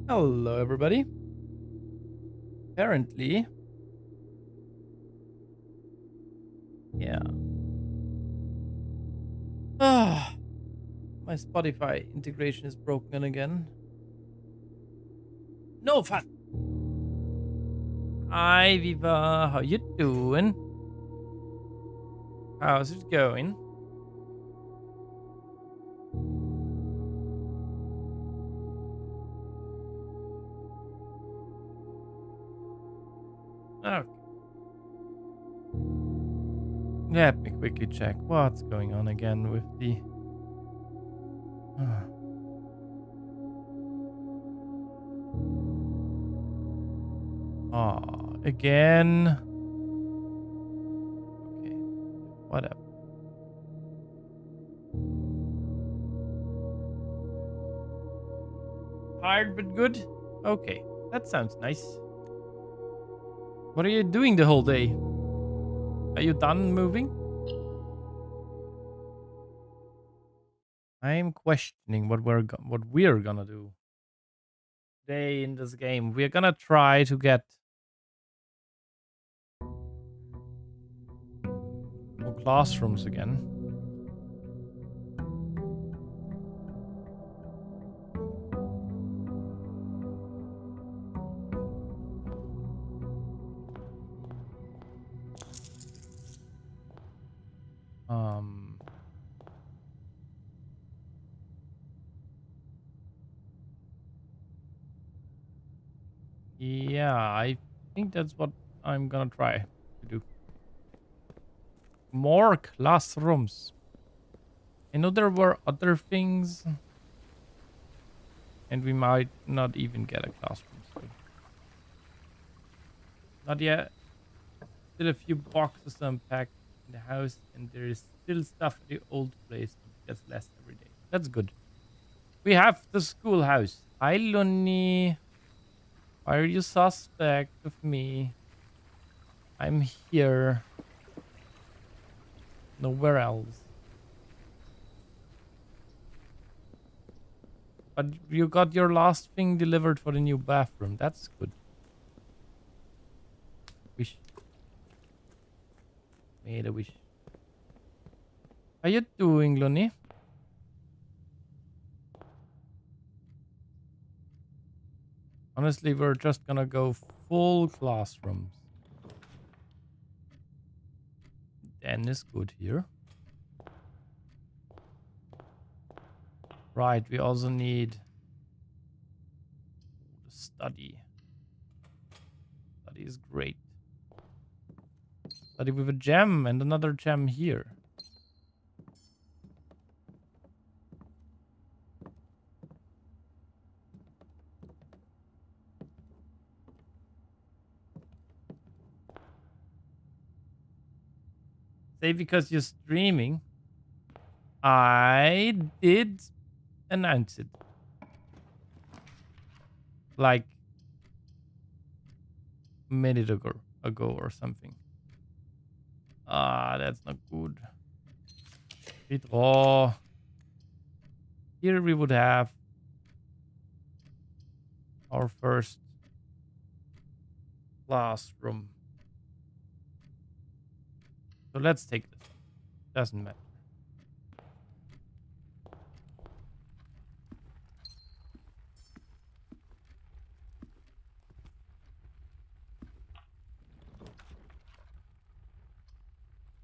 Hello, everybody. Apparently, yeah. Ah, my Spotify integration is broken again. No fun. Hi, Viva. How you doing? How's it going? Okay. Let me quickly check what's going on again with the. Again. Okay, whatever. Tired but good. Okay, that sounds nice. What are you doing the whole day? Are you done moving? I'm questioning what we're gonna do today in this game. We're gonna try to get more classrooms again. Um, yeah, I think that's what I'm gonna try to do. More classrooms. I know there were other things, and we might not even get a classroom soon. Not yet. Still a few boxes to unpack in the house, and there is still stuff at the old place, but it gets less every day. That's good. We have the schoolhouse. Hi, Lunny. Why are you suspect of me? I'm here. Nowhere else. But you got your last thing delivered for the new bathroom. That's good. Wish. Made a wish. How you doing, Lunny? Honestly, we're just gonna go full classrooms. Dan is good here. Right, we also need the study. Study is great. Study with a gem and another gem here. Say because you're streaming. I did announce it. Like a minute ago or something. Ah, that's not good. Redraw. Here we would have our first classroom. So let's take this. Doesn't matter.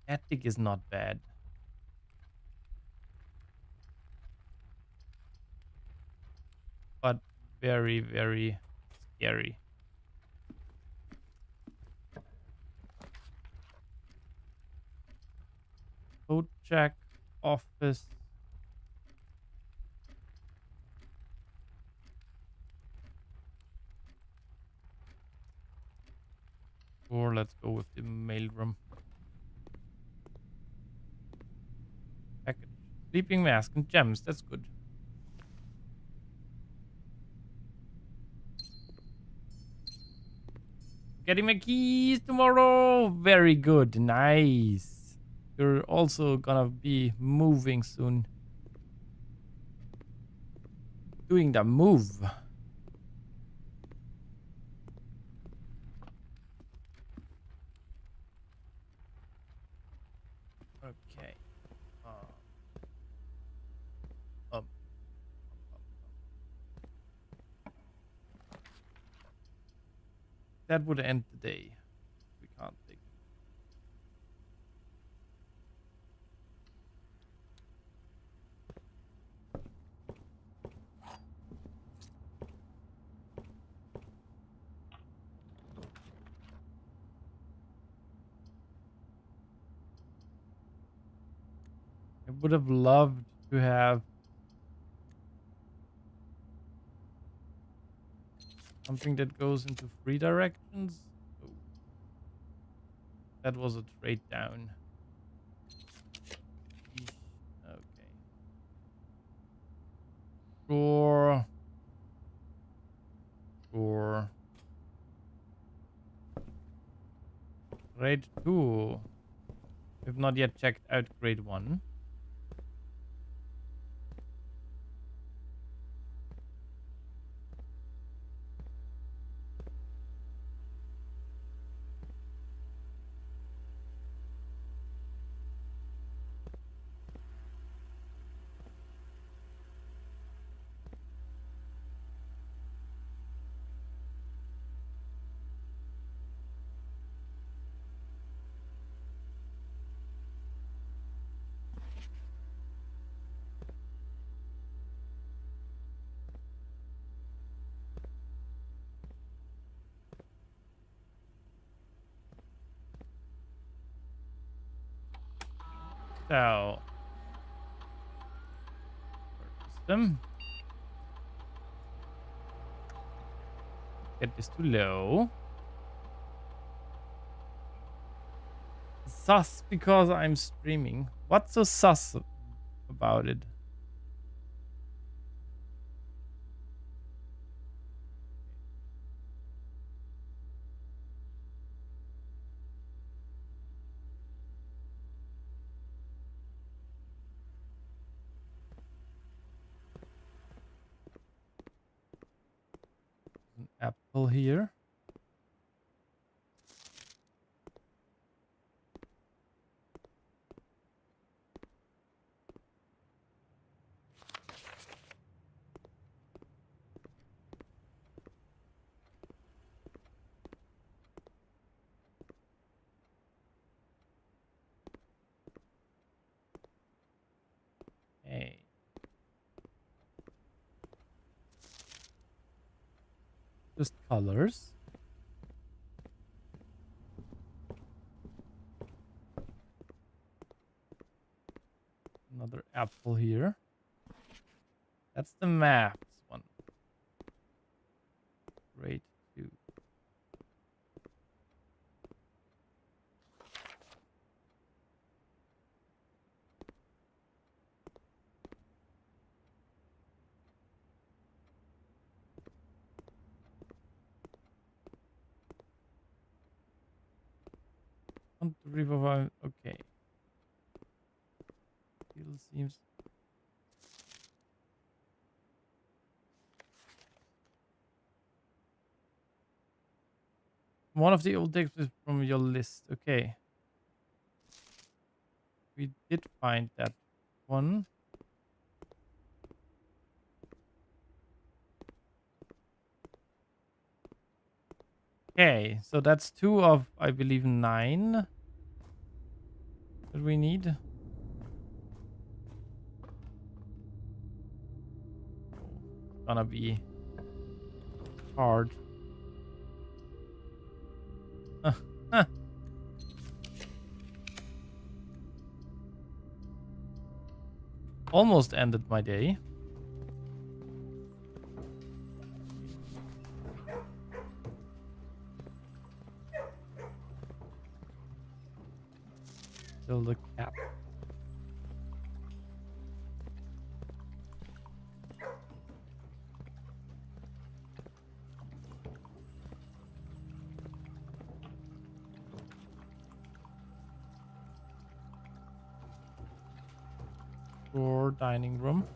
Attic is not bad. But very, very scary. Code check, office. Or let's go with the mailroom. Package. Sleeping mask and gems. That's good. Getting my keys tomorrow. Very good. Nice. You're also gonna be moving soon. Doing the move. that would end the day. We can't take it. I would have loved to have something that goes into 3 directions. Oh, that was a trade down. Eesh. Okay. Sure. Sure. Grade 2. We've not yet checked out grade 1. So, system. Get this too low. Sus because I'm streaming. What's so sus about it? An apple here. Hey. Just colors. Another apple here. That's the maths one. Grade 2. On the river. Okay. Still seems. One of the old texts is from your list. Okay. We did find that one. Okay, so that's 2 of, I believe, 9 that we need. Oh, gonna be hard. Almost ended my day. Still the cat. Or dining room.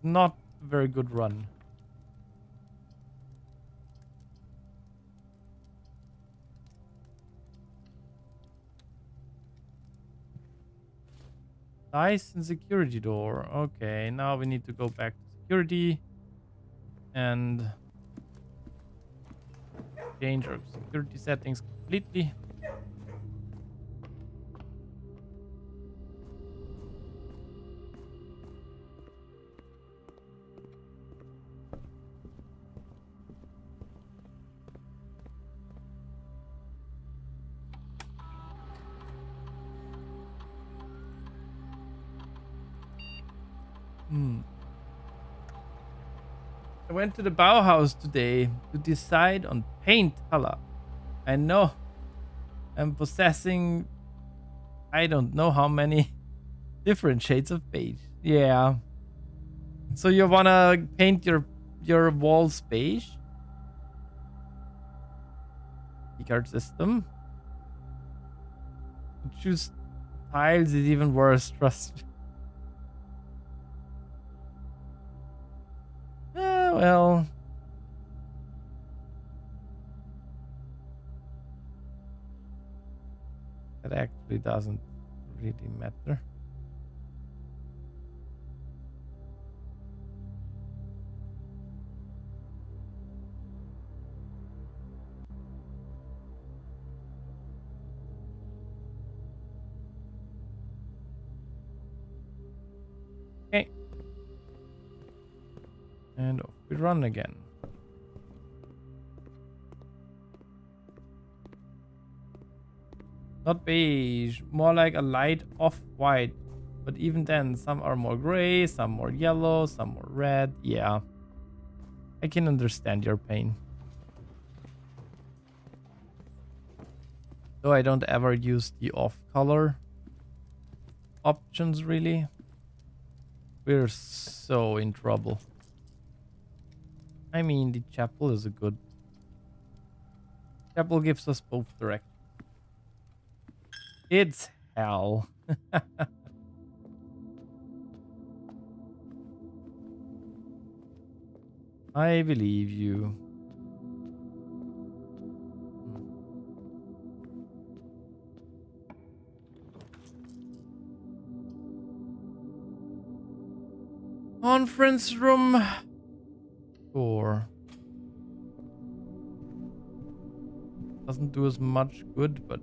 Not a very good run. Dice and security door. Okay, now we need to go back to security and change our security settings completely. I went to the Bauhaus today to decide on paint color. I know I'm possessing I don't know how many different shades of beige. Yeah. So you wanna paint your walls beige? Card system. Choose tiles is even worse, trust me. Well. That actually doesn't really matter. Okay. And off we run again. Not beige, more like a light off-white. But even then, some are more gray, some more yellow, some more red. Yeah. I can understand your pain. Though I don't ever use the off-color options, really. We're so in trouble. I mean, the chapel is a good... Chapel gives us both direct. It's hell. I believe you. Conference room. Sure. Doesn't do as much good, but...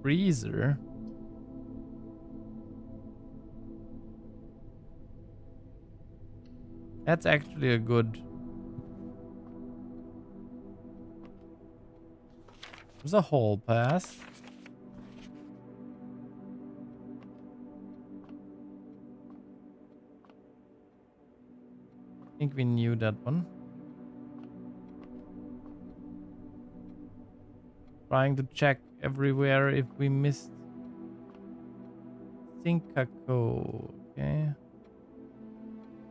Freezer? That's actually a good... There's a hall pass. I think we knew that one. Trying to check everywhere if we missed Sinkako. Okay.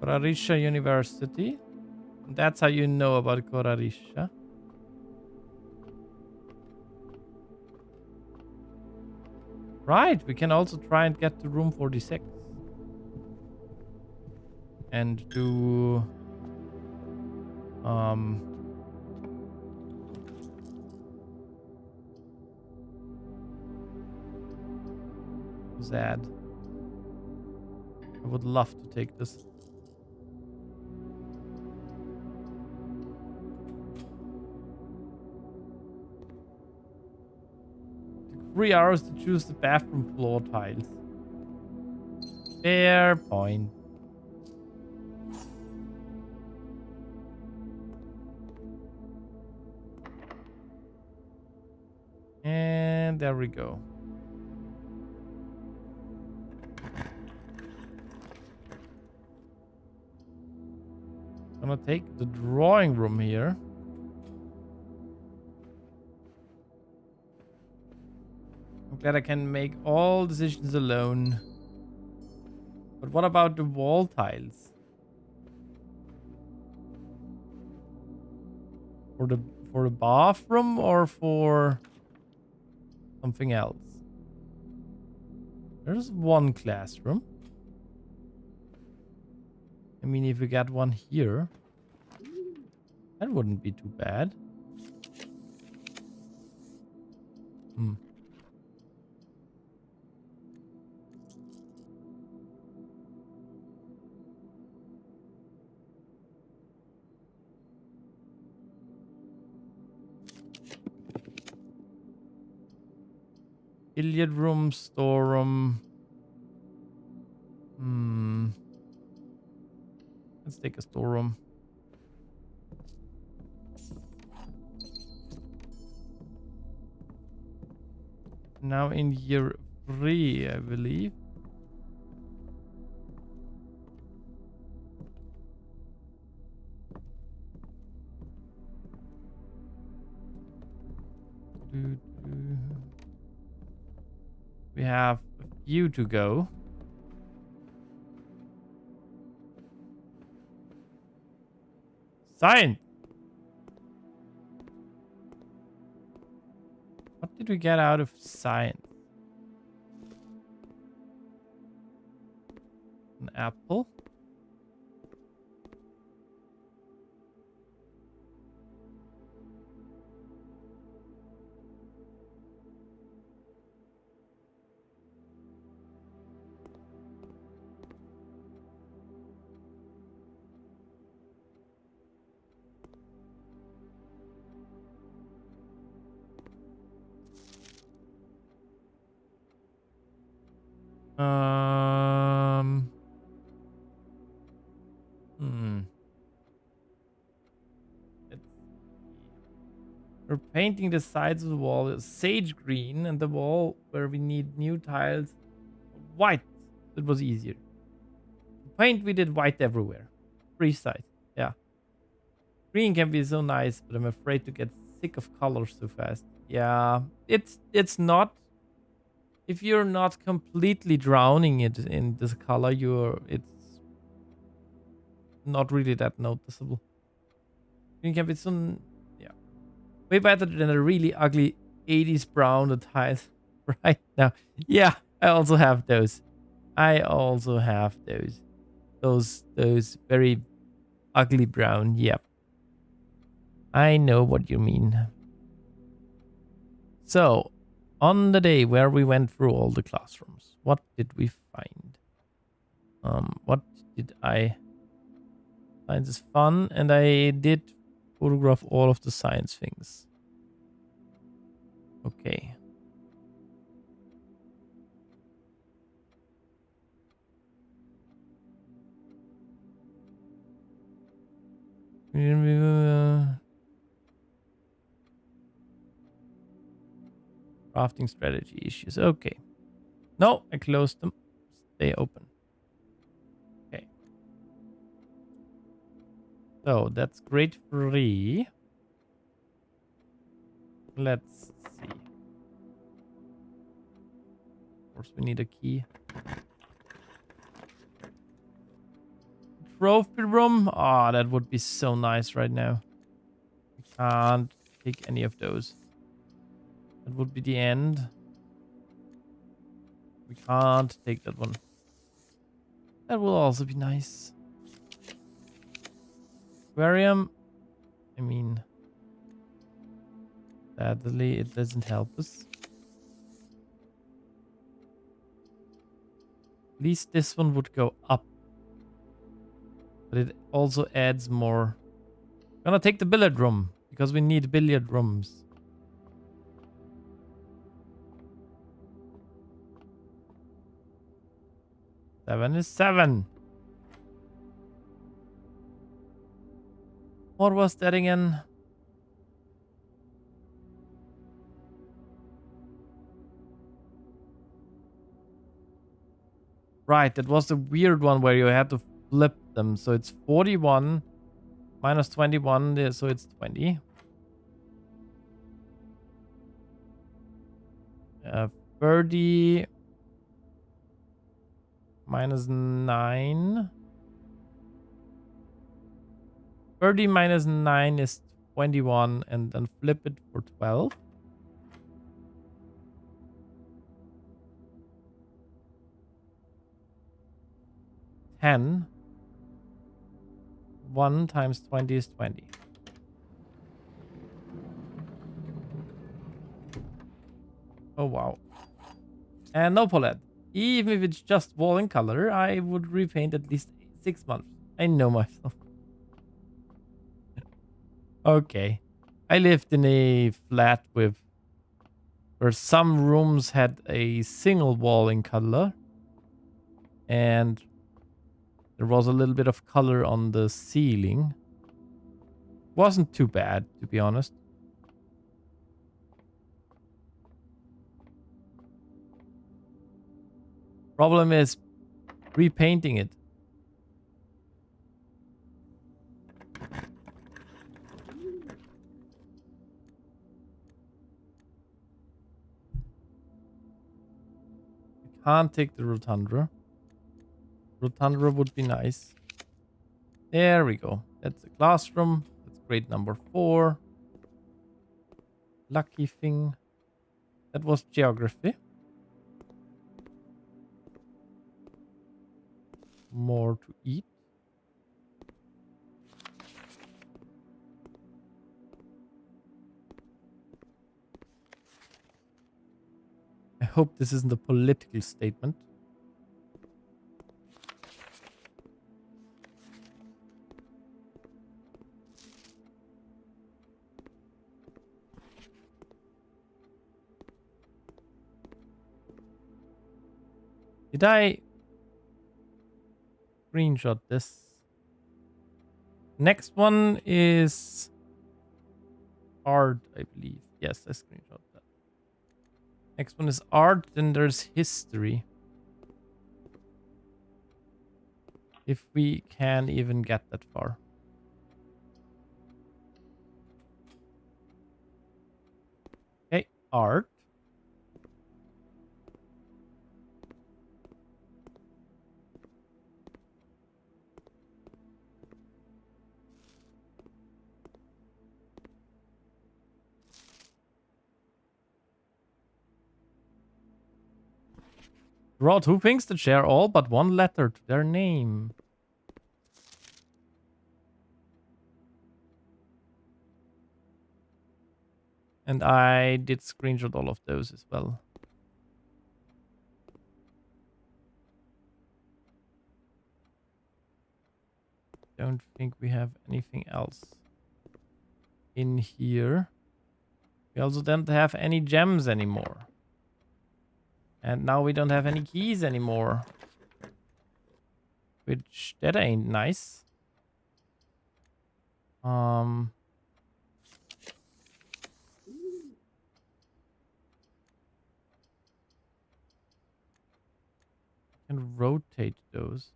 Korarisha University. That's how you know about Korarisha. Right, we can also try and get to room 46. And do... Zad. I would love to take this. Took 3 hours to choose the bathroom floor tiles. Fair point. And there we go. Gonna take the drawing room here. I'm glad I can make all decisions alone. But what about the wall tiles? For the bathroom or for something else? There's one classroom. I mean, if we got one here, that wouldn't be too bad. Billiard room, storeroom. Let's take a storeroom. Now in year 3, I believe. We have a few to go. Science! What did we get out of science? An apple? We're painting the sides of the wall sage green and the wall where we need new tiles white. It was easier. Paint, we did white everywhere. Three sides. Yeah. Green can be so nice, but I'm afraid to get sick of colors too fast. Yeah. It's not. If you're not completely drowning it in this color, it's not really that noticeable. Green can be so, yeah, way better than a really ugly 80s brown that hides right now. Yeah, I also have those. Those very ugly brown. Yep. I know what you mean. So, on the day where we went through all the classrooms, what did we find? What did I... Science is fun, and I did photograph all of the science things. Okay. Crafting strategy issues. Okay. No, I closed them. Stay open. Okay. So that's grade 3. Let's see. Of course, we need a key. Trophy room. Ah, that would be so nice right now. We can't take any of those. That would be the end. We can't take that one. That will also be nice. Aquarium. I mean, sadly, it doesn't help us. At least this one would go up. But it also adds more. I'm gonna take the billiard room because we need billiard rooms. Seven is 7. What was that again? Right, that was the weird one where you had to flip them. So it's 41 minus 21, so it's 20. 30 minus 9. 30 minus 9 is 21, and then flip it for 12. $10. 1 times 20 is 20. Oh, wow. And no Paulette. Even if it's just wall in color, I would repaint at least 6 months. I know myself. Okay. I lived in a flat with where some rooms had a single wall in color, and there was a little bit of color on the ceiling. Wasn't too bad, to be honest. Problem is repainting it. I can't take the rotunda. Rotunda would be nice. There we go. That's a classroom. That's grade number 4. Lucky thing. That was geography. More to eat. I hope this isn't a political statement. Did I screenshot this? Next one is art, I believe. Yes, I screenshot that. Next one is art, then there's history. If we can even get that far. Okay, art. Draw 2 things that share all but one letter to their name. And I did screenshot all of those as well. Don't think we have anything else in here. We also don't have any gems anymore. And now we don't have any keys anymore. Which, that ain't nice. Can rotate those.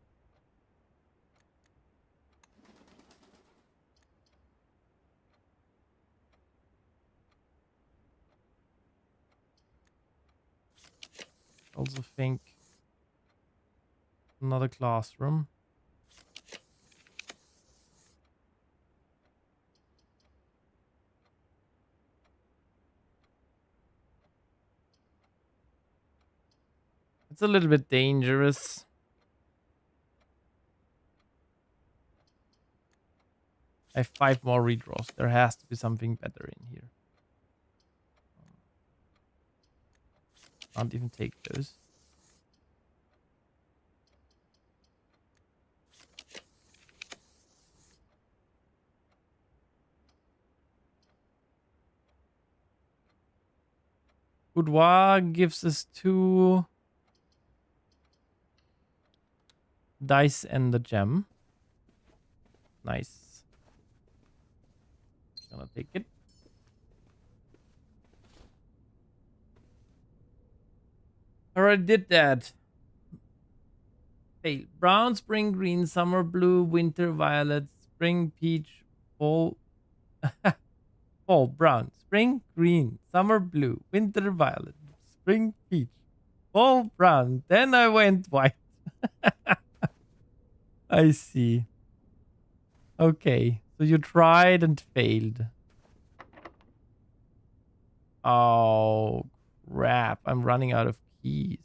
Also think another classroom. It's a little bit dangerous. I have 5 more redraws. There has to be something better in here. Can't even take those. Boudoir gives us 2 dice and the gem. Nice. Gonna take it. Already did that. Hey, brown, spring green, summer blue, winter violet, spring peach, fall. Fall brown, spring green, summer blue, winter violet, spring peach, fall brown. Then I went white. I see. Okay, so you tried and failed. Oh, crap. I'm running out of keys.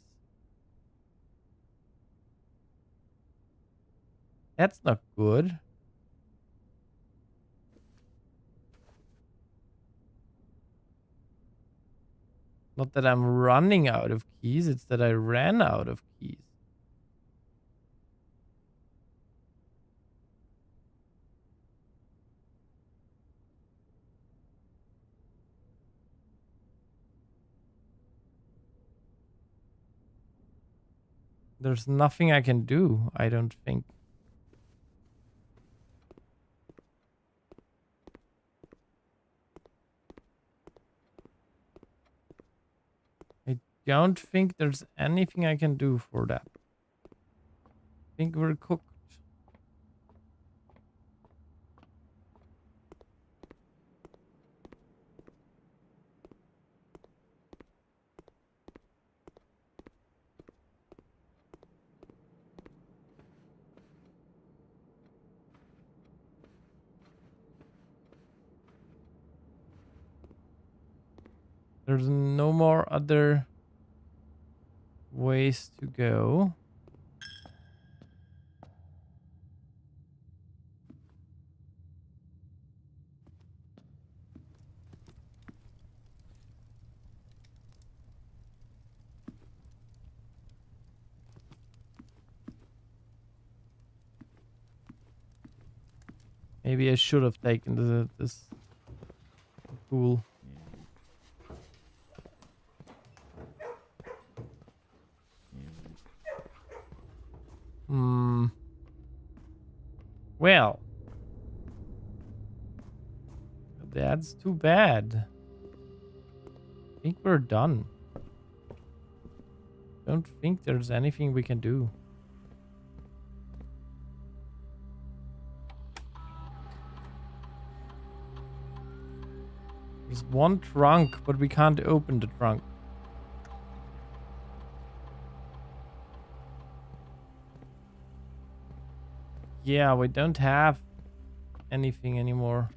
That's not good. Not that I'm running out of keys, it's that I ran out of keys. There's nothing I can do, I don't think. I don't think there's anything I can do for that. I think we're cooked. There's no more other ways to go. Maybe I should have taken this pool. Well, that's too bad. I think we're done. Don't think there's anything we can do. There's one trunk, but we can't open the trunk. Yeah, we don't have anything anymore.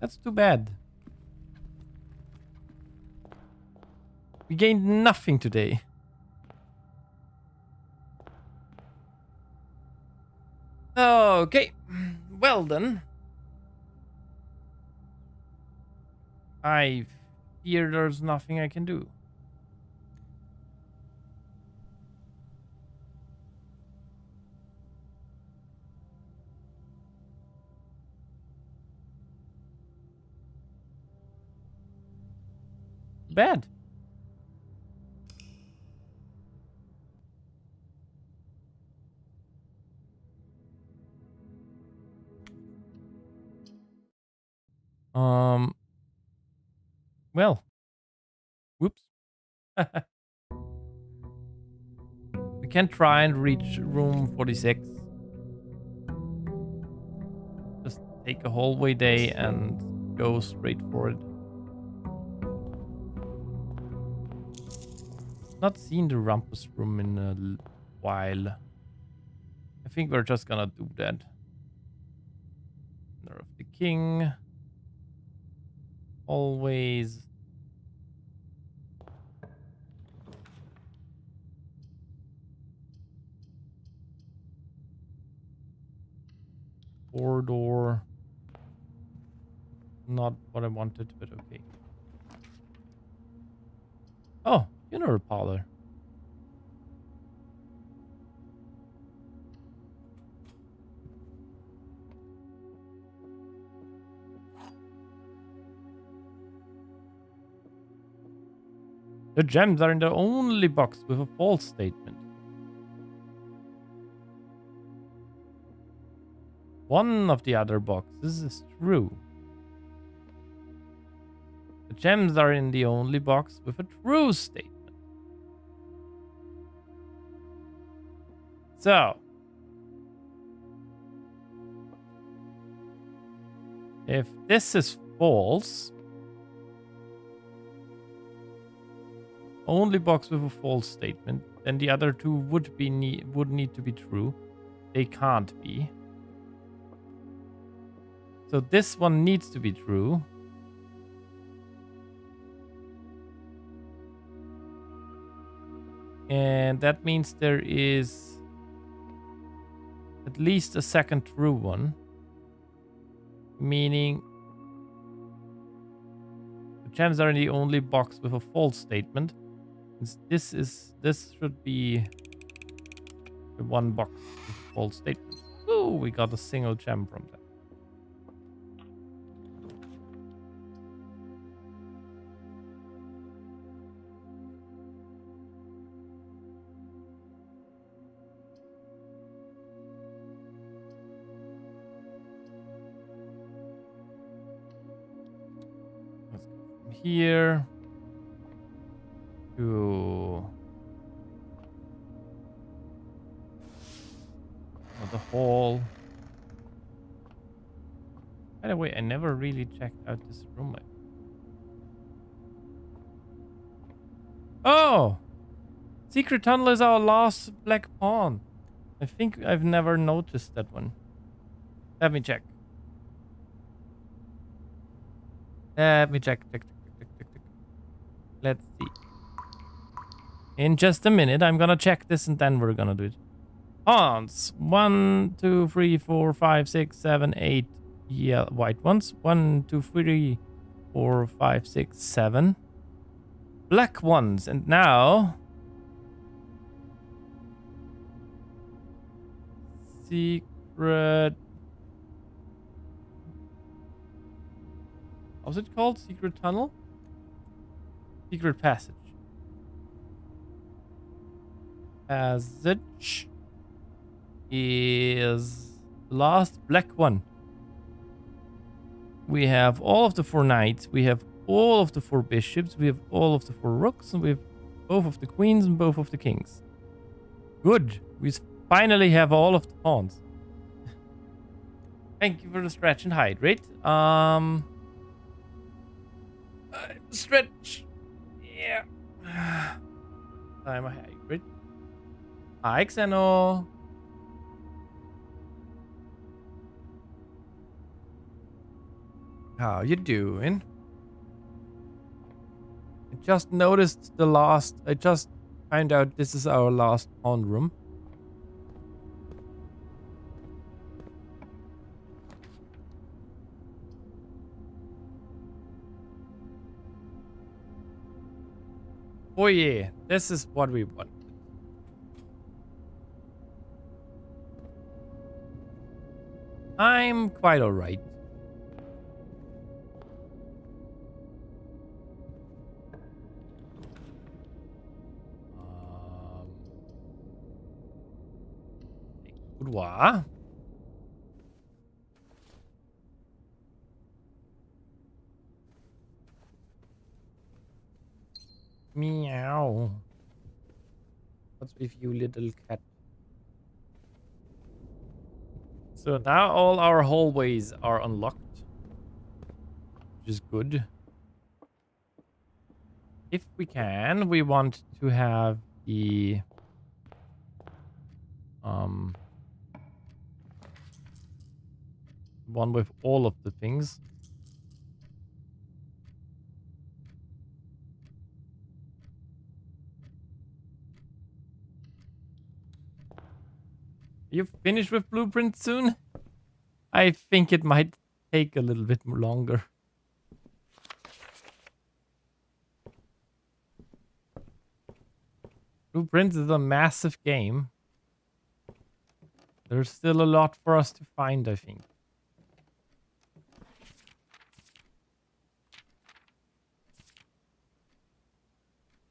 That's too bad. We gained nothing today. Okay. Well then. I fear there's nothing I can do. Bad. Well. Whoops. We can try and reach room 46. Just take a hallway day and go straight for it. Not seen the Rumpus room in a while. I think we're just gonna do that. Nerf the king. Always. Four door. Not what I wanted, but okay. Oh, funeral parlor. The gems are in the only box with a false statement. One of the other boxes is true. The gems are in the only box with a true statement. So, if this is false, only box with a false statement, then the other two would need to be true. They can't be. So this one needs to be true. And that means there is at least a second true one. Meaning the gems are in the only box with a false statement. This should be the one box with a false statement. Ooh, we got a single gem from that. here to the hall. By the way, I never really checked out this room. Oh! Secret tunnel is our last black pawn. I think I've never noticed that one. Let me check. Let me check. Let's see. In just a minute, I'm gonna check this and then we're gonna do it. Pawns. 1, 2, 3, 4, 5, 6, 7, 8. Yeah, white ones. 1, 2, 3, 4, 5, 6, 7. Black ones. And now... Secret... How's it called? Secret tunnel? Secret passage. Passage is the last black one. We have all of the 4 knights. We have all of the 4 bishops. We have all of the 4 rooks. And we have both of the queens and both of the kings. Good. We finally have all of the pawns. Thank you for the stretch and hydrate. Stretch. Yeah. I'm a hydrate. Hi, Xeno. How you doing? I just noticed I just found out this is our last pawn room. Oh yeah, this is what we want. I'm quite alright. Boudoir. Meow. What's with you, little cat? So now all our hallways are unlocked, which is good. If we can, we want to have the one with all of the things. You finish with blueprint soon? I think it might take a little bit longer. Blueprints is a massive game. There's still a lot for us to find, I think.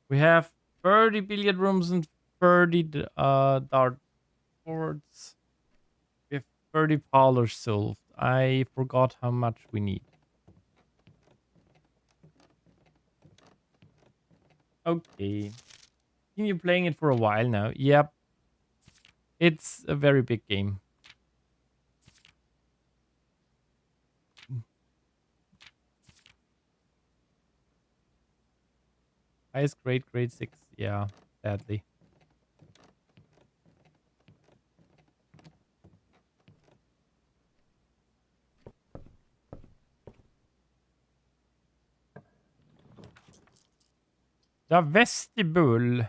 We have 30 billiard rooms and 30 dart boards. We have 30 parlors solved. I forgot how much we need. Okay. Continue playing it for a while now. Yep. It's a very big game. Highest grade, grade 6. Yeah, sadly. The vestibule.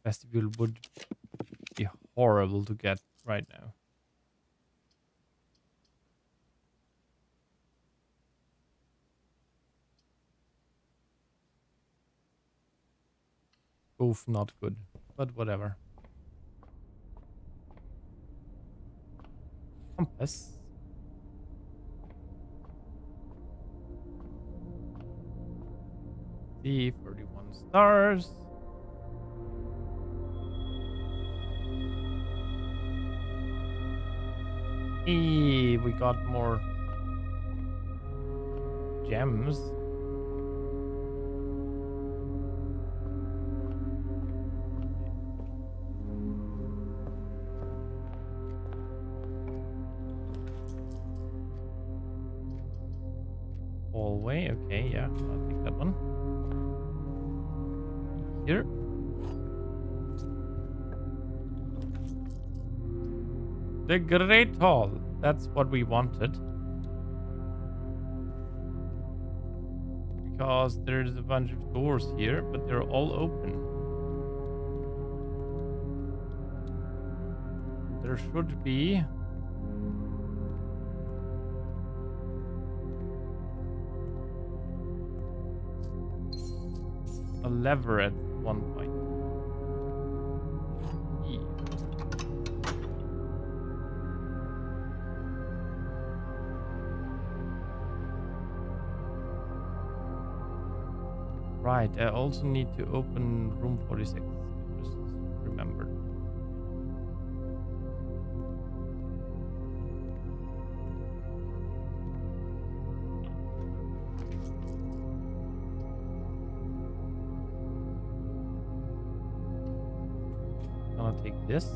Vestibule would be horrible to get right now. Both not good, but whatever. Compass. See, 31 stars. We got more gems. Hallway, okay, yeah, I'll take that one. Here. The Great Hall. That's what we wanted. Because there's a bunch of doors here, but they're all open. There should be a lever at one point. Right, I also need to open room 46. Just remembered. Gonna take this.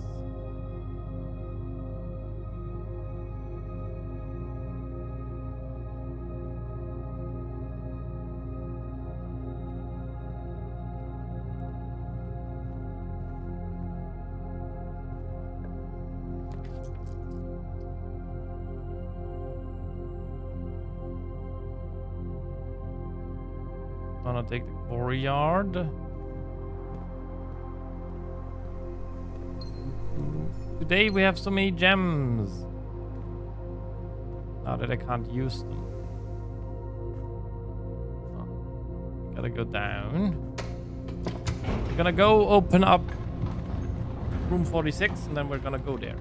Gonna take the courtyard. Today we have so many gems. Now that I can't use them. Oh, gotta go down. We're gonna go open up room 46 and then we're gonna go there.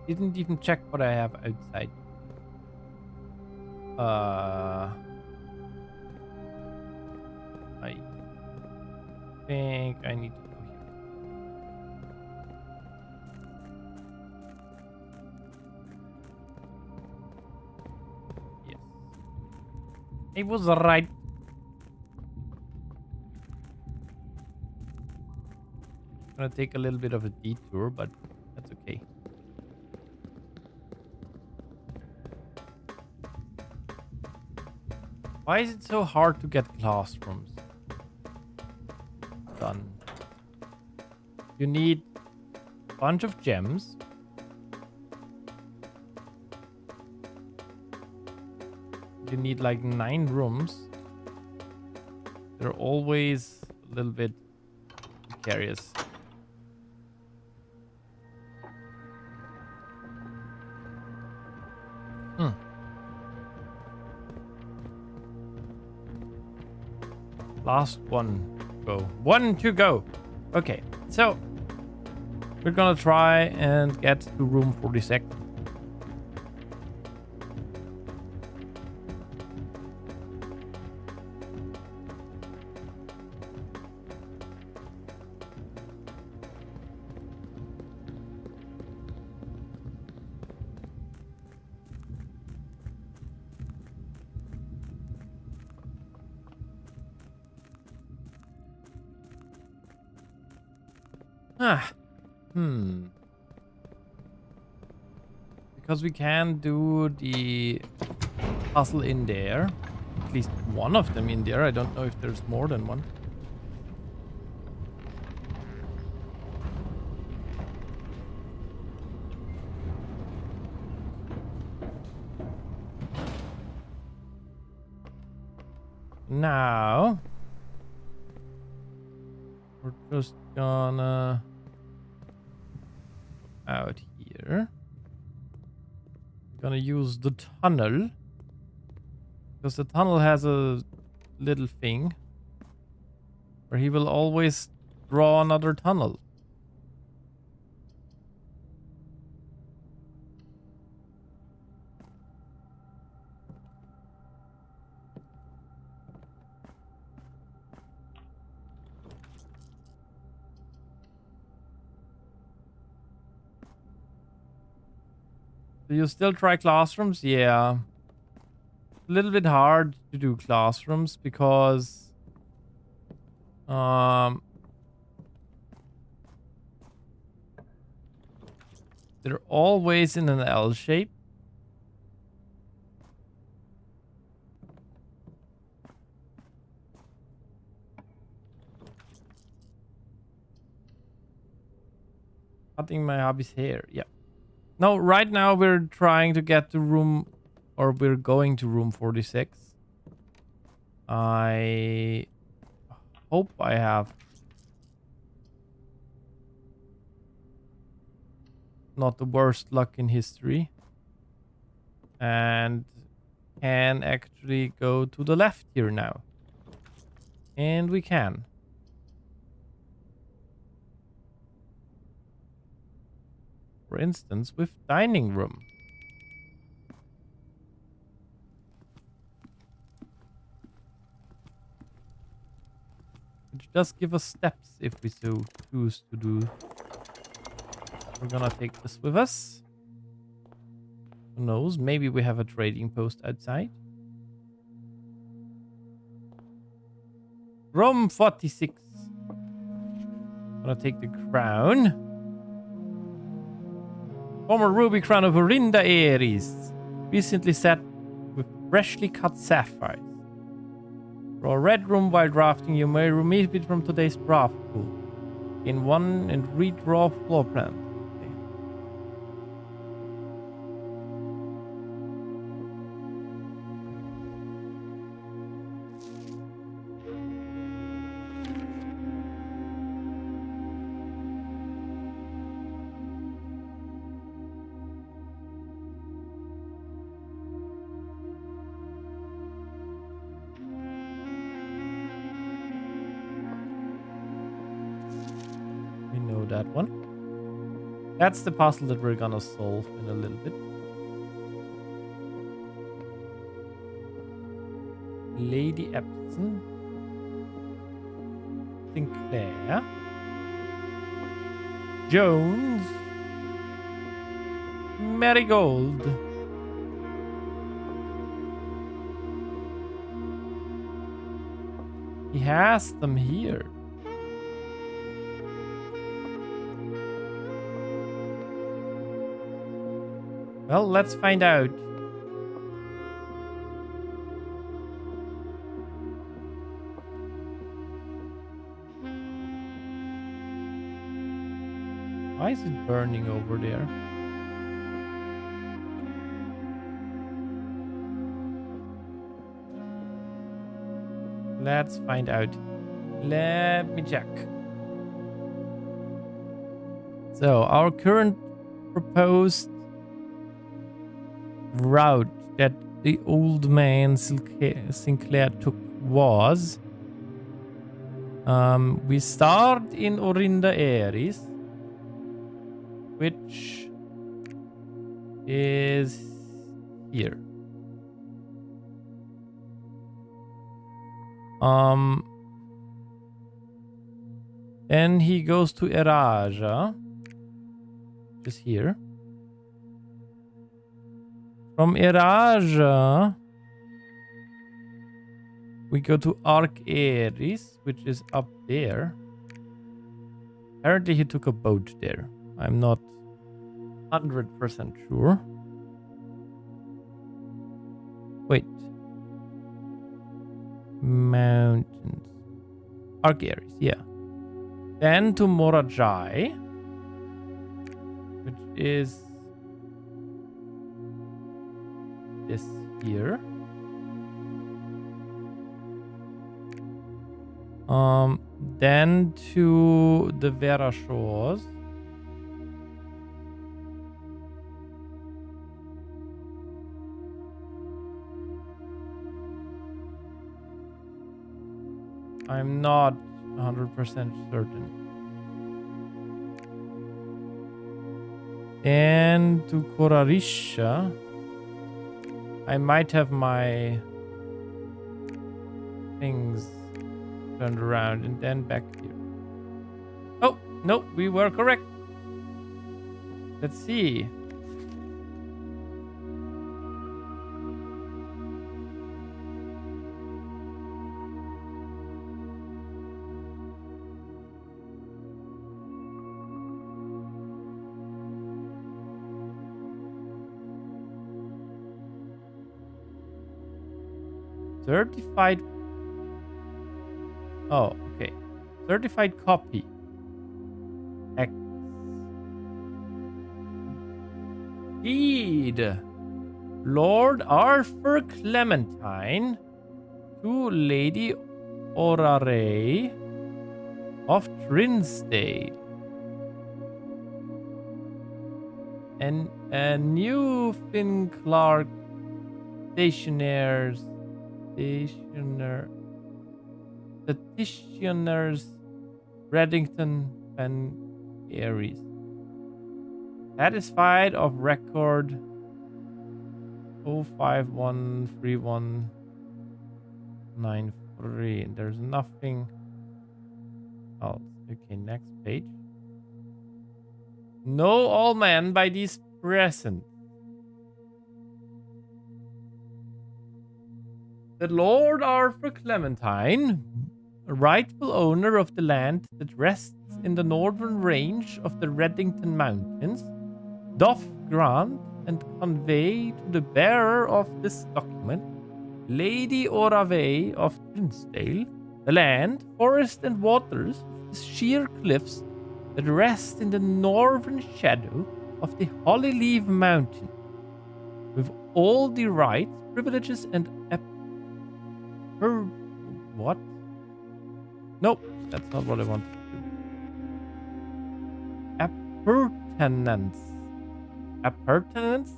Didn't even check what I have outside. I think I need to go here. Yes. It was right. Gonna take a little bit of a detour, but that's okay. Why is it so hard to get classrooms done? You need a bunch of gems. You need like 9 rooms. They're always a little bit precarious. Last one go. 1 to go. Okay, so we're gonna try and get to room 46. Because we can do the puzzle in there. At least one of them in there. I don't know if there's more than one. Now we're just gonna out here. We're gonna use the tunnel because the tunnel has a little thing where he will always draw another tunnel. Do you still try classrooms? Yeah. A little bit hard to do classrooms because they're always in an L shape. Cutting my hobby's hair. Yeah. No, right now we're trying to get to room, or we're going to room 46. I hope I have not the worst luck in history. And can actually go to the left here now. And we can. For instance, with dining room. Which does give us steps if we so choose to do. We're gonna take this with us. Who knows? Maybe we have a trading post outside. Room 46. Gonna take the crown. Former ruby crown of Orinda Ares. Recently set with freshly cut sapphires. For a red room while drafting, you may remove it from today's draft pool. In one and redraw floor plan. That one. That's the puzzle that we're gonna solve in a little bit. Lady Epson. Sinclair. Jones. Marigold. He has them here. Well, let's find out. Why is it burning over there? Let's find out. Let me check. So, our current proposed route that the old man Sinclair took was we start in Orinda Ares, which is here. Then he goes to Eraja, which is here. From Eraja, we go to Ark Ares, which is up there. Apparently he took a boat there. I'm not 100% sure. Wait. Mountains. Ark Ares, yeah. Then to Morajai, which is this here. Then to the Vera Shores. I'm not 100% certain. And to Korarisha. I might have my things turned around and then back here. Oh, no, we were correct. Let's see. Certified. Oh, okay. Certified copy. X. Deed. Lord Arthur Clementine to Lady Orare of Trinsdale. And a new Finn Clark stationers, Reddington and Aries. Satisfied of record 0513193. There's nothing else. Okay, next page. Know all men by these present. The Lord Arthur Clementine, rightful owner of the land that rests in the northern range of the Reddington Mountains, doth grant and convey to the bearer of this document, Lady Orave of Trinsdale, the land, forest, and waters of the sheer cliffs that rest in the northern shadow of the Hollyleaf Mountain, with all the rights, privileges, and what? Nope, that's not what I wanted to do. Appurtenance. Appurtenance?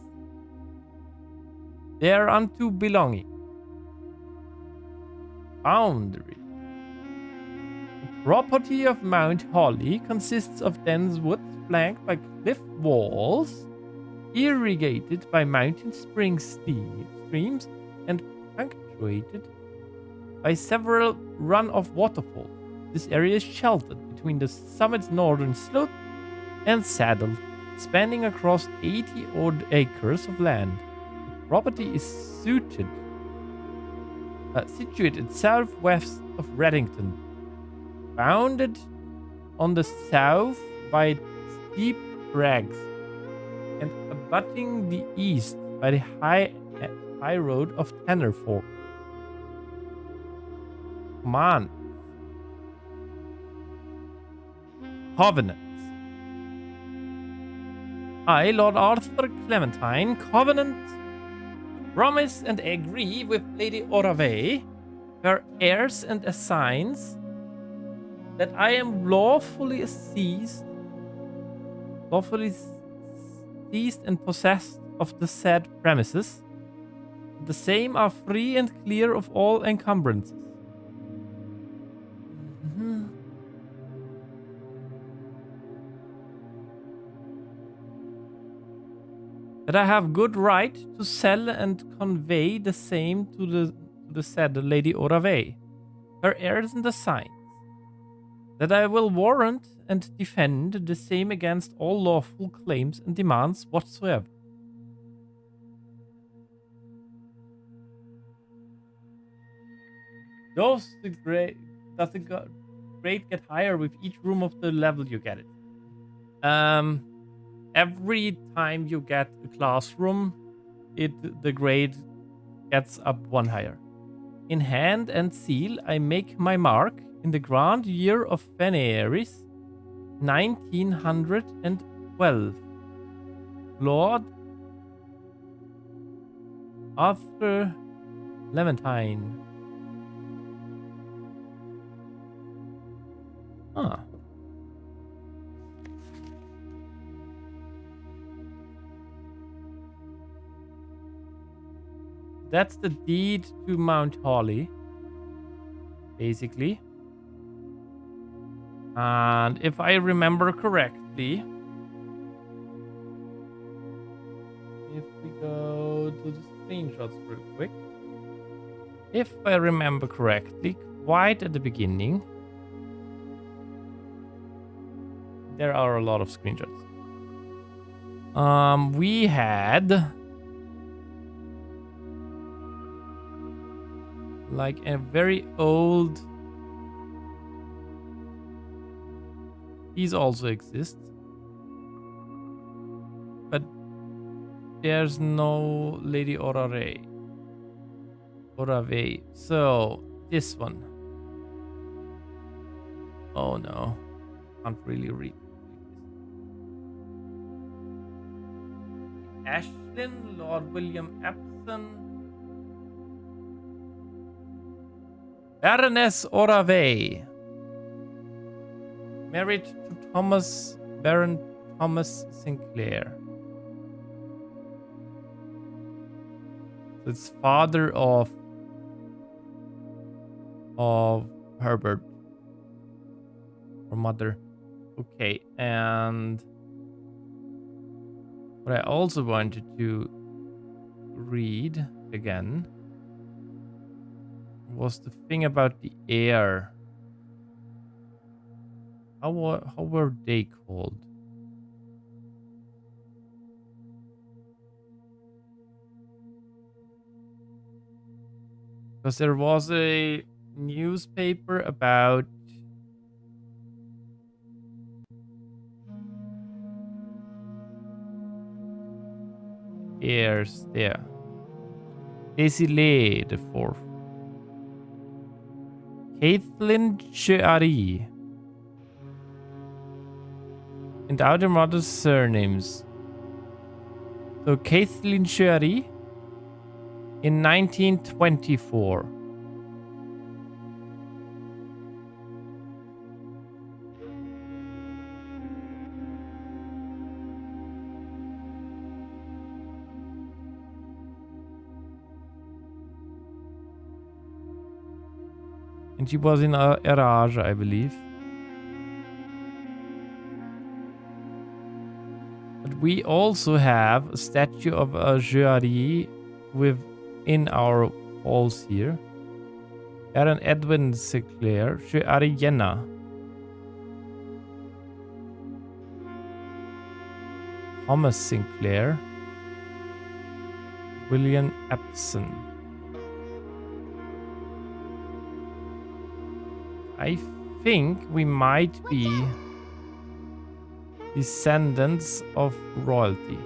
Thereunto belonging. Boundary. The property of Mount Holly consists of dense woods flanked by cliff walls, irrigated by mountain spring streams, and punctuated by several run-off waterfalls. This area is sheltered between the summit's northern slope and saddle, spanning across 80 odd acres of land. The property is situated southwest of Reddington, bounded on the south by steep crags, and abutting the east by the high road of Tanner Fork. Command. Covenants. I, Lord Arthur Clementine, covenant, promise and agree with Lady Orave, her heirs and assigns, that I am lawfully seized and possessed of the said premises. The same are free and clear of all encumbrances. That I have good right to sell and convey the same to the said Lady Orave, her heirs and assigns. That I will warrant and defend the same against all lawful claims and demands whatsoever. Does the grade get higher with each room of the level you get it? Every time you get a classroom, the grade gets up one higher. In hand and seal, I make my mark in the grand year of Veneris, 1912. Lord Arthur Clementine. Ah. That's the deed to Mount Holly, basically. And if I remember correctly, if we go to the screenshots real quick, if I remember correctly, quite at the beginning, there are a lot of screenshots. We had like a very old. These also exist, but there's no Lady Orare. Oravei. So, this one. Oh no. Can't really read. Ashlyn, Lord William Epson. Baroness Oravei. Married to Thomas, Baron Thomas Sinclair. So it's father of Herbert. Or mother. Okay, and what I also wanted to read again was the thing about the heir. How were they called? Because there was a newspaper about heirs there. Desilets the fourth. Caitlin Cheari. And other mother's surnames. So Caitlin Cheari in 1924. And she was in Erage, I believe. But we also have a statue of a Juari within our halls here. Baron Edwin Sinclair, Juari Jena. Thomas Sinclair. William Epson. I think we might be descendants of royalty.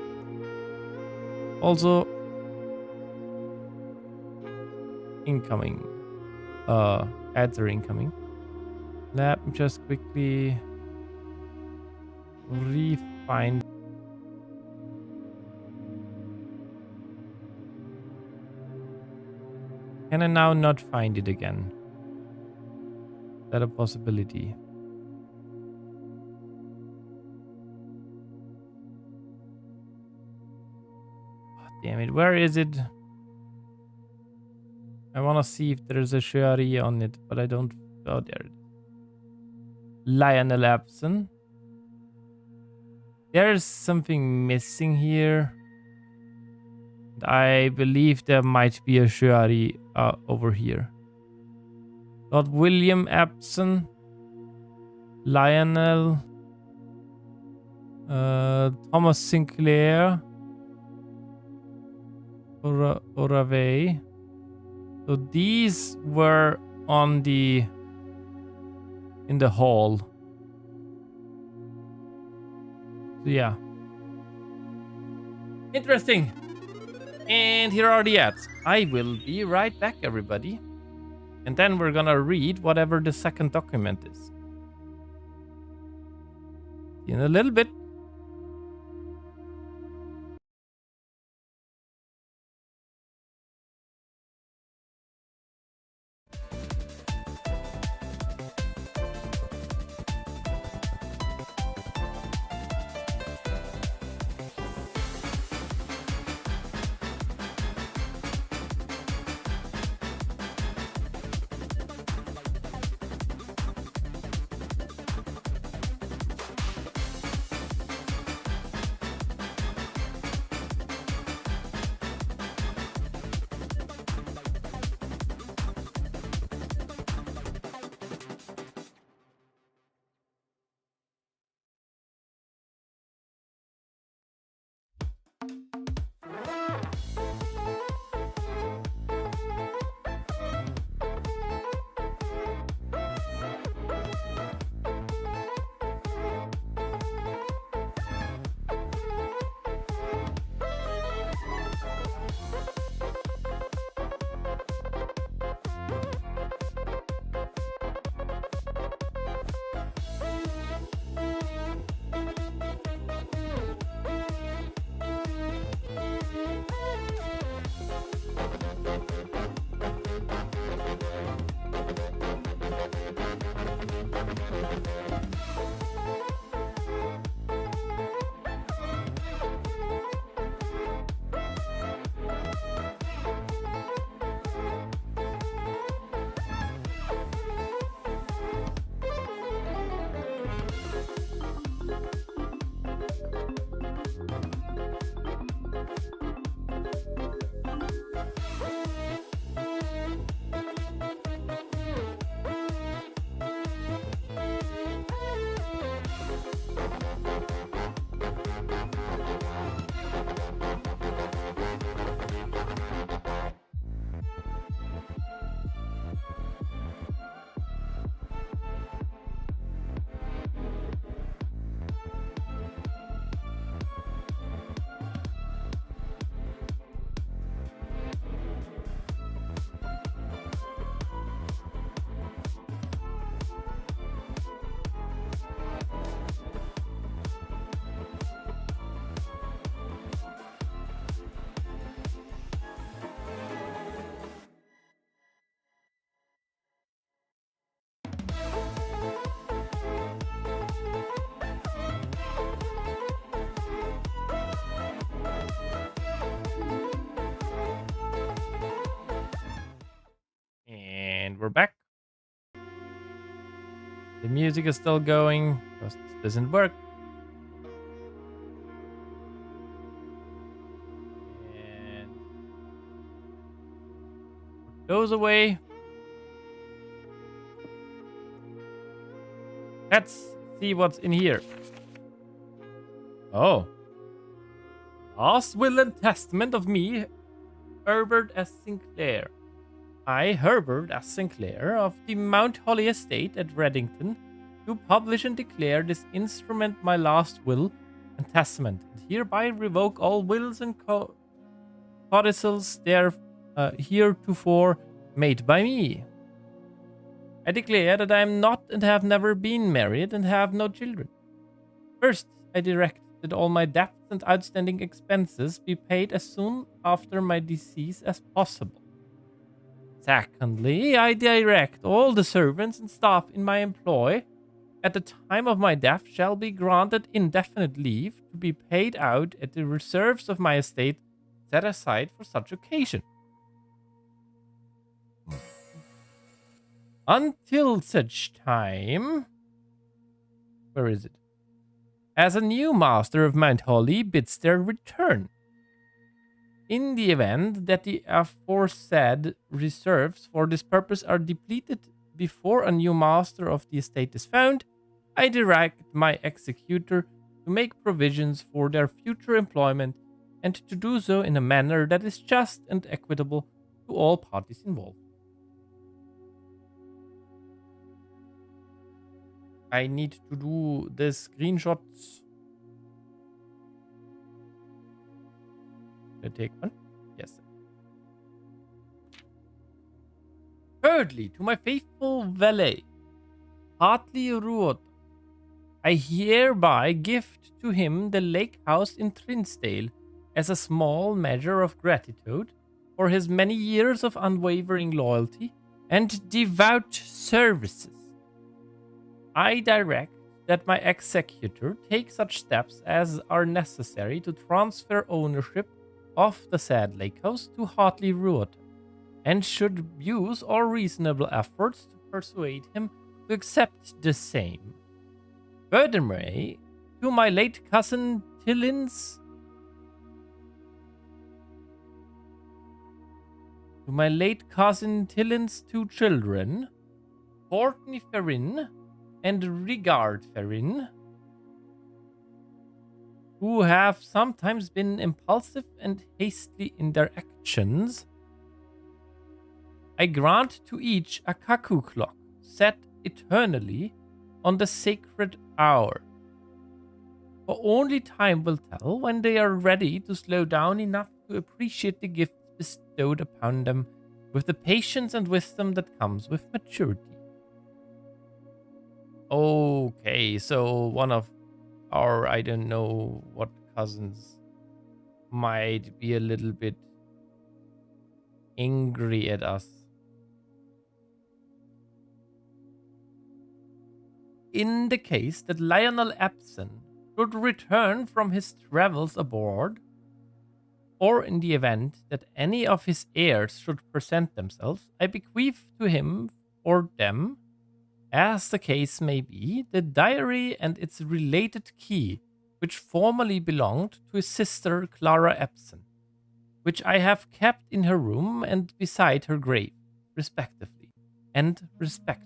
Also, incoming. Ads are incoming. Let me just quickly refine. Can I now not find it again? Is that a possibility? Oh, damn it, where is it? I want to see if there's a Sherry on it, but I don't. Oh, there it is. Lionel Epson. There's something missing here. I believe there might be a Sherry over here. Lord William Epson, Lionel, Thomas Sinclair, Oravei. So these were on in the hall. So yeah. Interesting. And here are the ads. I will be right back, everybody. And then we're gonna read whatever the second document is. In a little bit. And we're back. The music is still going because this doesn't work. And put those away. Let's see what's in here. Oh. Last will and testament of me, Herbert S. Sinclair. I, Herbert S. Sinclair, of the Mount Holly Estate at Reddington, do publish and declare this instrument my last will and testament, and hereby revoke all wills and codicils there heretofore made by me. I declare that I am not and have never been married and have no children. First, I direct that all my debts and outstanding expenses be paid as soon after my decease as possible. Secondly, I direct all the servants and staff in my employ at the time of my death shall be granted indefinite leave to be paid out at the reserves of my estate set aside for such occasion. Until such time... Where is it? As a new master of Mount Holly bids their return. In the event that the aforesaid reserves for this purpose are depleted before a new master of the estate is found, I direct my executor to make provisions for their future employment and to do so in a manner that is just and equitable to all parties involved. I need to do the screenshots. Can I take one? Yes. Thirdly, to my faithful valet, Hartley Ruot, I hereby gift to him the lake house in Trinsdale as a small measure of gratitude for his many years of unwavering loyalty and devout services. I direct that my executor take such steps as are necessary to transfer ownership of the said lake house to Hartley Ruot, and should use all reasonable efforts to persuade him to accept the same. Furthermore, to my late cousin Tillin's two children, Courtney Ferrin and Rigard Ferrin, who have sometimes been impulsive and hasty in their actions, I grant to each a cuckoo clock set eternally on the sacred hour. For only time will tell when they are ready to slow down enough to appreciate the gifts bestowed upon them with the patience and wisdom that comes with maturity. Okay, so one of our, I don't know what cousins might be a little bit angry at us. In the case that Lionel Epson should return from his travels abroad, or in the event that any of his heirs should present themselves, I bequeath to him or them As the case may be, the diary and its related key, which formerly belonged to his sister Clara Epson, which I have kept in her room and beside her grave, respectively, and respectfully.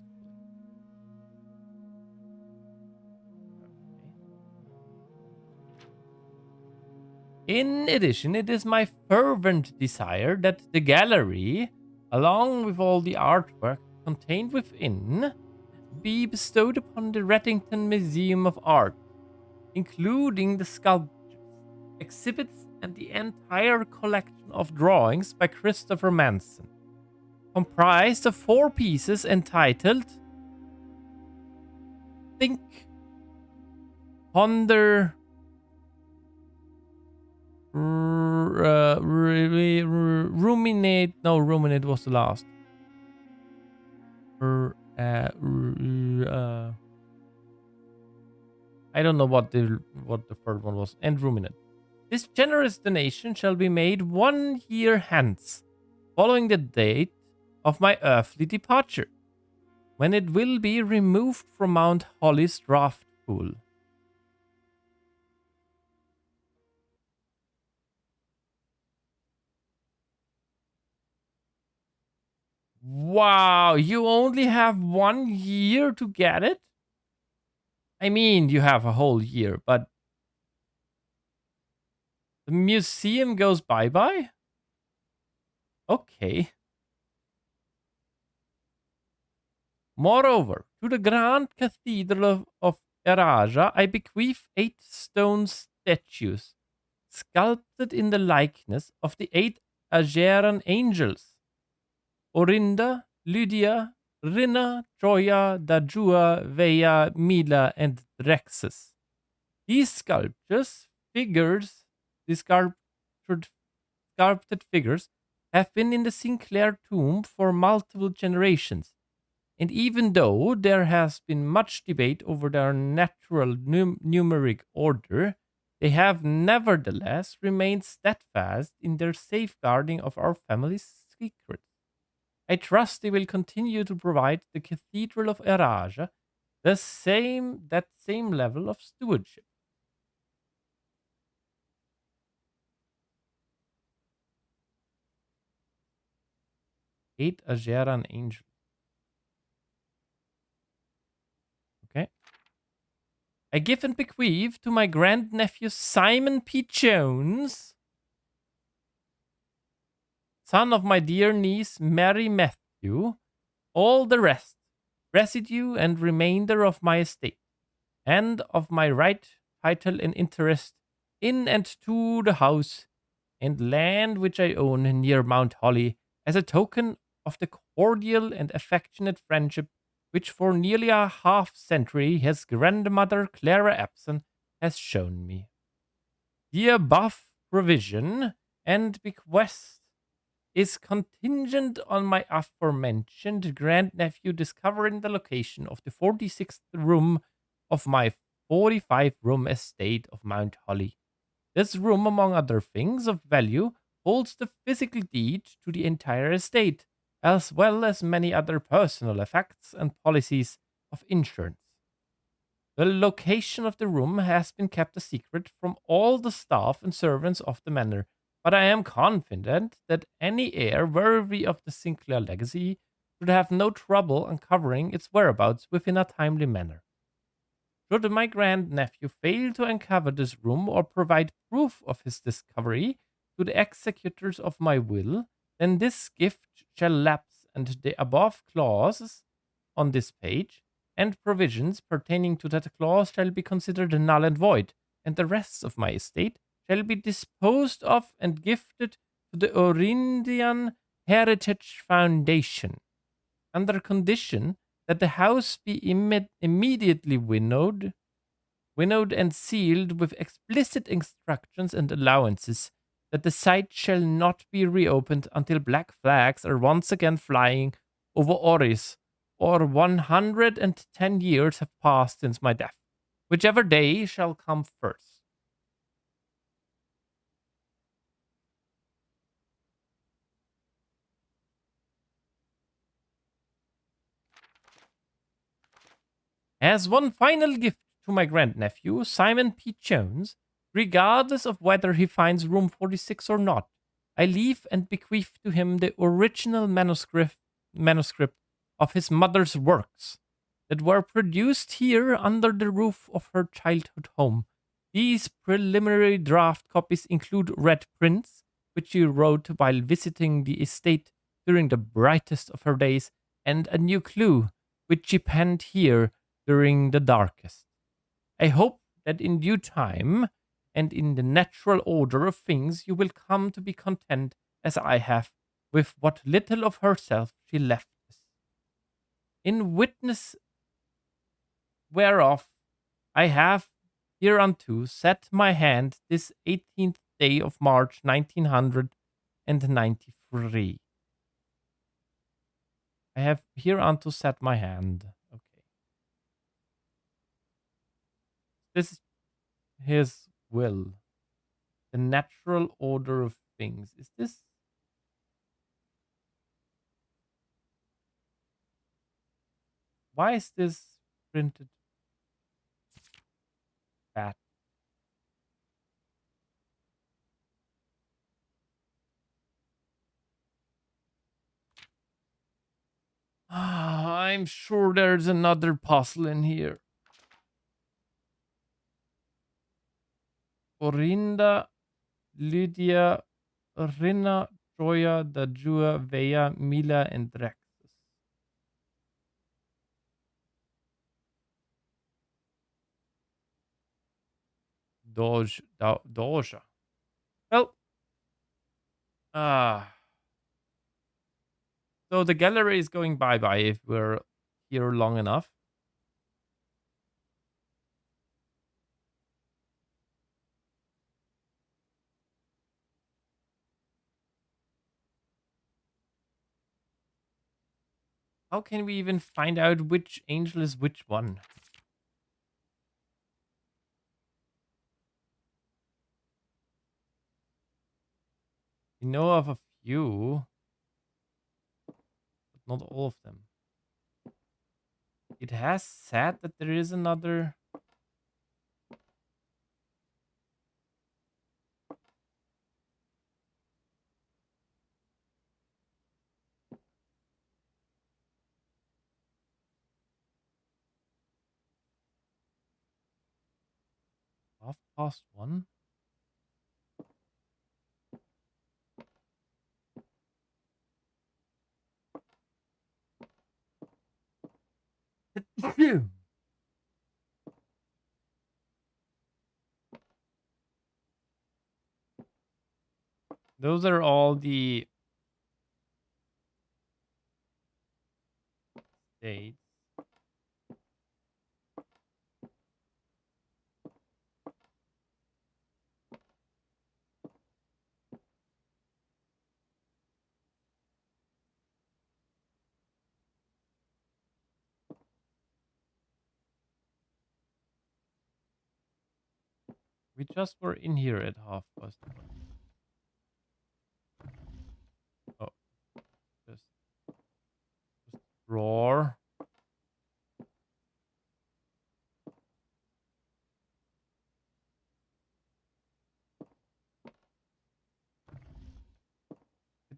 In addition, it is my fervent desire that the gallery, along with all the artwork contained within, be bestowed upon the Rettington Museum of Art, including the sculptures, exhibits, and the entire collection of drawings by Christopher Manson, comprised of 4 pieces entitled Think, Ponder, Ruminate. No, Ruminate was the last. I don't know what the third one was. And Ruminate. This generous donation shall be made 1 year hence, following the date of my earthly departure, when it will be removed from Mount Holly's draft pool. Wow, you only have 1 year to get it? I mean, you have a whole year, but the museum goes bye-bye? Okay. Moreover, to the Grand Cathedral of Eraja, I bequeath 8 stone statues, sculpted in the likeness of the 8 Ageran angels, Orinda, Lydia, Rina, Troya, Dajua, Veia, Mila, and Drexus. These sculptures, these sculpted figures, have been in the Sinclair tomb for multiple generations. And even though there has been much debate over their natural numeric order, they have nevertheless remained steadfast in their safeguarding of our family's secrets. I trust they will continue to provide the Cathedral of Eraja that same level of stewardship. 8 Ageran angels. Okay. I give and bequeath to my grandnephew Simon P. Jones, son of my dear niece Mary Matthew, all the rest, residue and remainder of my estate, and of my right, title, and interest in and to the house and land which I own near Mount Holly, as a token of the cordial and affectionate friendship which for nearly a half century his grandmother Clara Epson has shown me. The above provision and bequest is contingent on my aforementioned grandnephew discovering the location of the 46th room of my 45-room estate of Mount Holly. This room, among other things of value, holds the physical deed to the entire estate, as well as many other personal effects and policies of insurance. The location of the room has been kept a secret from all the staff and servants of the manor, but I am confident that any heir worthy of the Sinclair legacy should have no trouble uncovering its whereabouts within a timely manner. Should my grandnephew fail to uncover this room or provide proof of his discovery to the executors of my will, then this gift shall lapse, and the above clauses on this page and provisions pertaining to that clause shall be considered null and void, and the rest of my estate shall be disposed of and gifted to the Orindian Heritage Foundation, under condition that the house be immediately winnowed and sealed with explicit instructions and allowances that the site shall not be reopened until black flags are once again flying over Oris, or 110 years have passed since my death, whichever day shall come first. As one final gift to my grandnephew, Simon P. Jones, regardless of whether he finds room 46 or not, I leave and bequeath to him the original manuscript of his mother's works that were produced here under the roof of her childhood home. These preliminary draft copies include red prints, which she wrote while visiting the estate during the brightest of her days, and a new clue, which she penned here during the darkest. I hope that in due time and in the natural order of things you will come to be content as I have with what little of herself she left us. In witness whereof I have hereunto set my hand this 18th day of March 1993. I have hereunto set my hand. Okay. This is his will. The natural order of things. Is this? Why is this printed fat? I'm sure there's another puzzle in here. Orinda, Lydia, Rina, Troya, Dajua, Vea, Mila, and Draxus. Doja. Well, ah. So the gallery is going bye-bye if we're here long enough. How can we even find out which angel is which one? We know of a few, but not all of them. It has said that there is another. +1. Those are all the dates. We just were in here at 1:30. Oh, just roar.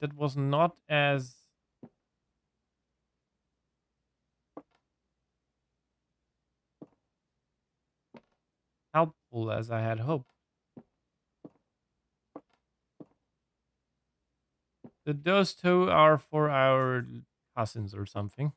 That was not as helpful as I had hoped. Those two are for our cousins or something.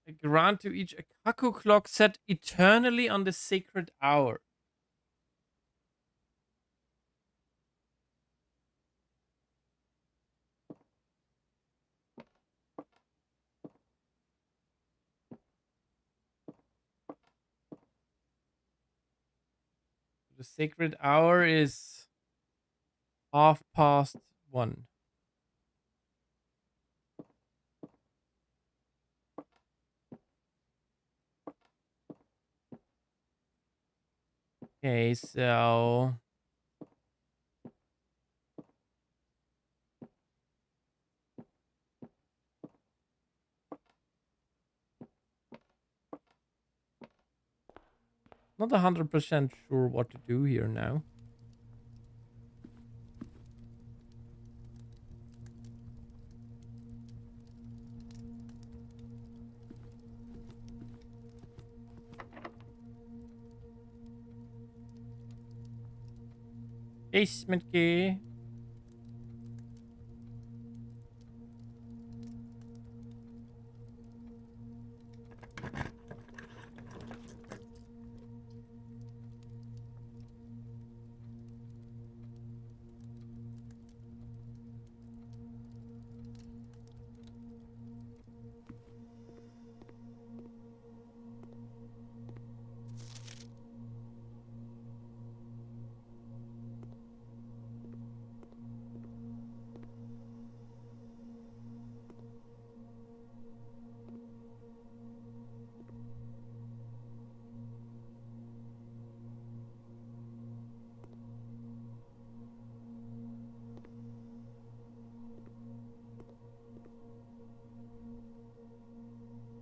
I grant to each a cuckoo clock set eternally on the sacred hour. The sacred hour is 1:30. Okay, so not 100% sure what to do here now. Basement key.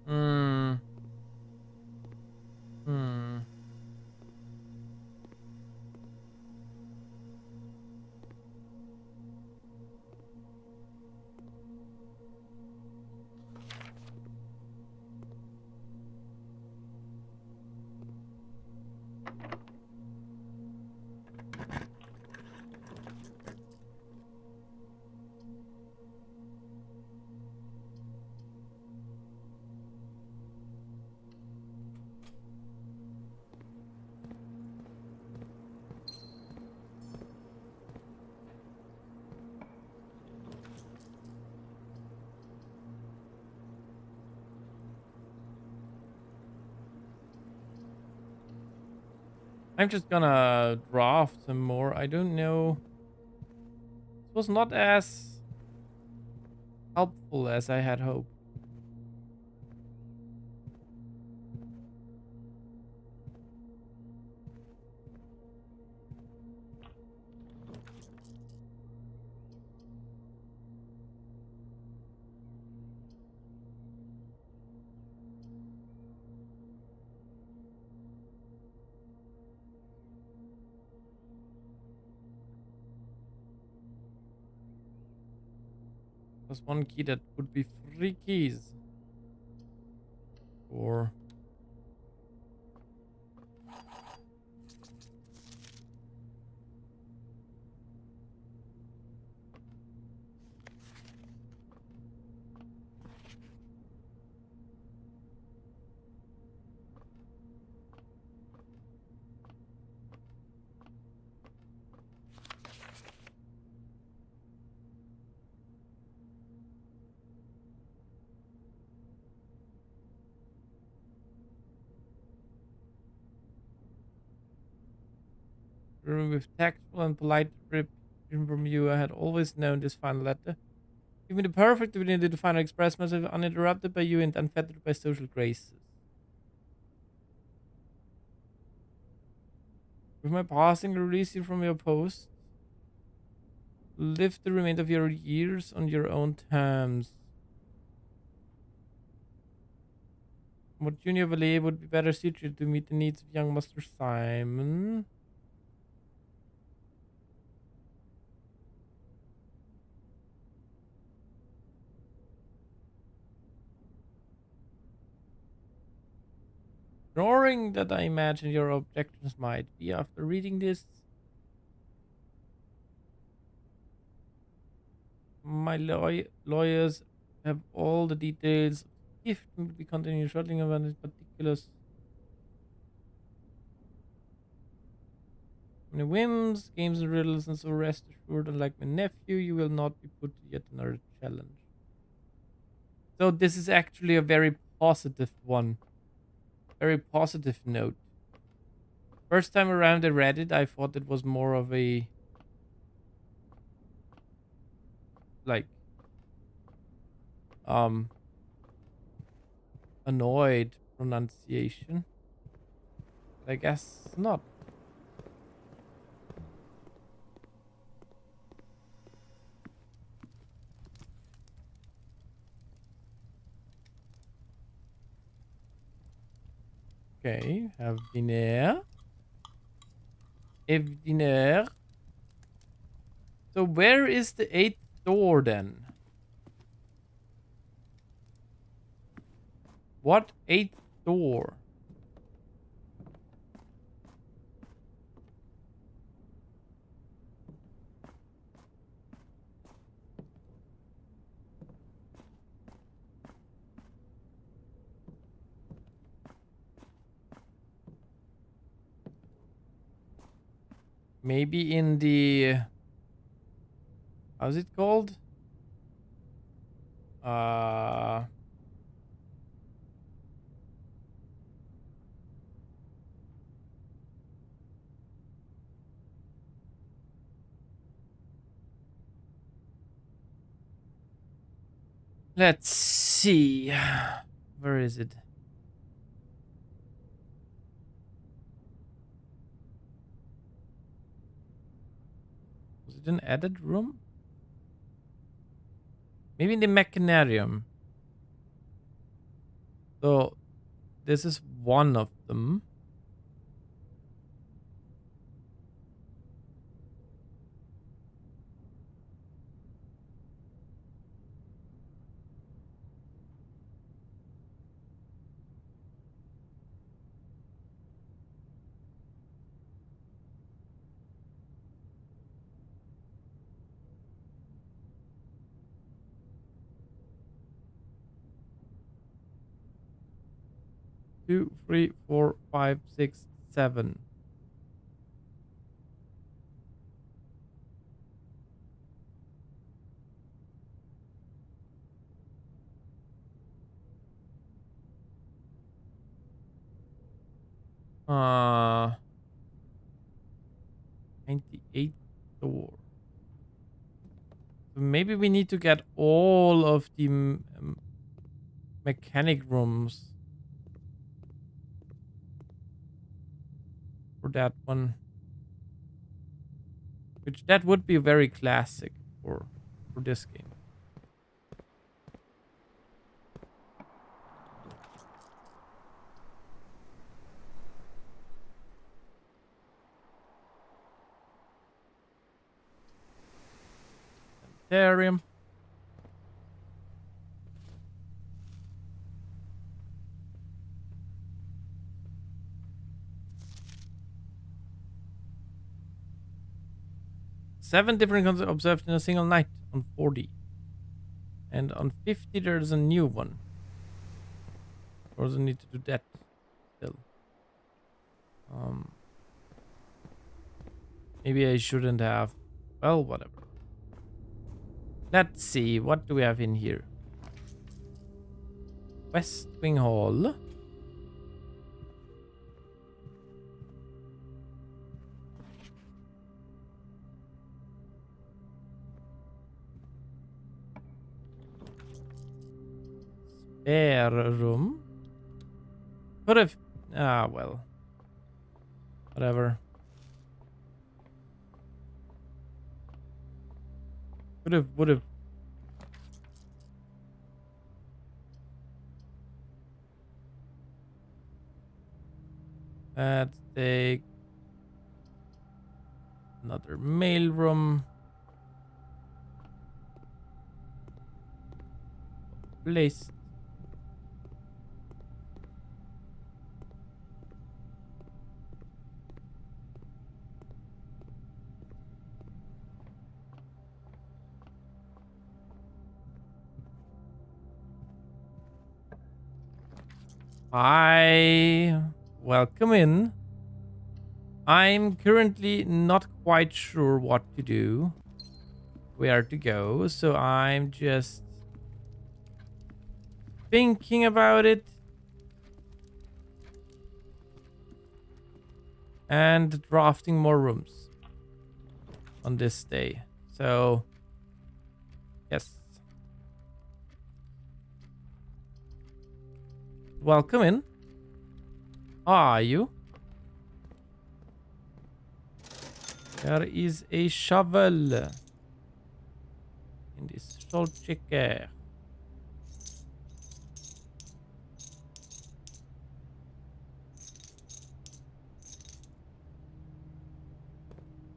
Hmm. Hmm. I'm just gonna draft some more. I don't know. It was not as helpful as I had hoped. There's one key that would be 3 keys. Or with tactful and polite rip from you, I had always known this final letter. Give me the perfect opportunity to finally express myself uninterrupted by you and unfettered by social graces. With my passing, release you from your post. Live the remainder of your years on your own terms. What Junior Valet would be better suited to meet the needs of young Master Simon. Ignoring that I imagine your objections might be after reading this, my lawyers have all the details. If we continue shortly about the particulars, many whims, games and riddles, and so rest assured, unlike my nephew, you will not be put to yet another challenge. So this is actually a very positive one. Very positive note. First time around I read it, I thought it was more of a like annoyed pronunciation. I guess not. Okay, have dinner. Have dinner. So where is the 8th door then? What 8th door? Maybe in the... How's it called? Let's see. Where is it? Was it an added room? Maybe in the mechanarium. So this is one of them. Two, three, four, five, six, seven. Uh, 98th door. So maybe we need to get all of the mechanic rooms for that one. Which that would be very classic for this game. Sanitarium. Seven different concepts observed in a single night on 40. And on 50 there's a new one. Or does it need to do that still? Maybe I shouldn't have. Well, whatever. Let's see. What do we have in here? West Wing Hall. Spare room. Could have... Ah, well. Whatever. Would have. Let's take another mail room. Place. Hi, welcome in. I'm currently not quite sure what to do, where to go, so I'm just thinking about it and drafting more rooms on this day. So Yes. Welcome in. Are you? There is a shovel in this soldier.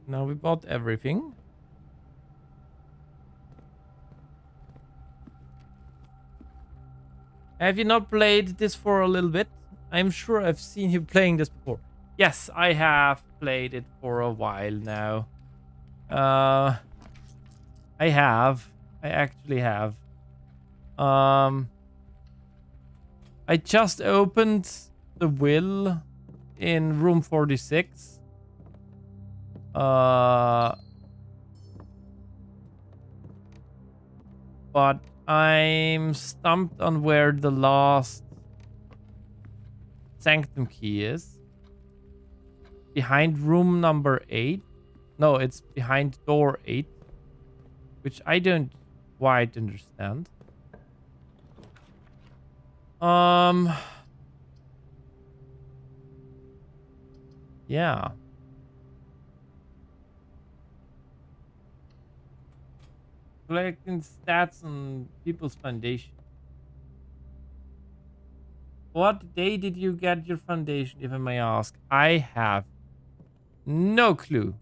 Now we bought everything. Have you not played this for a little bit? I'm sure I've seen you playing this before. Yes, I have played it for a while now. I have. I actually have. I just opened the will in room 46. But I'm stumped on where the last sanctum key is. Behind room number 8. No, it's behind door 8. Which I don't quite understand. Yeah. Collecting stats on people's foundation. What day did you get your foundation, if I may ask? I have no clue.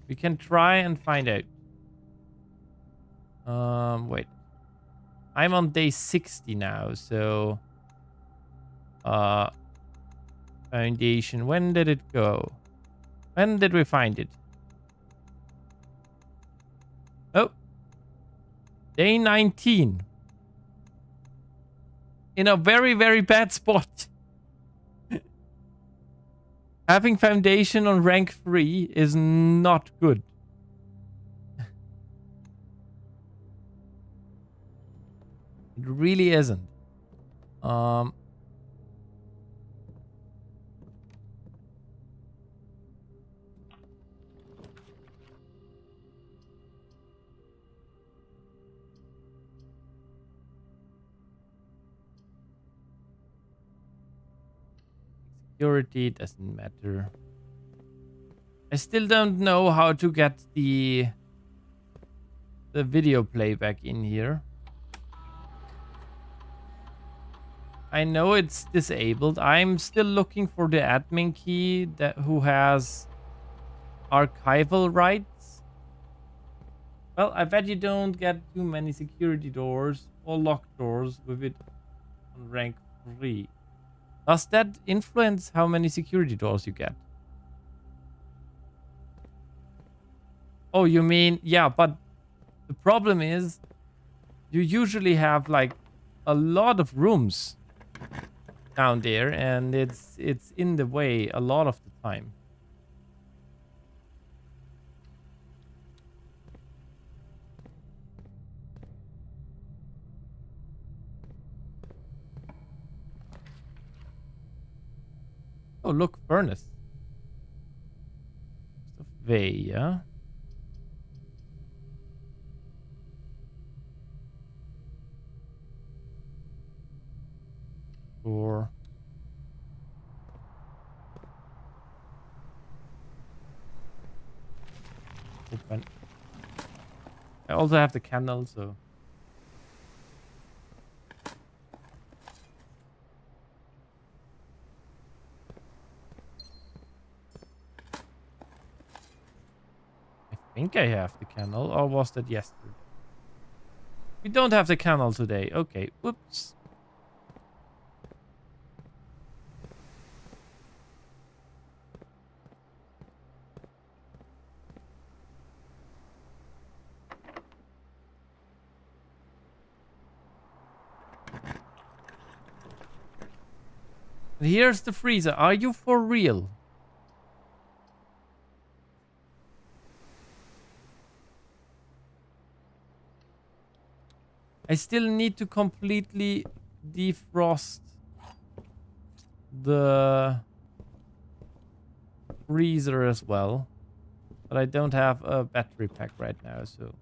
We can try and find out. Wait. I'm on day 60 now, so... Foundation. When did it go? When did we find it? Oh. Day 19. In a very, very bad spot. Having foundation on rank 3 is not good. It really isn't. Security doesn't matter. I still don't know how to get the video playback in here. I know it's disabled. I'm still looking for the admin key that who has archival rights. Well, I bet you don't get too many security doors or locked doors with it on rank 3. Does that influence how many security doors you get? Oh, you mean, yeah, but the problem is you usually have like a lot of rooms down there, and it's in the way a lot of the time. Oh, look, furnace. Veja. Or open. I also have the candle, so I think I have the candle, or was that yesterday? We don't have the candle today. Okay, whoops. Here's the freezer. Are you for real? I still need to completely defrost the freezer as well. But I don't have a battery pack right now, so...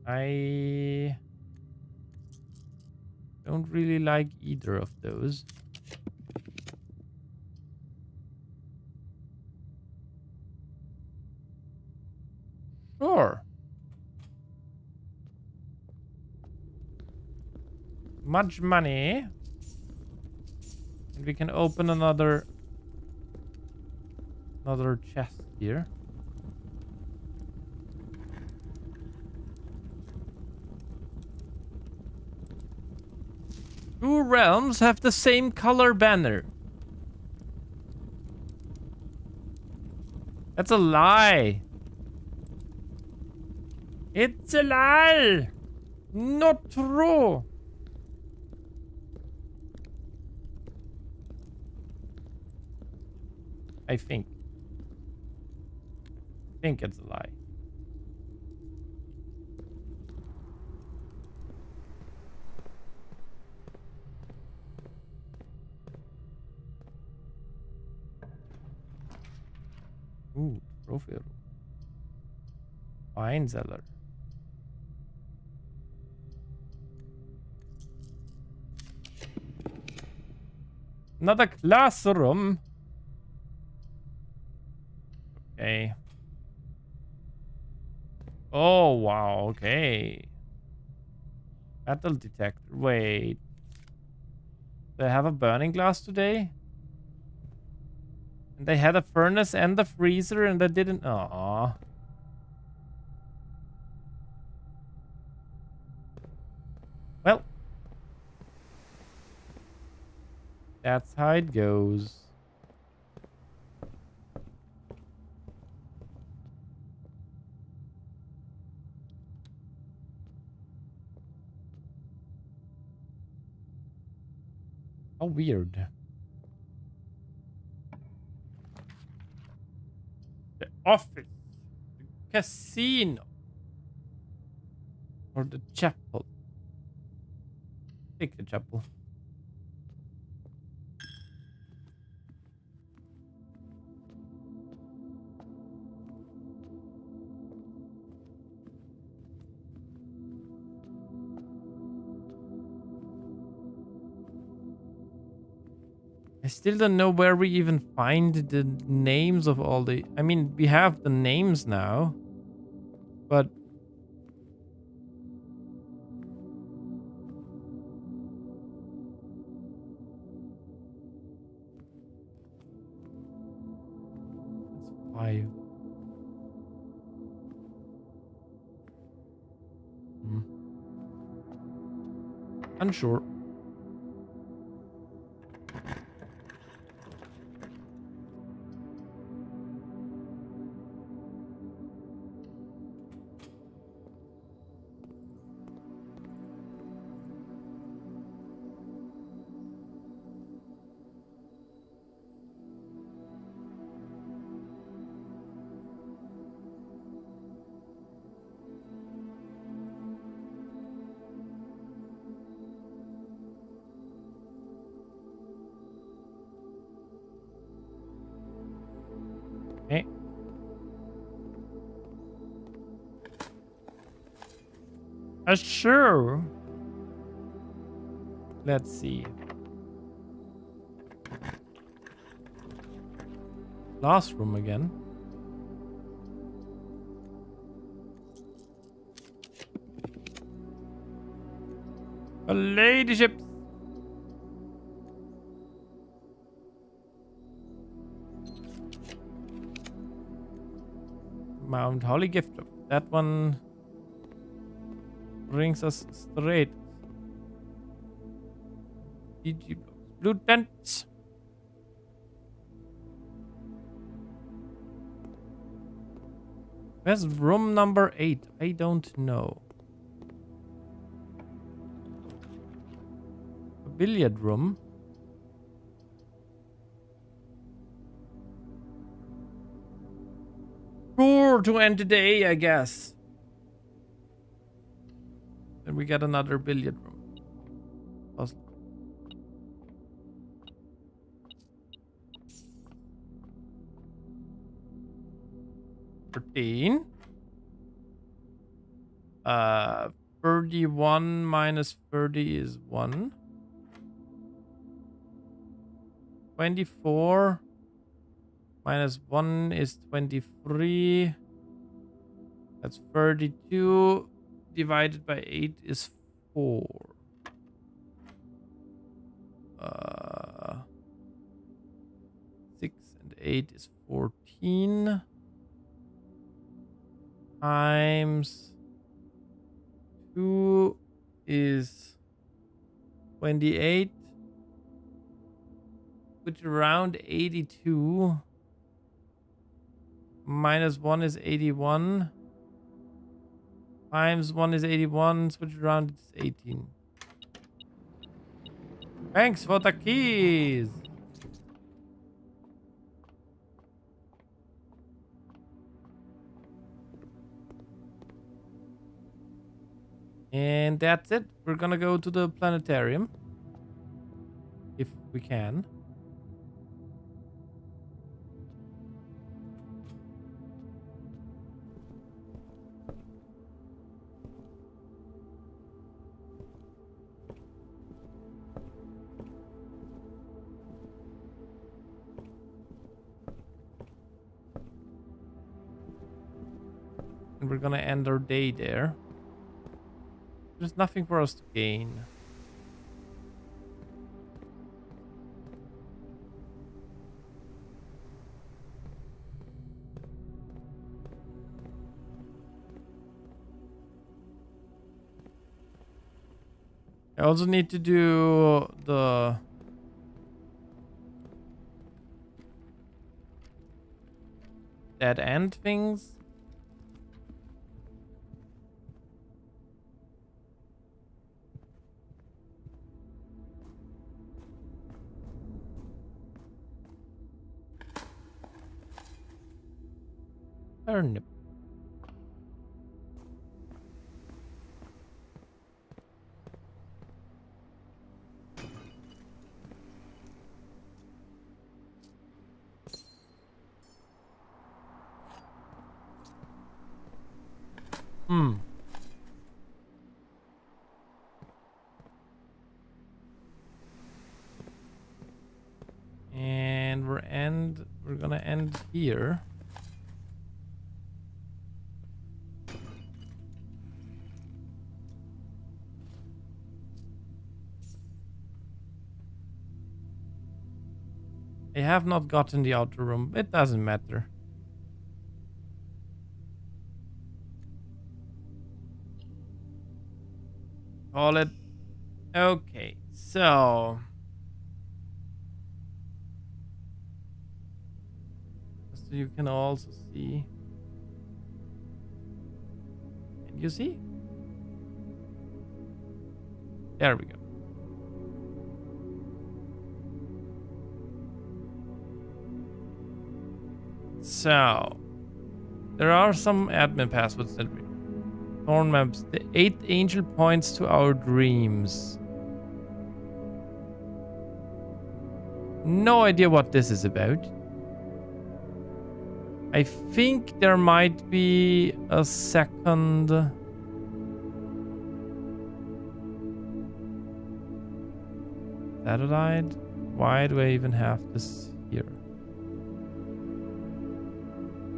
I don't really like either of those. Sure. Much money. And we can open another chest here. Two realms have the same color banner. That's a lie. It's a lie. Not true. I think it's a lie. Ooh, trophy room. Wine cellar. Another classroom. Okay. Oh, wow. Okay. Metal detector. Wait. They have a burning glass today? And they had a furnace and a freezer and they didn't. Aww. Well. That's how it goes. How weird. The office. The casino. Or the chapel. Take the chapel. I still don't know where we even find the names of all the... I mean, we have the names now. But... It's 5. Unsure. Okay. Sure. Let's see. Last room again. A ladyship. Mount Holly gift shop. That one brings us straight. DG blocks. Blue tents. Where's room number 8? I don't know. A billiard room. Sure, to end the day, I guess. Then we get another billiard room. Puzzle. 13. Uh, 31 minus 30 is 1. 24 minus 1 is 23. That's 32. Divided by 8 is 4. 6 and 8 is 14. Times 2 is 28. Which around 82. Minus 1 is 81. Times 1 is 81. Switch around, it's 18. Thanks for the keys. And that's it. We're gonna go to the planetarium. If we can. And we're gonna end our day there. There's nothing for us to gain. I also need to do the dead end things. Turnip. And we're gonna end here. I have not gotten the outer room. It doesn't matter. Call it. Okay, so you can also see. Can you see? There we go. So there are some admin passwords that we Thorn maps. The 8 angel points to our dreams. No idea what this is about. I think there might be a second satellite. Why do I even have this here?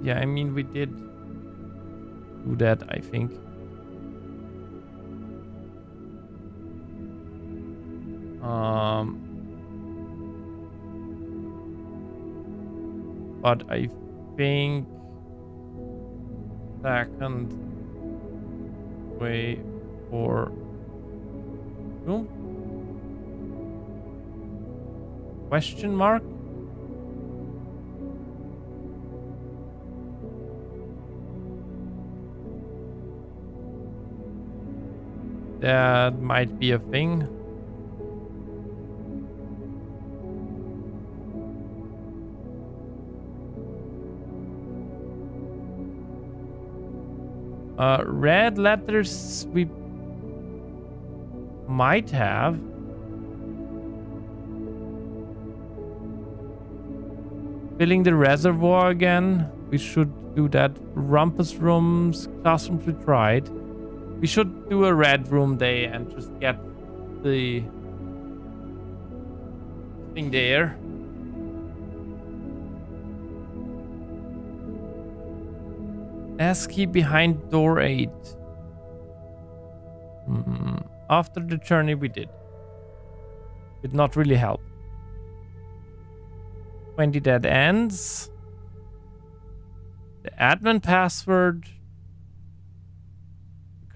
Yeah, I mean, we did do that, I think. But I think second way for room? Question mark? That might be a thing. Red letters we might have. Filling the reservoir again. We should do that. Rumpus rooms, classrooms we tried. We should do a red room day and just get the thing there. S key behind door 8. After the journey we did. Did not really help. 20 dead ends. The admin password.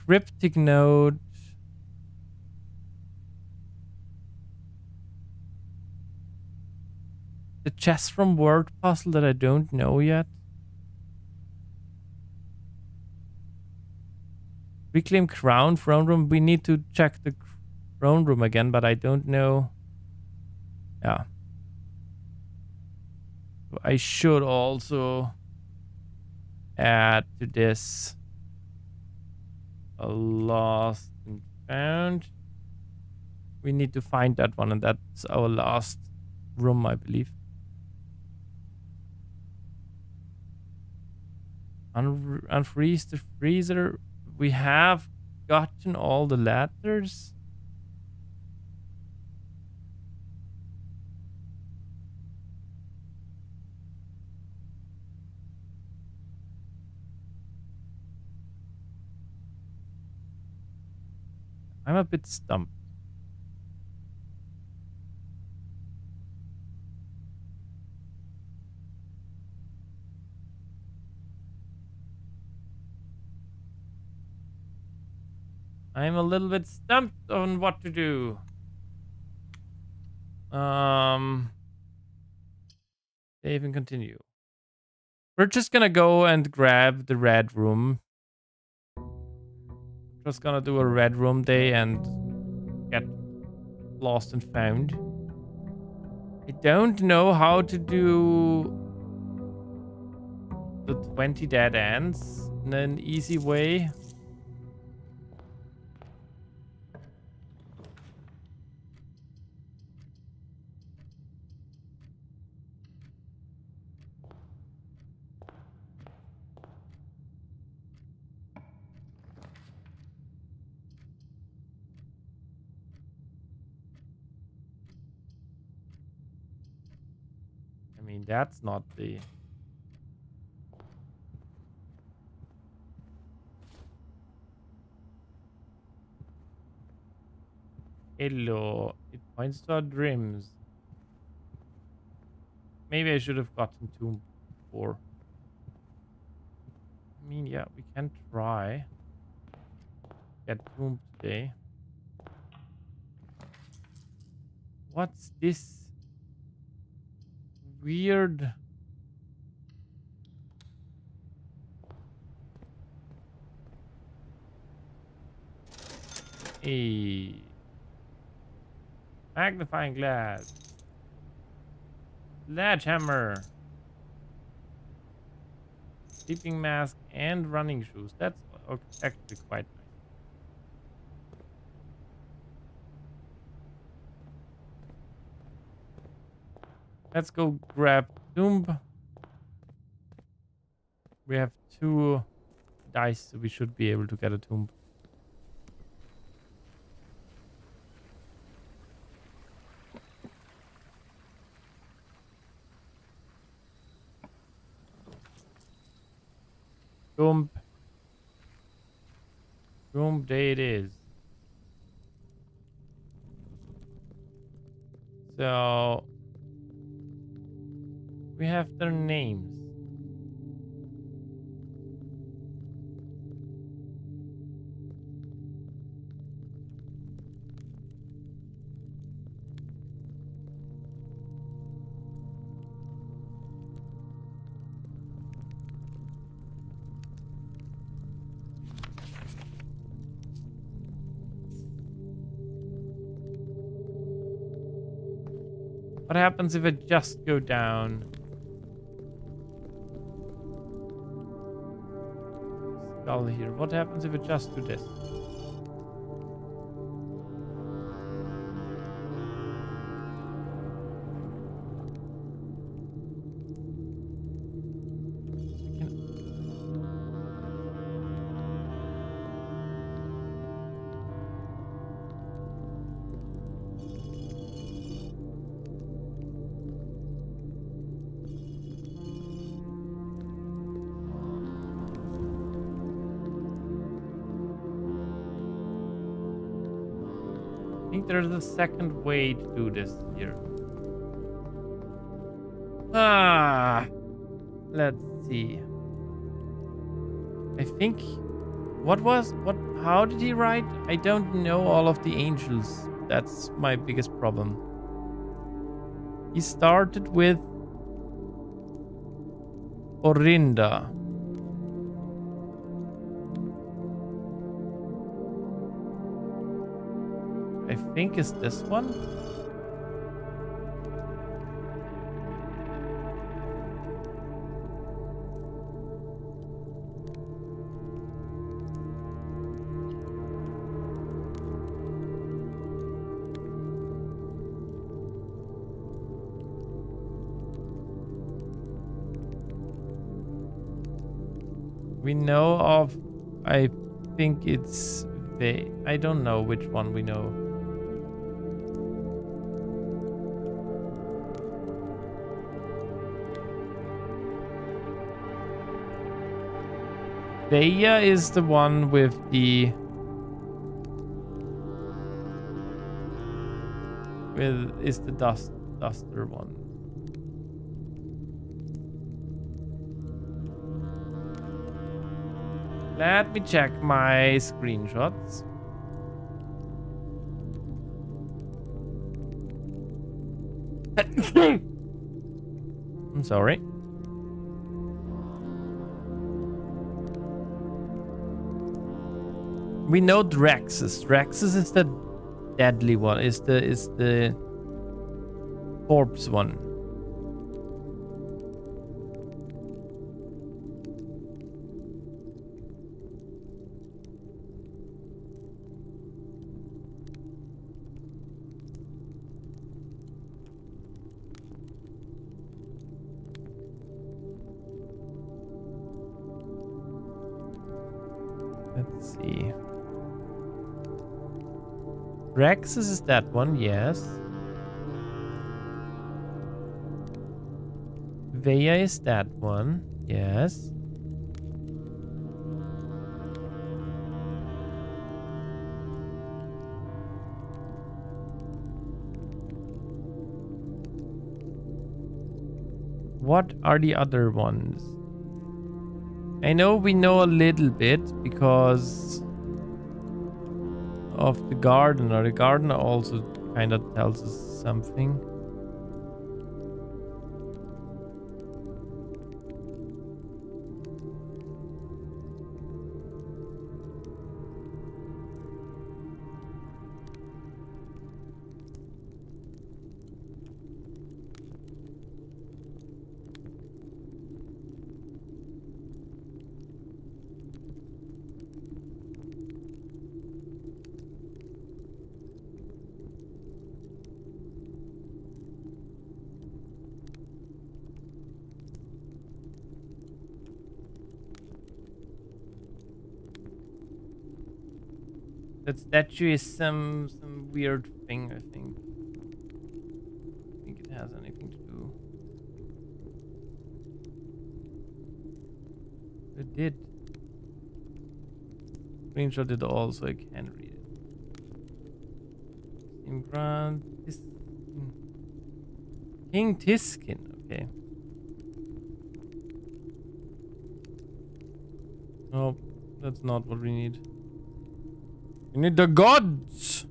Cryptic node. The chest from word puzzle that I don't know yet. Reclaim crown, throne room. We need to check the throne room again, but I don't know. Yeah. I should also add to this a lost and found. We need to find that one, and that's our last room, I believe. Unfreeze the freezer. We have gotten all the ladders. I'm a bit stumped. I'm a little bit stumped on what to do. Save and continue. We're just gonna go and grab the red room. Just gonna do a red room day and get lost and found. I don't know how to do the 20 dead ends in an easy way. I mean, that's not the... Hello. It points to our dreams. Maybe I should have gotten Tomb before. I mean, yeah, we can try. Get Tomb today. What's this weird... A magnifying glass. Sledgehammer. Sleeping mask and running shoes. That's actually quite nice. Let's go grab Tomb. We have 2 dice, so we should be able to get a Tomb. Tomb. Tomb day it is. So we have their names. What happens if I just go down? Skull here. What happens if I just do this? I think there's a second way to do this here. Let's see. I think how did he write? I don't know all of the angels. That's my biggest problem. He started with Orinda. I think it's this one. We know of, I think it's I don't know which one we know. Veya is the one with the is the duster one. Let me check my screenshots. I'm sorry. We know Draxus. Draxus is the deadly one. Is the corpse one. Let's see. Draxus is that one, yes. Veya is that one, yes. What are the other ones? I know we know a little bit because of the gardener. The gardener also kind of tells us something. That statue is some weird thing, I think. I think it has anything to do. It did. Screenshot it all so I can read it. In Grand King Tiskin, okay. Nope, that's not what we need. We need the gods!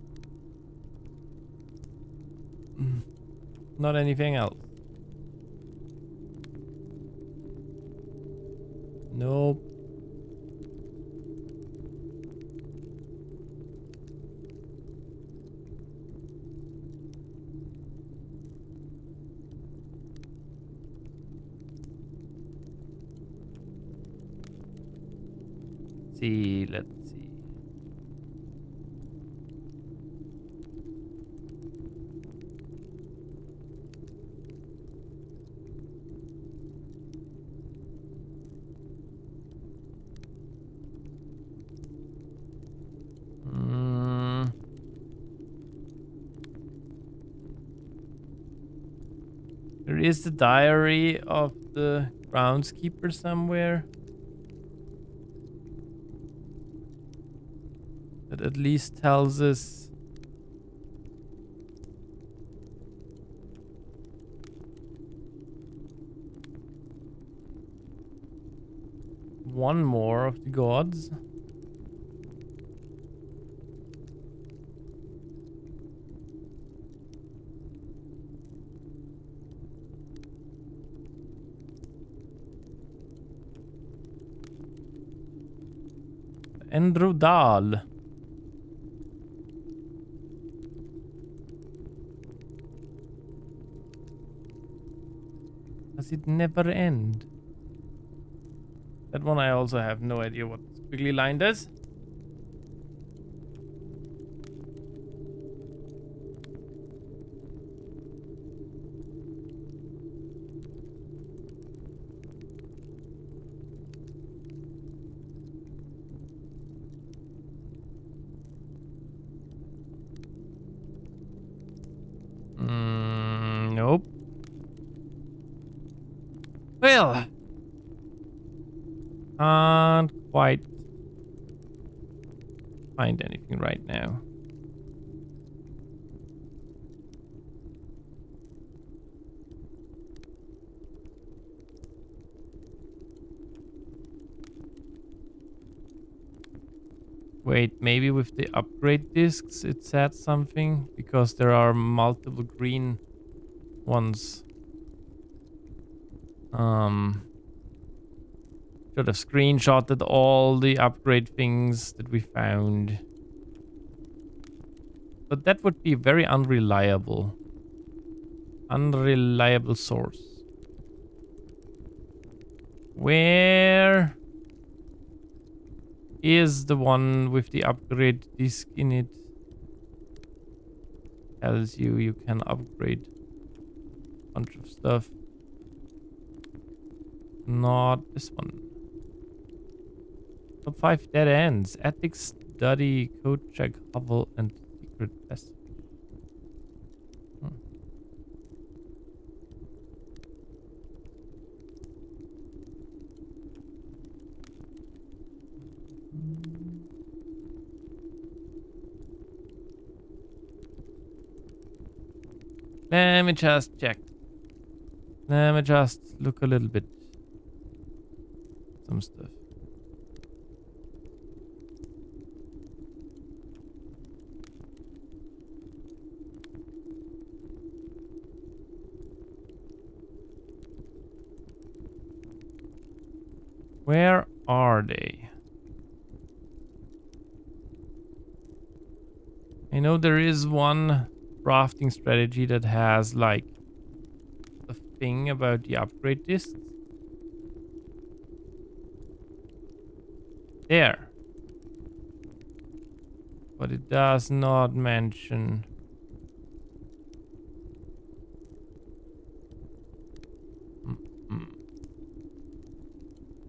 Not anything else. Nope. Let's see. There is the diary of the groundskeeper somewhere. That at least tells us one more of the gods. Endrodal. Does it never end? That one I also have no idea what squiggly line does. Nope. Well, can't quite find anything right now. Wait, maybe with the upgrade discs it said something? Because there are multiple green ones. Should have screenshotted all the upgrade things that we found. But that would be very unreliable. Unreliable source. Where is the one with the upgrade disc in it? Tells you can upgrade a bunch of stuff. Not this one. Top 5 dead ends. Attic study, code check, hovel, and secret passage. Let me just check. Let me just look a little bit. Some stuff. Where are they? I know there is one crafting strategy that has like a thing about the upgrade discs. There. But it does not mention.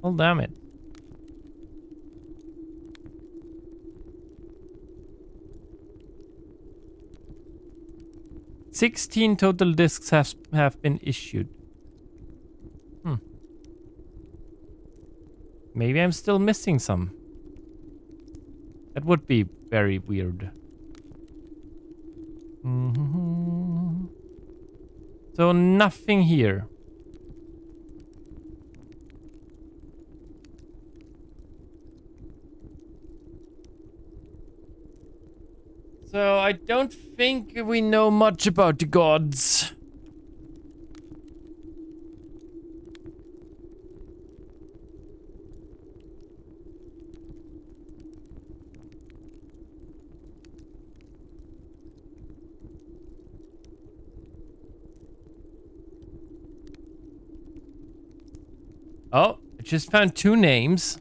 Oh, damn it. "16 total discs have been issued." Maybe I'm still missing some. That would be very weird. So nothing here. So I don't think we know much about the gods. Oh, I just found 2 names.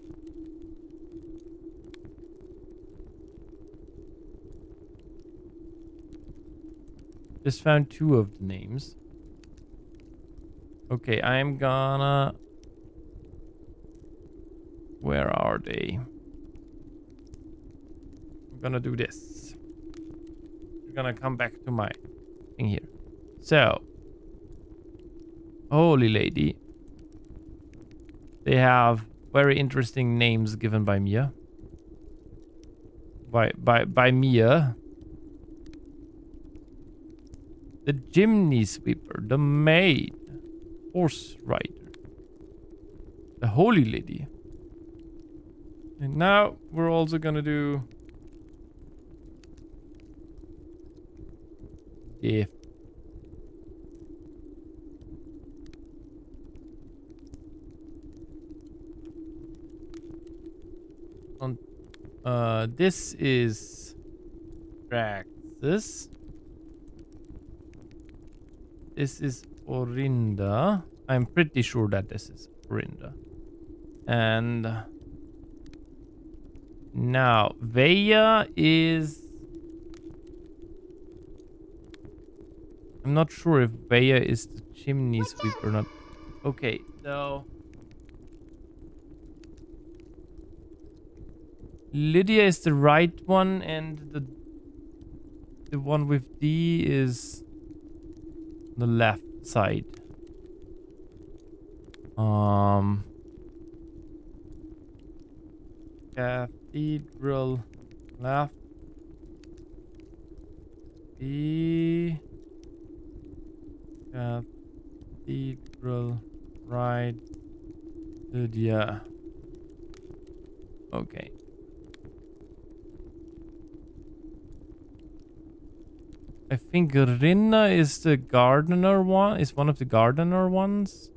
Just found 2 of the names. Okay, I'm gonna... Where are they? I'm gonna do this. I'm gonna come back to my thing here. So. Holy lady. They have very interesting names given by Mia. By Mia. The chimney sweeper, the maid, horse rider, the holy lady. And now we're also gonna do diff. On this is Draxus. This is Orinda. I'm pretty sure that this is Orinda. And now Veya is... I'm not sure if Veya is the chimney sweeper or not. Okay, so Lydia is the right one, and the one with D is the left side. Cathedral left. D. Cathedral right. Lydia. Okay. I think Rinna is the gardener one. Is one of the gardener ones.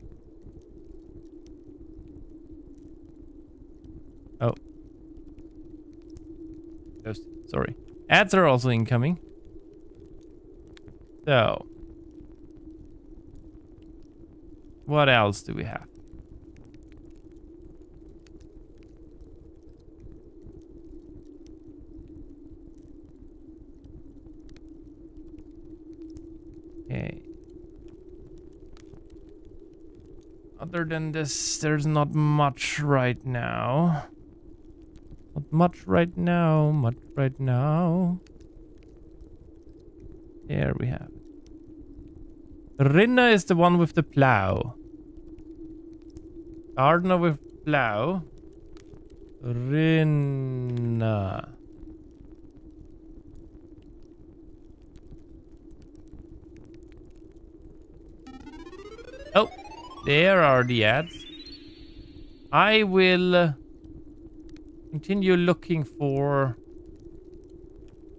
Oh. Just sorry. Ads are also incoming. So. What else do we have? Okay. Other than this, there's not much right now. Not much right now. Much right now. There we have it. Rinna is the one with the plow. Gardener with plow. Rinna. Oh, there are the ads. I will continue looking for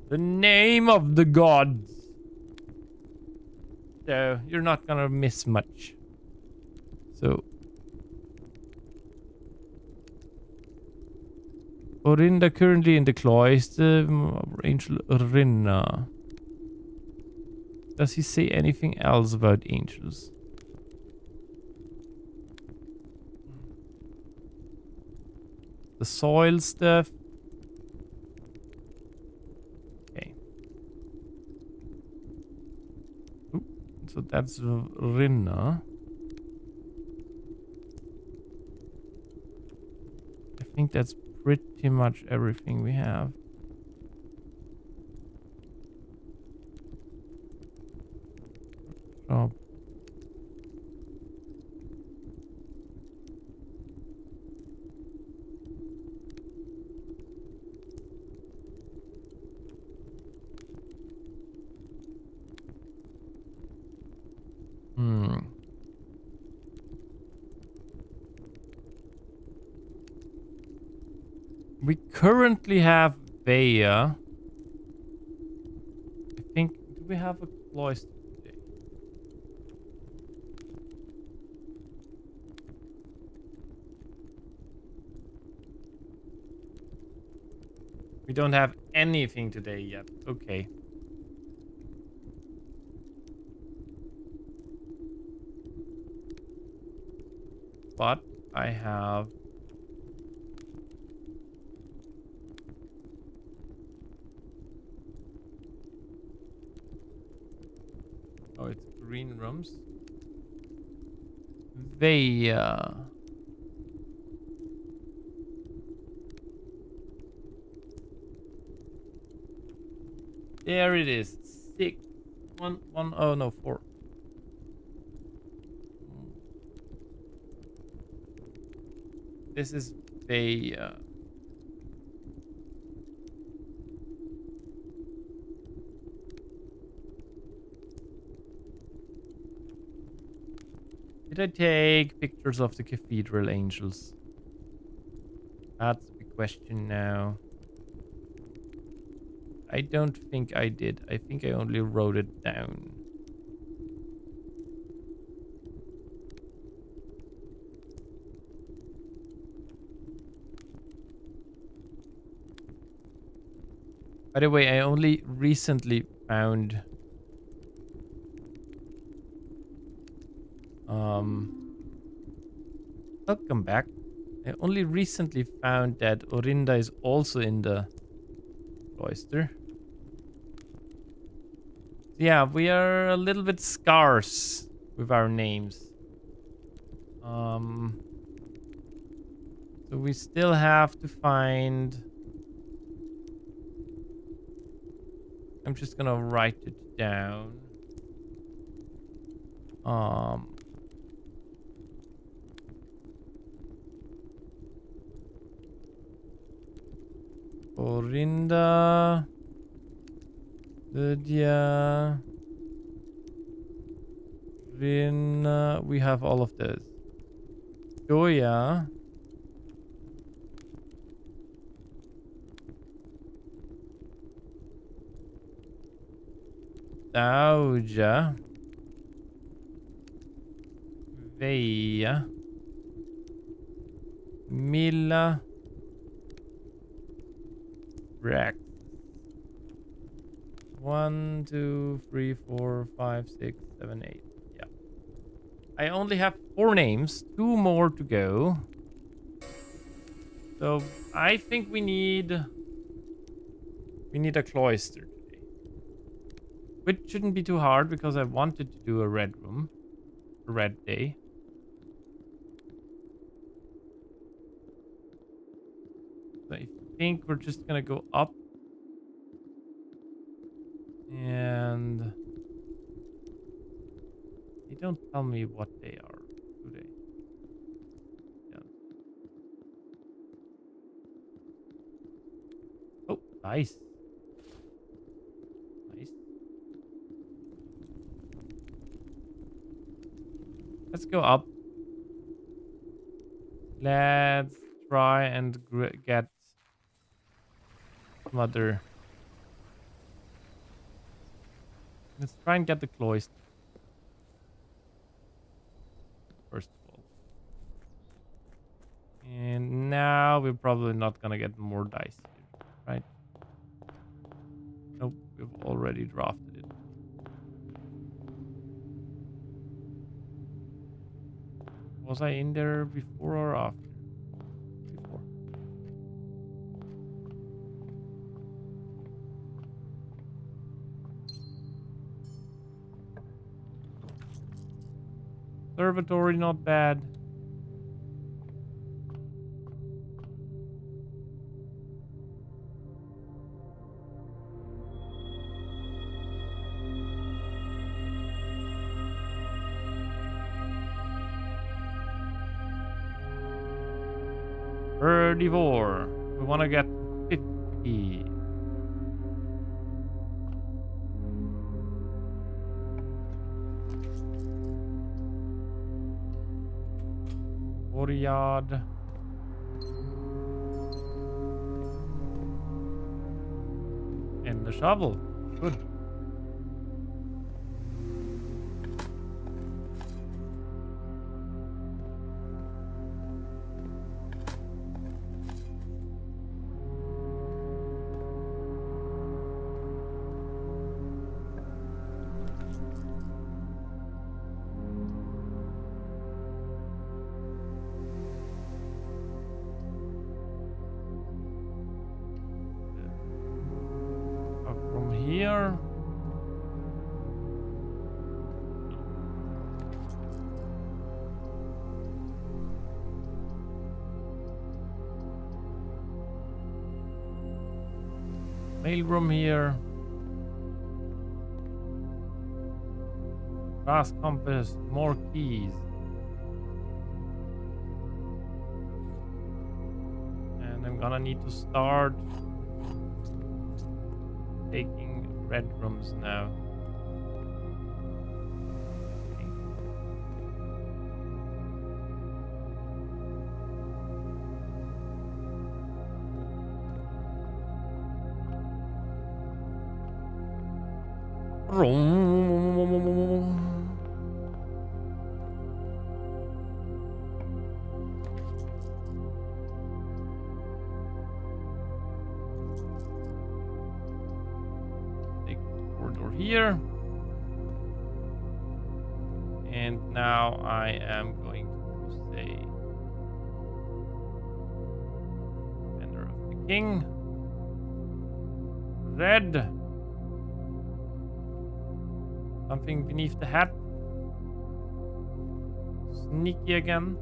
the name of the gods. So you're not gonna miss much. So Orinda currently in the cloister. Angel Rinna. Does he say anything else about angels? The soil stuff. Okay. Ooh, so that's Rinna. I think that's pretty much everything we have. Shop. We currently have Veya. I think, do we have a cloister today? We don't have anything today yet. Okay. But I have... Oh, it's green rooms. Veya. There it is. 6. 1. Oh no, 4. This is Veya. Did I take pictures of the cathedral angels? That's because question now. I don't think I did. I think I only wrote it down. By the way, I only recently found welcome back. I only recently found that Orinda is also in the cloister. Yeah, we are a little bit scarce with our names. So we still have to find... I'm just gonna write it down. Orinda, Lydia, Rin, we have all of this. Joya, Dauja, Veia, Milla, Rex. 1, 2, 3, 4, 5, 6, 7, 8. Yeah. I only have 4 names. 2 more to go. So I think we need a cloister today. Which shouldn't be too hard because I wanted to do a red room. A red day. So I think we're just gonna go up. And they don't tell me what they are, do they? Yeah. Oh, nice. Nice. Let's go up. Let's try and get some other... Let's try and get the cloister. First of all. And now we're probably not gonna get more dice, right? Nope, we've already drafted it. Was I in there before or after? Before. Observatory, not bad. $34. We want to get 50. Yard. And the shovel. Good. From here. Mailroom here. Brass compass, more keys. And I'm gonna need to start taking red rooms now. Take corridor here. And now I am going to say Banner of the King. Red. Something beneath the hat. Sneaky again.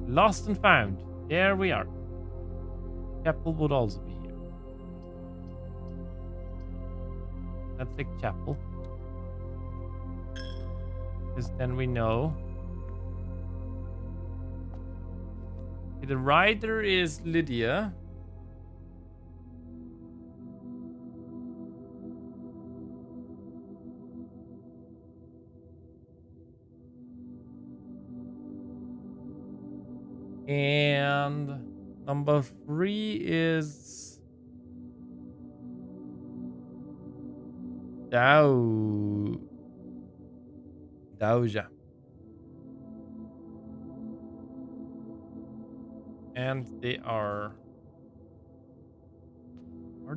Lost and found. There we are. Chapel would also be here. Let's take chapel. Because then we know. Okay, the rider is Lydia. And number 3 is Doja. And they are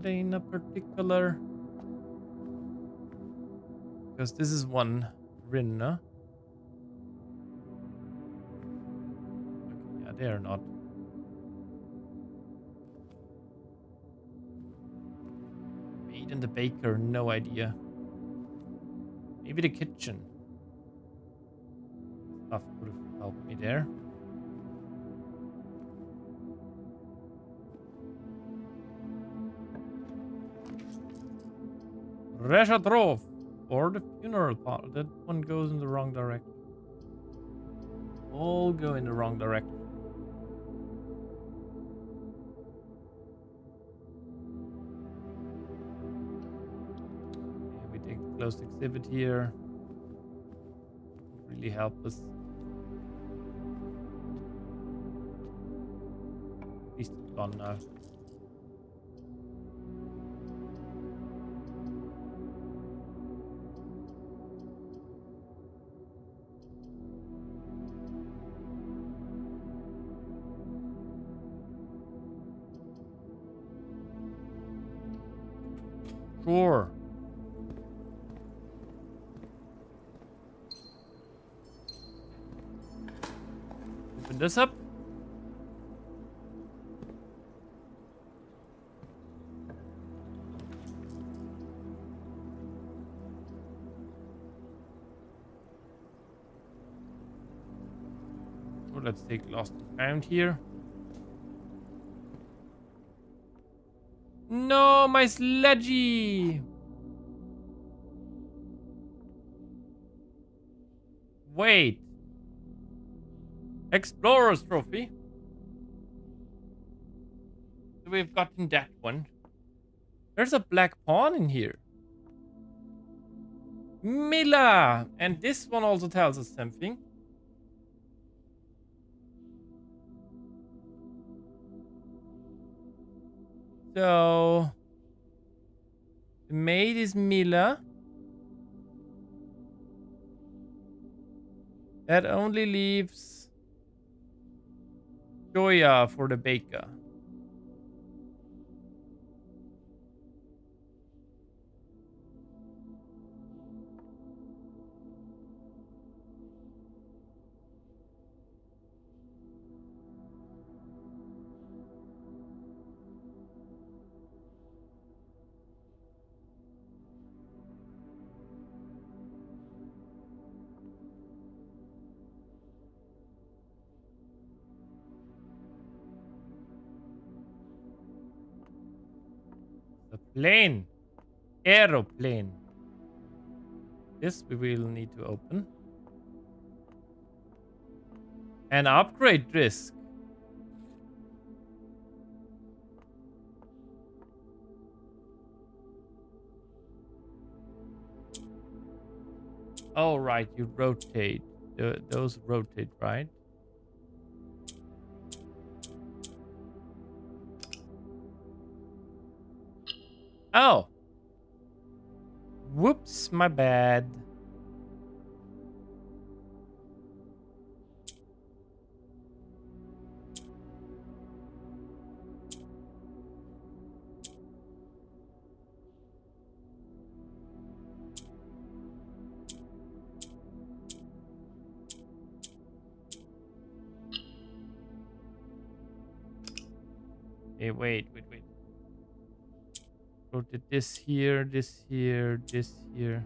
they in a particular? Because this is one Rinna. Okay, yeah, they are not. Maid and the baker, no idea. Maybe the kitchen. Stuff would have helped me there. Reshadrov, or the funeral part. That one goes in the wrong direction. All go in the wrong direction. Okay, we take the closed exhibit here. Really help us. At least it's gone now. Sure. Open this up. So let's take lost and found here. No, my sledgy! Wait. Explorer's trophy. So we've gotten that one. There's a black pawn in here. Mila! And this one also tells us something. So the maid is Mila. That only leaves Joya for the baker. The plane. Aeroplane. This we will need to open. And upgrade risk. Oh, right. You rotate. Those rotate, right? Oh. Whoops, my bad. Hey, wait. Go to this here, this here, this here.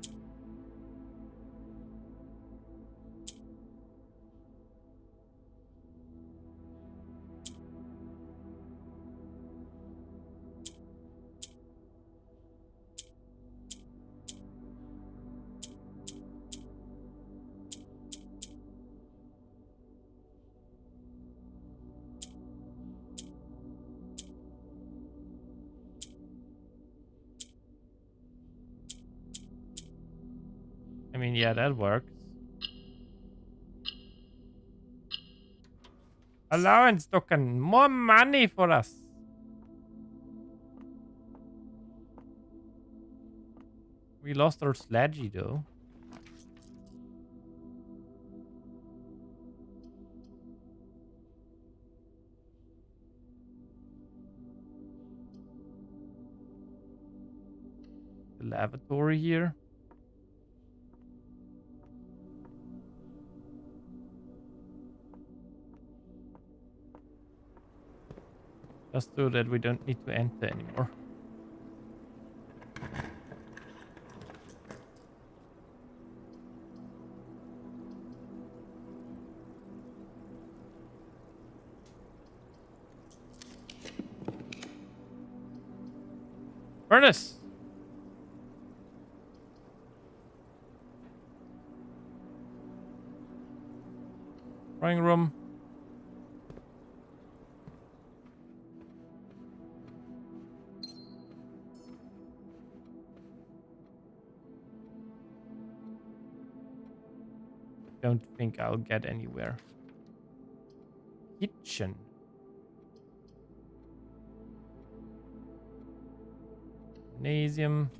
I mean, yeah, that works. Allowance token. More money for us. We lost our sledgy, though. The lavatory here. Just so that we don't need to enter anymore. Furnace! Drawing room. Don't think I'll get anywhere. Kitchen. Gymnasium.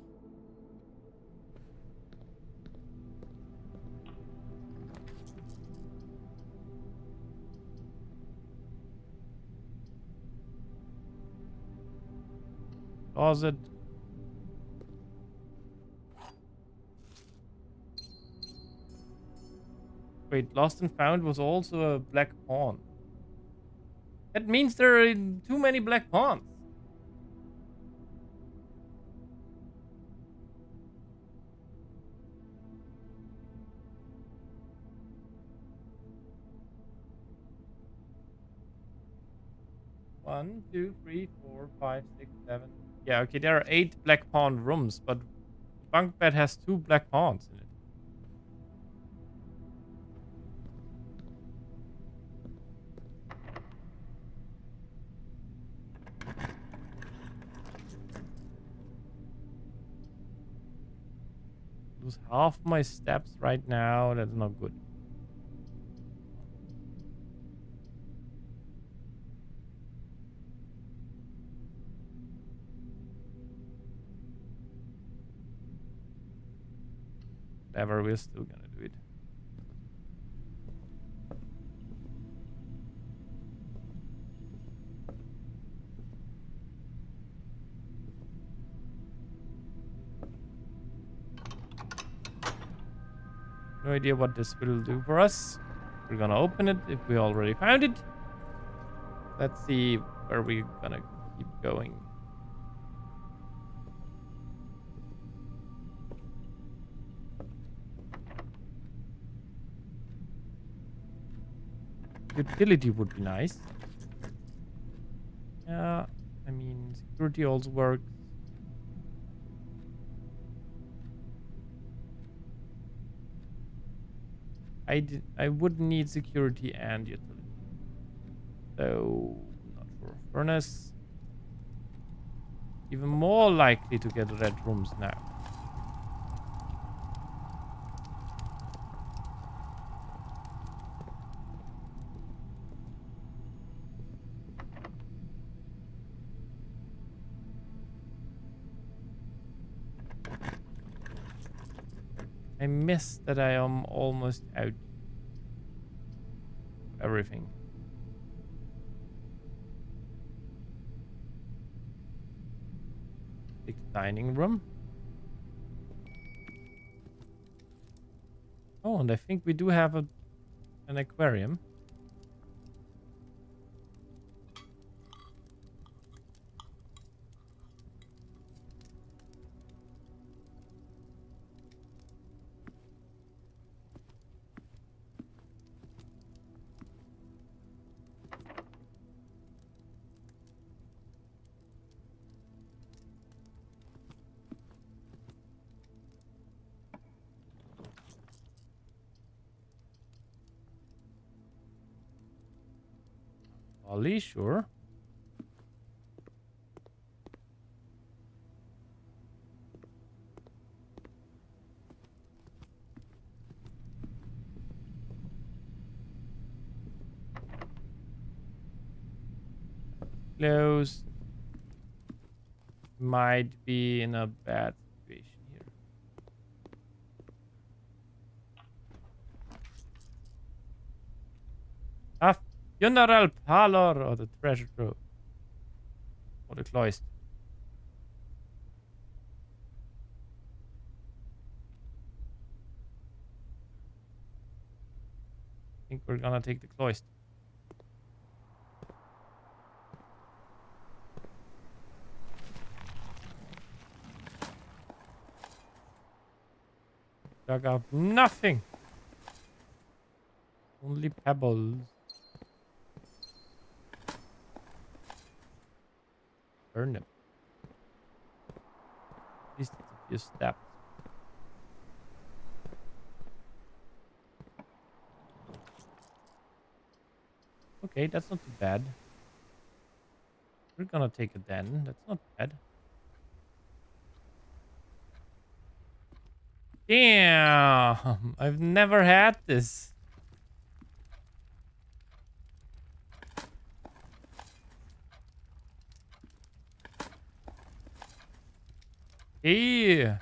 Closet. Wait, lost and found was also a black pawn. That means there are too many black pawns. One, two, three, four, five, six, seven. Yeah, okay, there are 8 black pawn rooms, but bunk bed has 2 black pawns in it. Lose half my steps right now. That's not good. Whatever, we're still gonna do it. No idea what this will do for us. We're gonna open it if we already found it. Let's see where we're gonna keep going. Utility would be nice. Yeah, I mean, security also works. I would need security and utility. So, not sure. Furnace. Even more likely to get red rooms now. I miss that I am almost out of everything. Big dining room. Oh, and I think we do have an aquarium. Ollie, sure. Close. Might be in a bad situation here. A funeral parlor or the treasure trove. Or the cloister. I think we're gonna take the cloister. Dug up nothing. Only pebbles. Burn them. At least it's a few steps. Okay, that's not too bad. We're gonna take it then. That's not bad. Damn! I've never had this. Hey!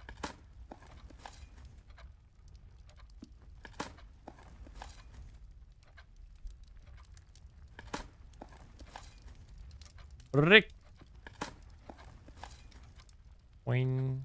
Rick! Boing.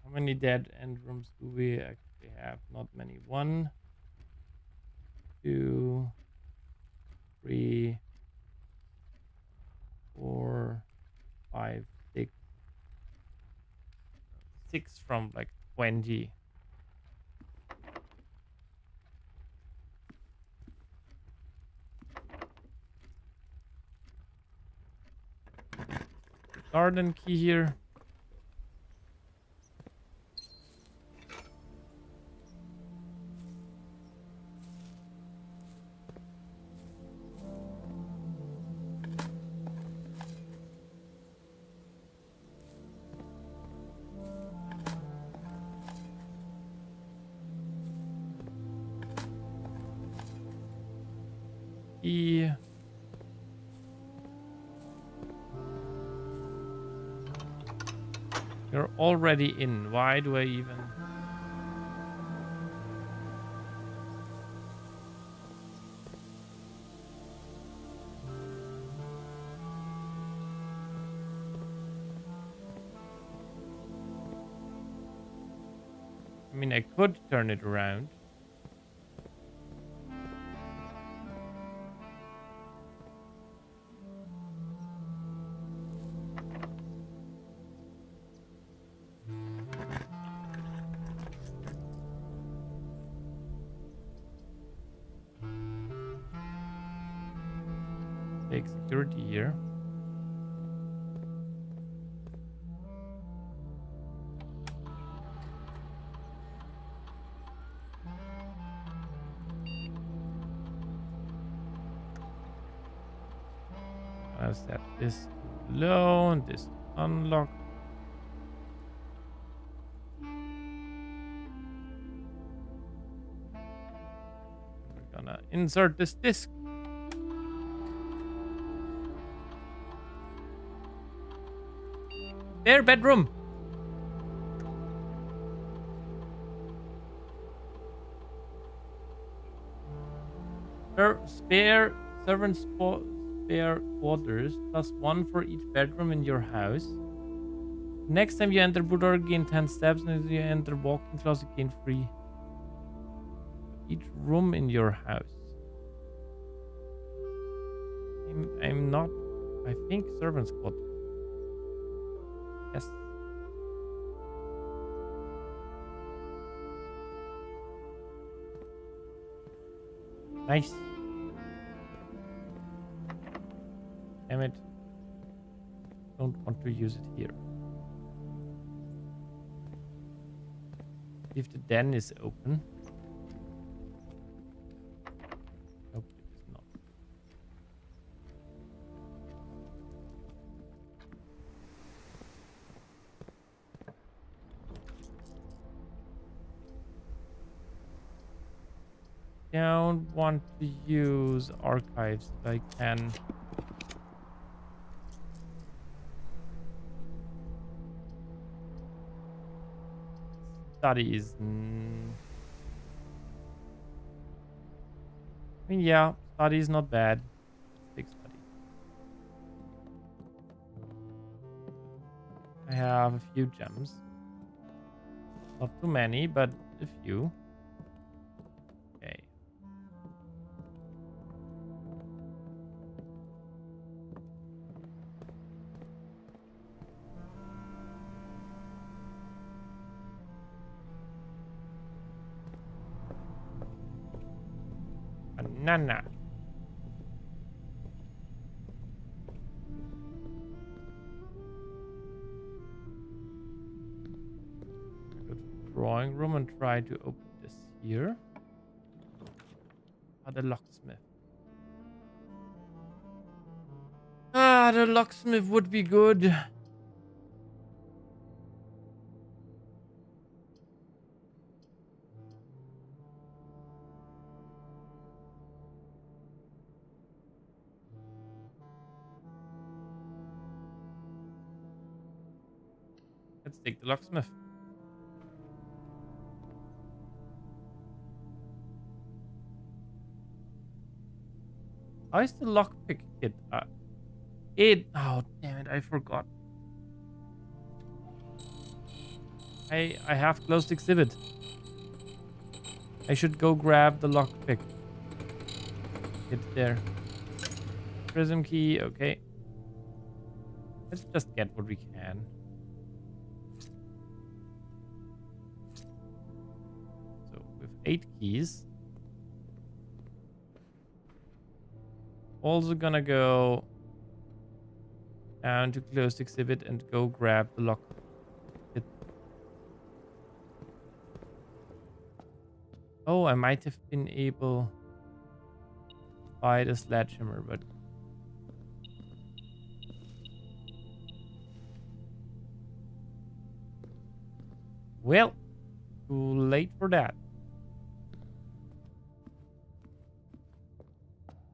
How many dead end rooms do we actually have? Not many. 1, 2, 3, 4, 5, 6. 6 from like 20. Garden key here. Key. You're already in. Why do I even... I mean, I could turn it around. Take security here. I'll set this low and this unlock. insert this disc. Spare bedroom. Spare servant spare quarters +1 for each bedroom in your house. Next time you enter Budor, gain 10 steps, and you enter walking closet, gain 3. Each room in your house. I'm not. I think servants quarters. Yes. Nice. Damn it. Don't want to use it here. If the den is open. Nope, it is not. Don't want to use archives if I can. Studies. I mean, yeah, study is not bad. Big study. I have a few gems. Not too many, but a few. Okay. Banana. Go to the drawing room and try to open this here. Ah, the locksmith. Ah, the locksmith would be good. Let's take the locksmith. How is the lockpick kit? Oh, damn it, I forgot. I have closed exhibit. I should go grab the lockpick. It's there. Prism key, okay. Let's just get what we can. So with 8 keys. Also gonna go down to closed exhibit and go grab the lock. Oh, I might have been able to buy the sledgehammer, but well, too late for that.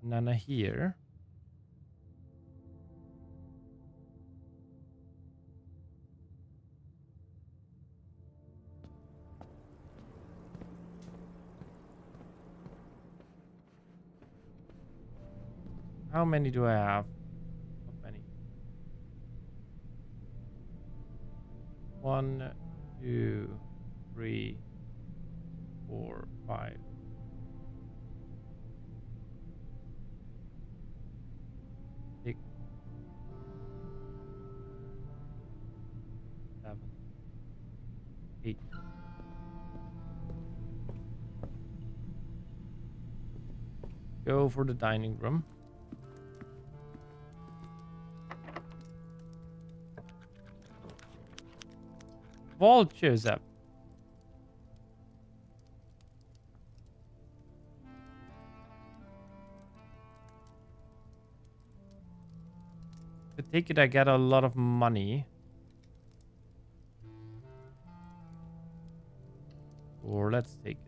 Nana here. How many do I have? Not many. 1, 2, 3, 4, 5. 6, 7, 8. Go for the dining room. Vault shows up. To take it, I get a lot of money. Or let's take it.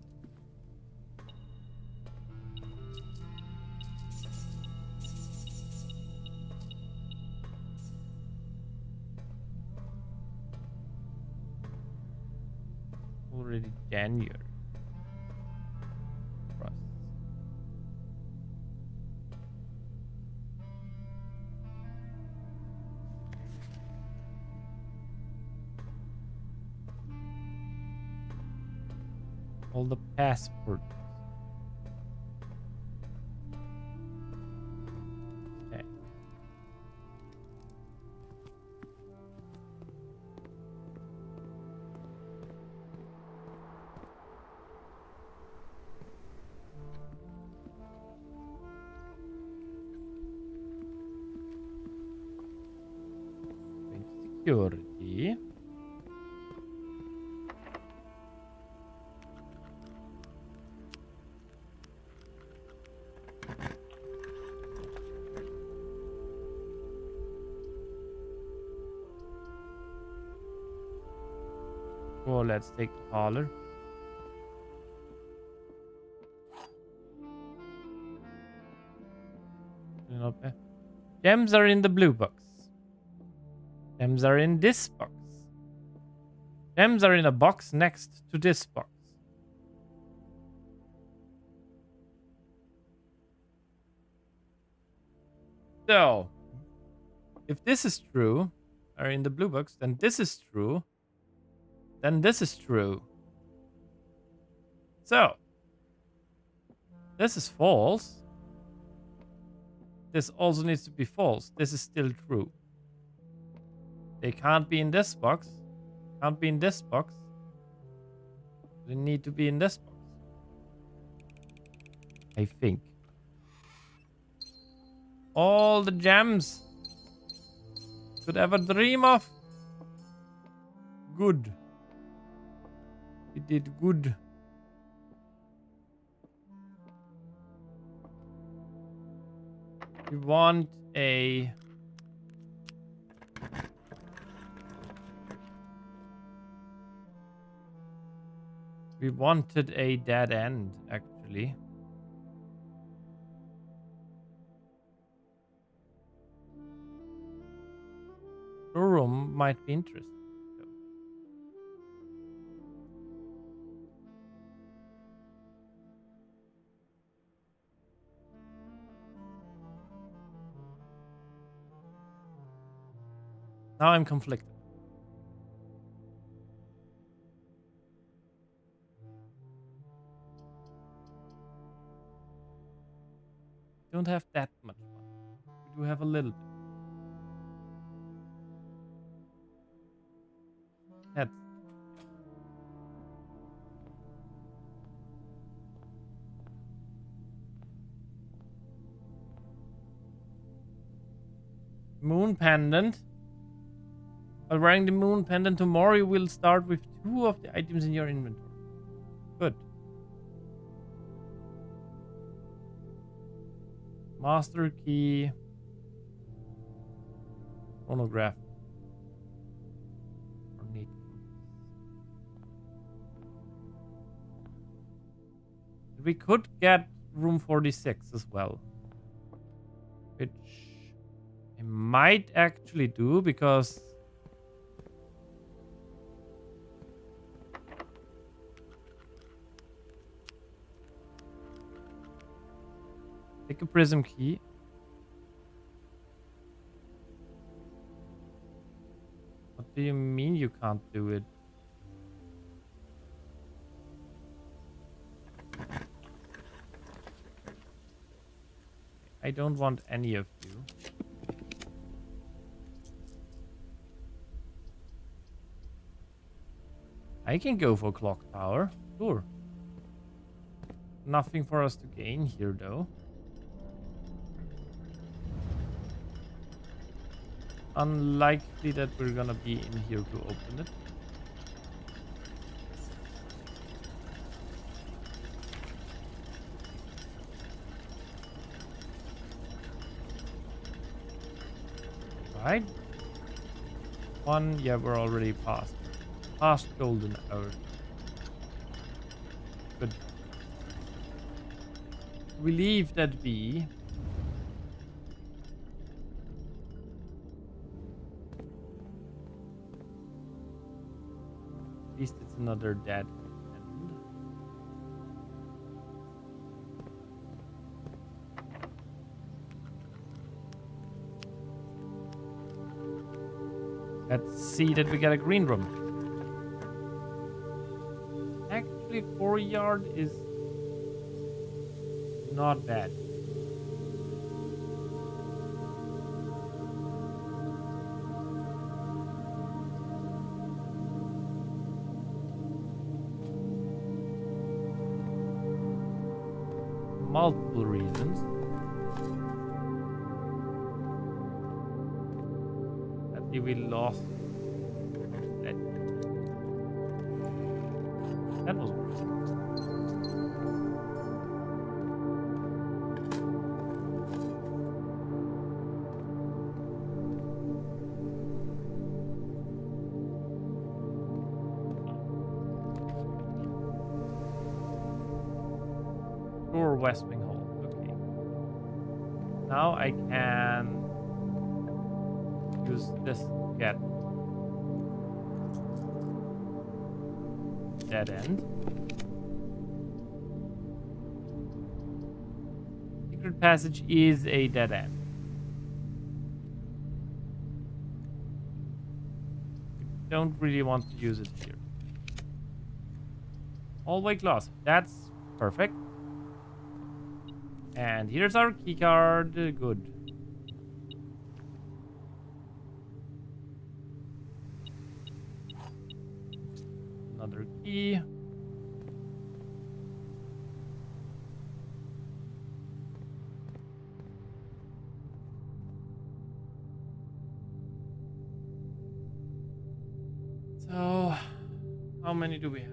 already January. Frost. All the passports. Okay. Security. Oh, let's take the parlor. Gems are in the blue box. Gems are in this box. Gems are in a box next to this box. So, if this is true, are in the blue box, then this is true. Then this is true. So, this is false. This also needs to be false. This is still true. They can't be in this box. Can't be in this box. They need to be in this box. I think. All the gems could ever dream of. Good. We did good. We want a... We wanted a dead end, actually. Showroom might be interesting. Now I'm conflicted. Don't have that much money. We do have a little bit. That's moon pendant. While wearing the moon pendant tomorrow, you will start with 2 of the items in your inventory. Good. Master key. Chronograph. Neat. We could get room 46 as well. Which I might actually do because... Take a prism key. What do you mean you can't do it? I don't want any of you. I can go for clock tower, sure. Nothing for us to gain here though. Unlikely that we're gonna be in here to open it. Right? One, yeah, we're already past. Past golden hour. Good. We leave that be. At least it's another dead. Let's see that we get a green room. Actually, courtyard is not bad. Multiple reasons. That we lost that. That was weird. Door West Wing Hall. Okay. Now I can use this to get dead end. Secret passage is a dead end. Don't really want to use it here. Hallway closet. That's perfect. And here's our key card. Good. Another key. So, how many do we have?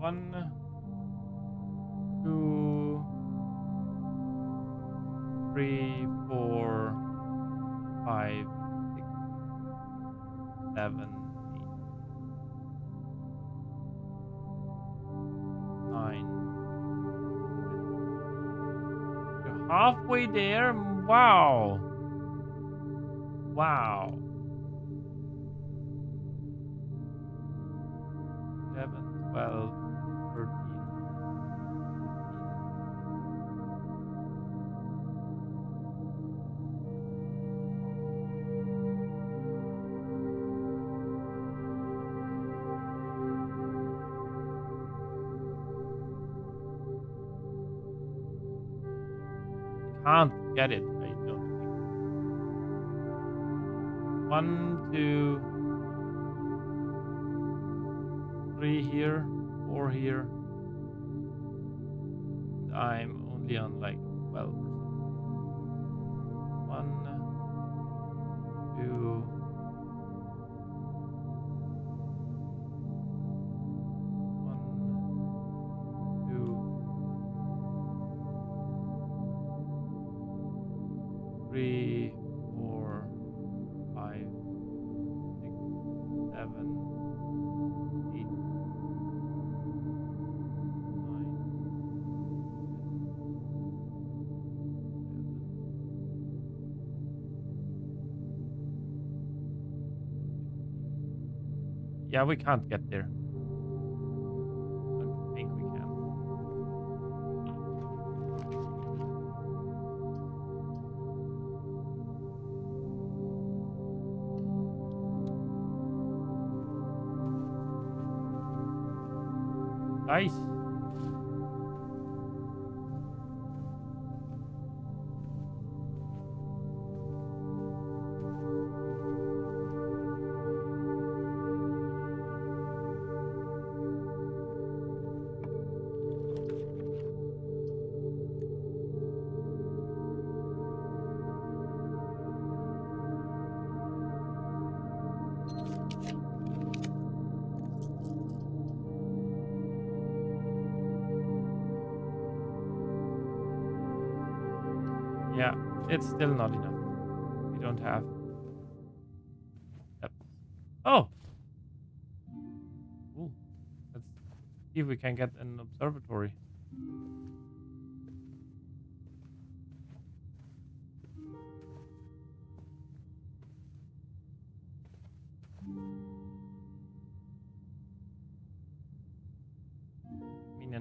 One, 2, 3, 4, 5, 6, 7, 8, 9. You're halfway there. Wow. Wow. 11, 12, 13. Can't get it, I don't think. 1, 2, 3 here, 4 here. I'm only on like 12 or something. 1, 2, 1, 2, 3, 4, 5, 6, 7, 8, 9. Yeah, we can't get there. Don't think we can. Nice. Yeah, it's still not enough. We don't have. Yep. Oh! Ooh. Let's see if we can get an observatory.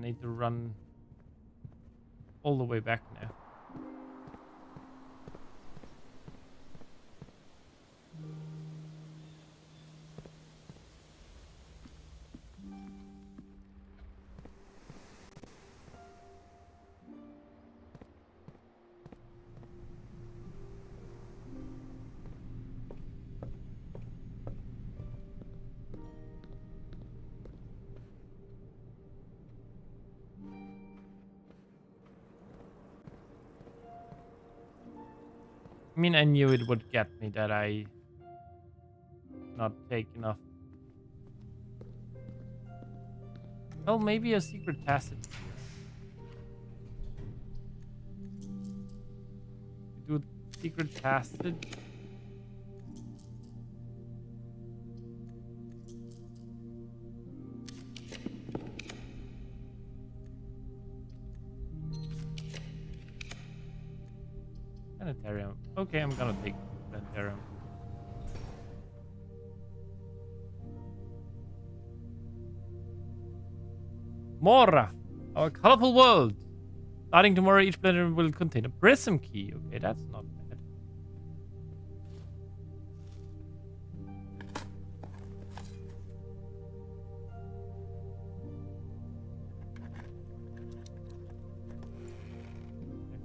need to run all the way back now. I mean, I knew it would get me that I not take enough. Well, maybe a secret passage. Do secret passage. Planetarium. Okay, I'm gonna take planetarium. Mora, our colorful world. Starting tomorrow, each planetarium will contain a prism key. Okay, that's not bad.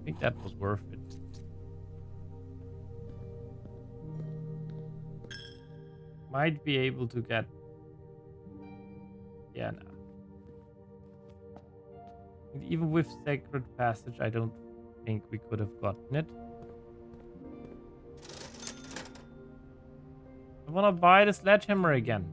I think that was worth it. Might be able to get... Yeah, no. And even with Sacred Passage, I don't think we could have gotten it. I want to buy the sledgehammer again.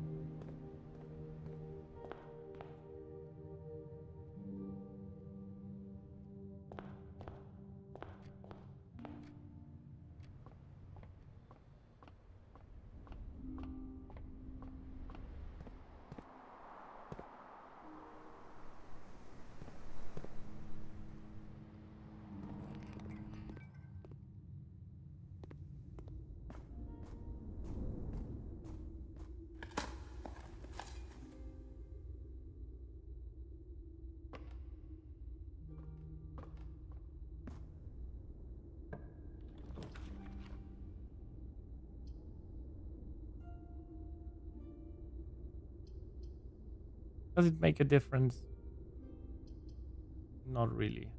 Does it make a difference? Not really.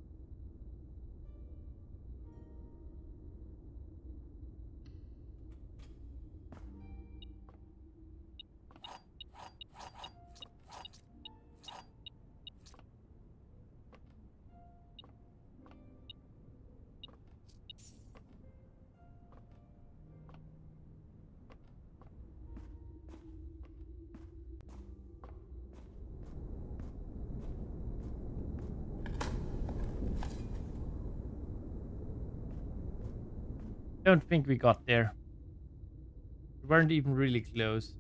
Don't think we got there. We weren't even really close.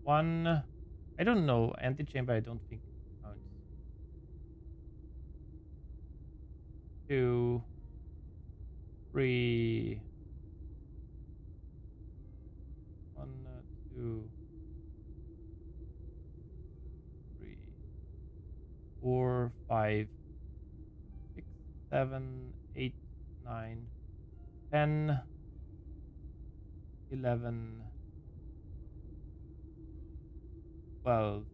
One... I don't know. Antechamber, I don't think counts. 2... 3... 1, 2... 3... 4, 5... 6, 7, 8, 9... 10... 11... 12...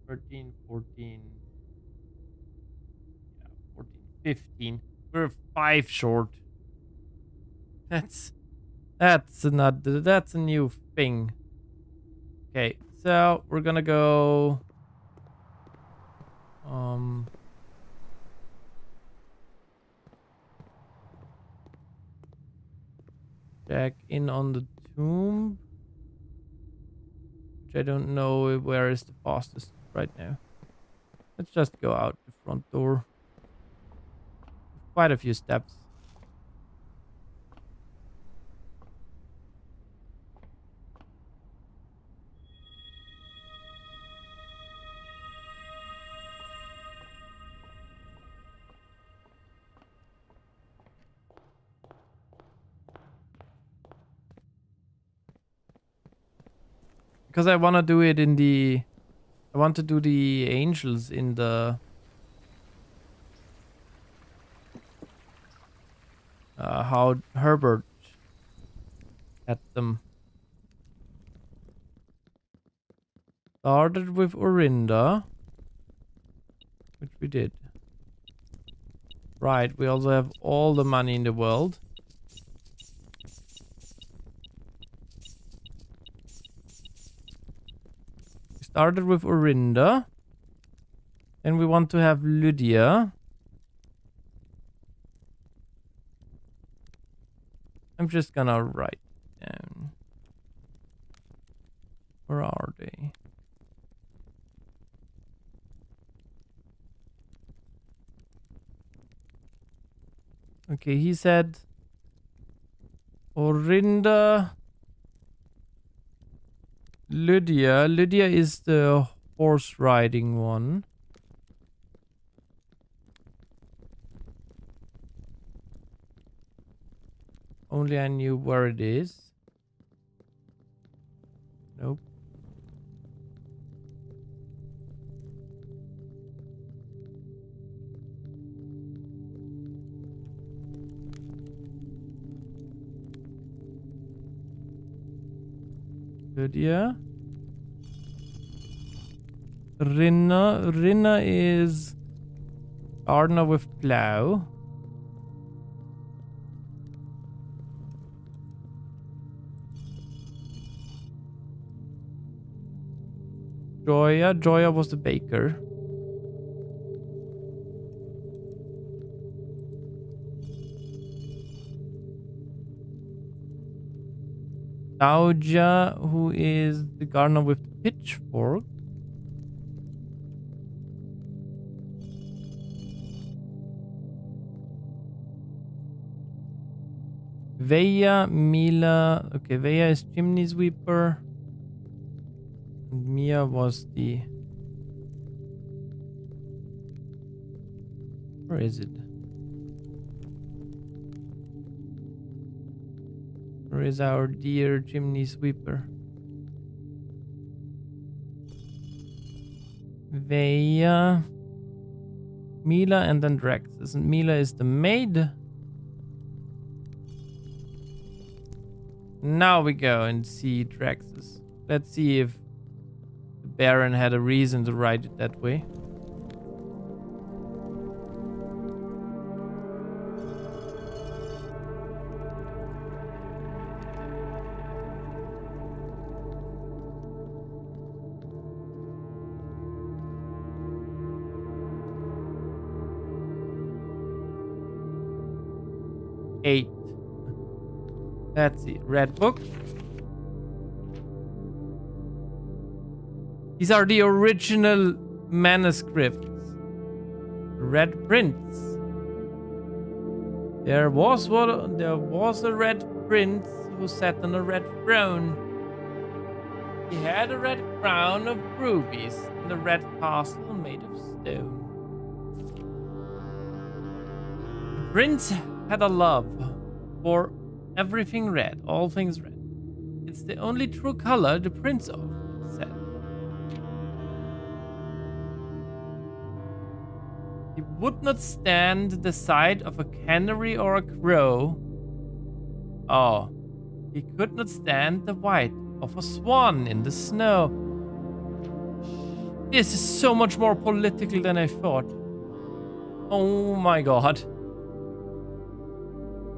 13, 14... Yeah, 14, 15. We're 5 short. That's a new thing. Okay, so we're gonna go check in on the tomb, which I don't know where is the fastest right now. Let's just go out the front door. Quite a few steps. Because I want to do it in the I want to do the angels in the how Herbert had them. Started with Orinda, which we did. Right, we also have all the money in the world. We started with Orinda. Then we want to have Lydia. I'm just gonna write down. Where are they? Okay, he said Orinda, Lydia. Lydia is the horse riding one. Only I knew where it is. Nope. Lydia. Rinna is Arna with plow. Joya was the baker. Tauja, who is the gardener with the pitchfork. Veya, Mila. Okay, Veya is chimney sweeper. And Mia was the... Where is it? Where is our dear chimney sweeper? Veya, Mila, and then Draxus. And Mila is the maid. Now we go and see Draxus. Let's see if the Baron had a reason to write it that way. Eight. Let's see. Red book. These are the original manuscripts. Red prince. There was a red prince who sat on a red throne. He had a red crown of rubies and a red castle made of stone. The prince had a love for everything red, all things red. It's the only true color the prince of, said. He would not stand the sight of a canary or a crow. Oh, he could not stand the white of a swan in the snow. This is so much more political than I thought. Oh my god.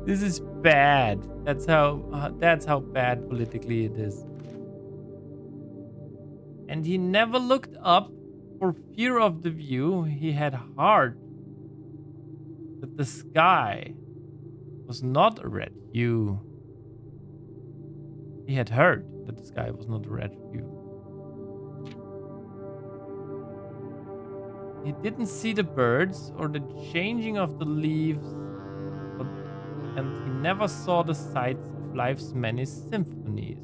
This is bad. That's how bad politically it is. And he never looked up for fear of the view he had heard that the sky was not a red hue. He had heard that the sky was not a red hue. He didn't see the birds or the changing of the leaves, and he never saw the sights of life's many symphonies.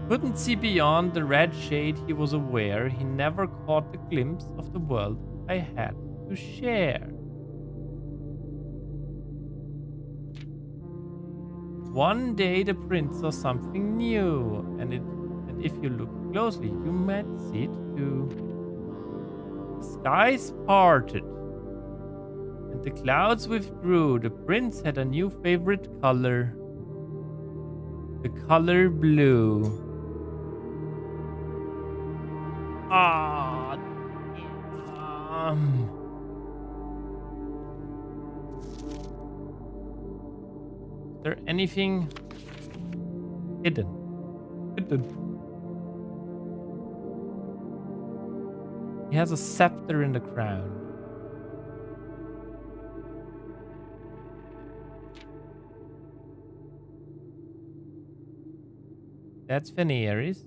Couldn't see beyond the red shade he was aware. He never caught the glimpse of the world I had to share. One day the prince saw something new, and if you look closely, you might see it too. The skies parted, and the clouds withdrew. The prince had a new favorite color, the color blue. Ah, damn. Is there anything hidden? He has a scepter in the crown. That's Veneris.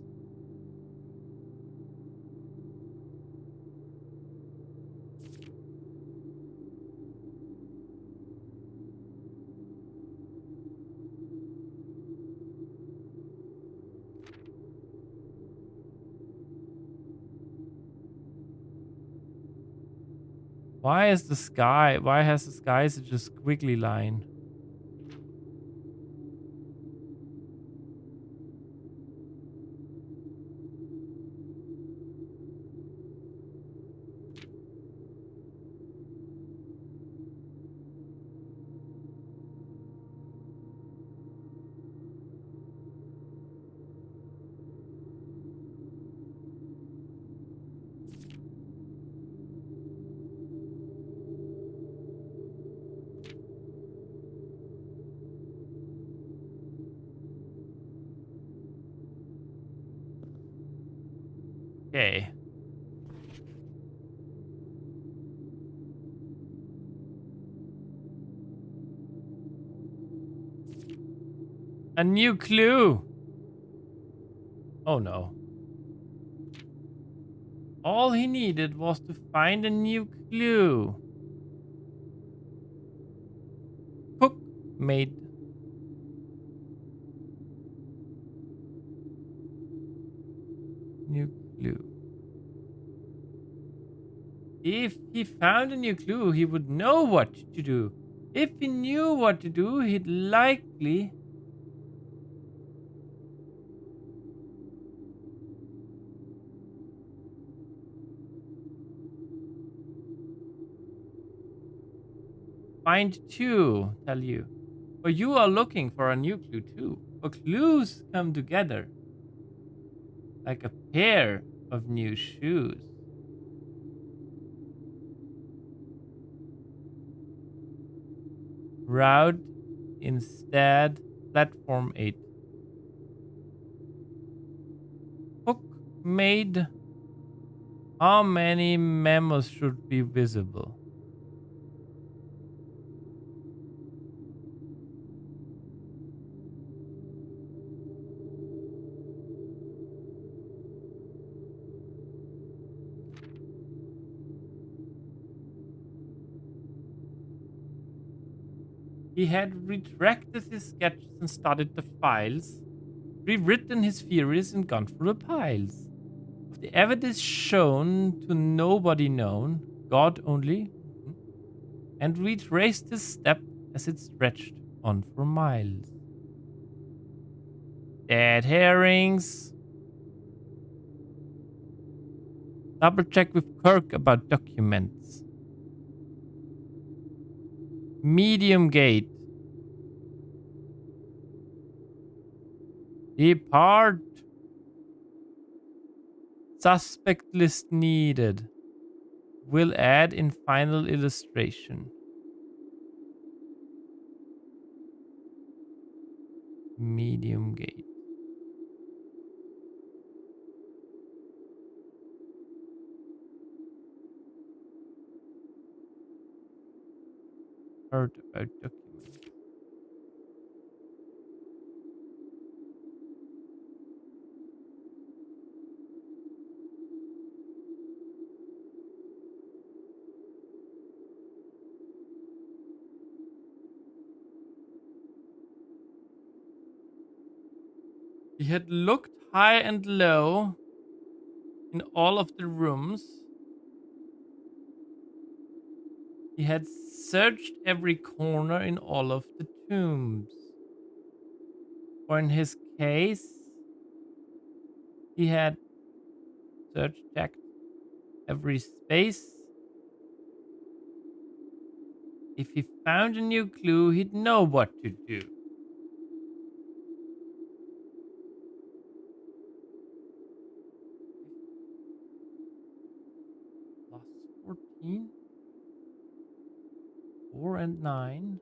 Why has the sky such a squiggly line? Okay. A new clue. Oh no. All he needed was to find a new clue. Cook made new clue. If he found a new clue, he would know what to do. If he knew what to do, he'd likely find two, tell you. But you are looking for a new clue too. For clues come together like a pair of new shoes. Route instead platform 8. Hook made. How many memos should be visible? He had retracted his sketches and studied the files, rewritten his theories and gone through the piles. Of the evidence shown to nobody known, God only, and retraced his step as it stretched on for miles. Dead herrings. Double check with Kirk about documents. Medium gate. Depart. Suspect list needed. Will add in final illustration. Medium gate. Heard about documents. He had looked high and low in all of the rooms. He had searched every corner in all of the tombs. or in his case, he had search checked every space. If he found a new clue, he'd know what to do. Plus 14. 4 and 9.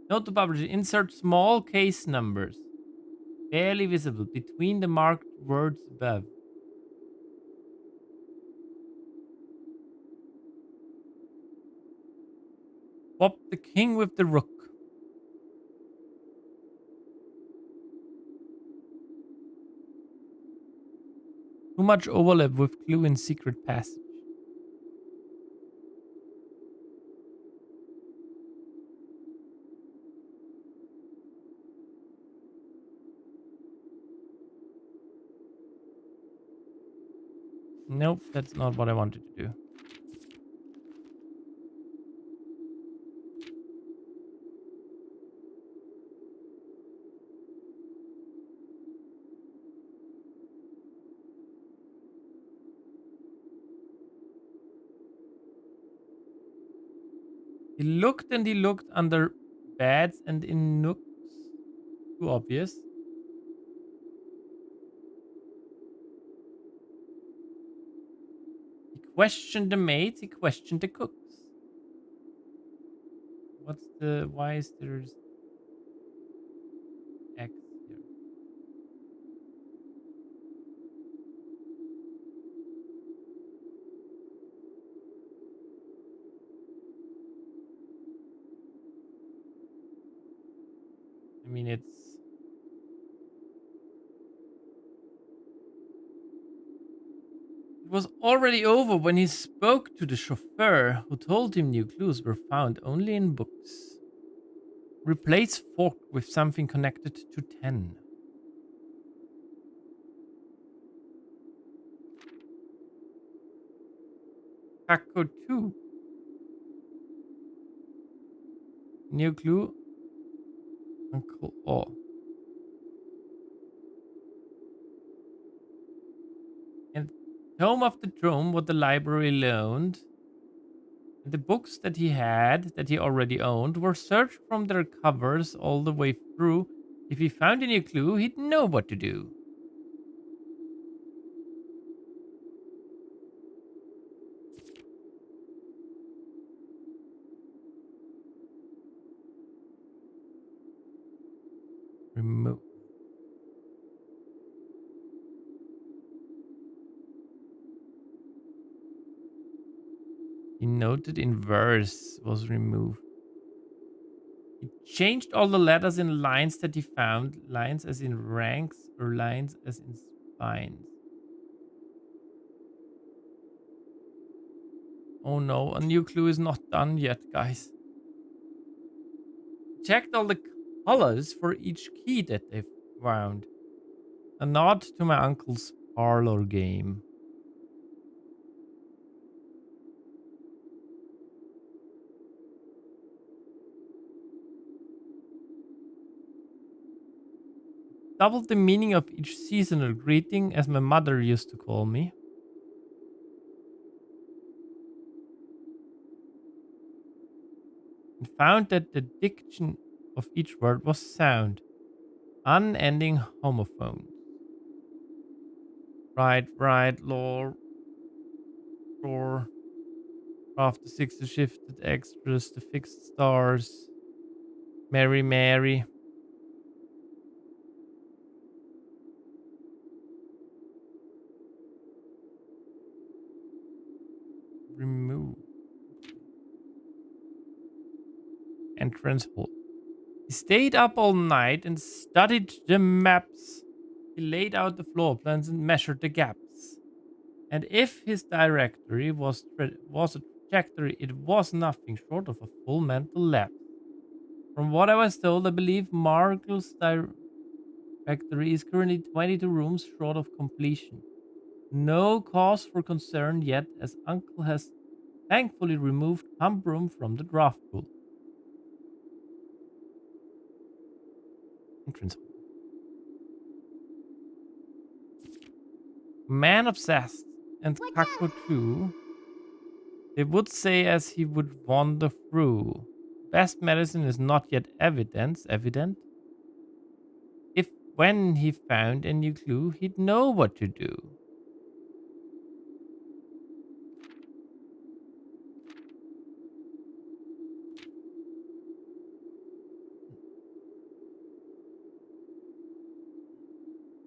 Note to publish. Insert small case numbers, barely visible, between the marked words above. Swap the king with the rook. Too much overlap with clue in secret passage. Nope, that's not what I wanted to do. He looked and he looked under beds and in nooks. Too obvious. He questioned the maids, he questioned the cooks. Why is there X here? I mean, it was already over when he spoke to the chauffeur, who told him new clues were found only in books. Replace fork with something connected to 10. Taco 2. New clue. Uncle O. And Tome of the Throne, what the library loaned. And the books that he had, that he already owned, were searched from their covers all the way through. If he found a new clue, he'd know what to do. Remove. He noted in verse was removed. He changed all the letters in lines that he found, lines as in ranks or lines as in spines. Oh no, a new clue is not done yet, guys. Checked all the colors for each key that they found. A nod to my uncle's parlor game. Doubled the meaning of each seasonal greeting, as my mother used to call me. And found that the diction of each word was sound. Unending homophones. Right, lore. Sure. After 6 to shifted extras, the fixed stars. Mary. Remove. Entrance hall. He stayed up all night and studied the maps. He laid out the floor plans and measured the gaps. And if his directory was a trajectory, it was nothing short of a full mental lapse. From what I was told, I believe Margle's directory is currently 22 rooms short of completion. No cause for concern yet, as Uncle has thankfully removed Pumbroom from the draft pool. Entrance. Man obsessed and Kako too. They would say as he would wander through. Best medicine is not yet evident. If when he found a new clue, he'd know what to do.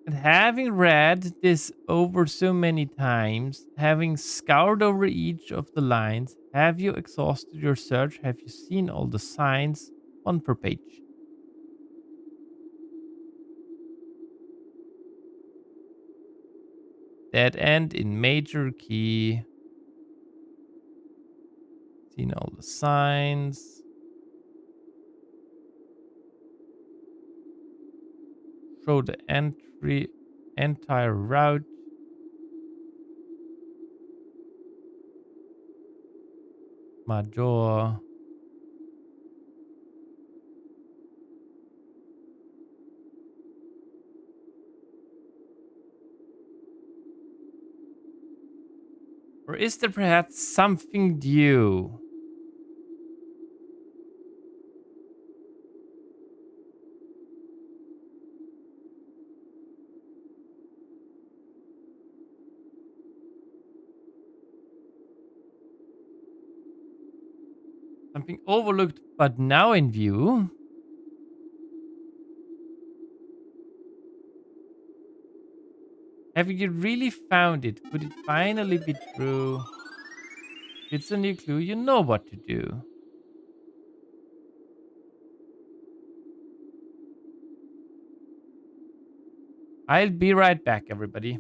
And having read this over so many times, having scoured over each of the lines, have you exhausted your search? Have you seen all the signs? One per page. Dead end in major key. Seen all the signs. Show the entire route. Major. Or is there perhaps something due? Something overlooked but now in view. Have you really found it? Could it finally be true? If it's a new clue, you know what to do. I'll be right back, everybody.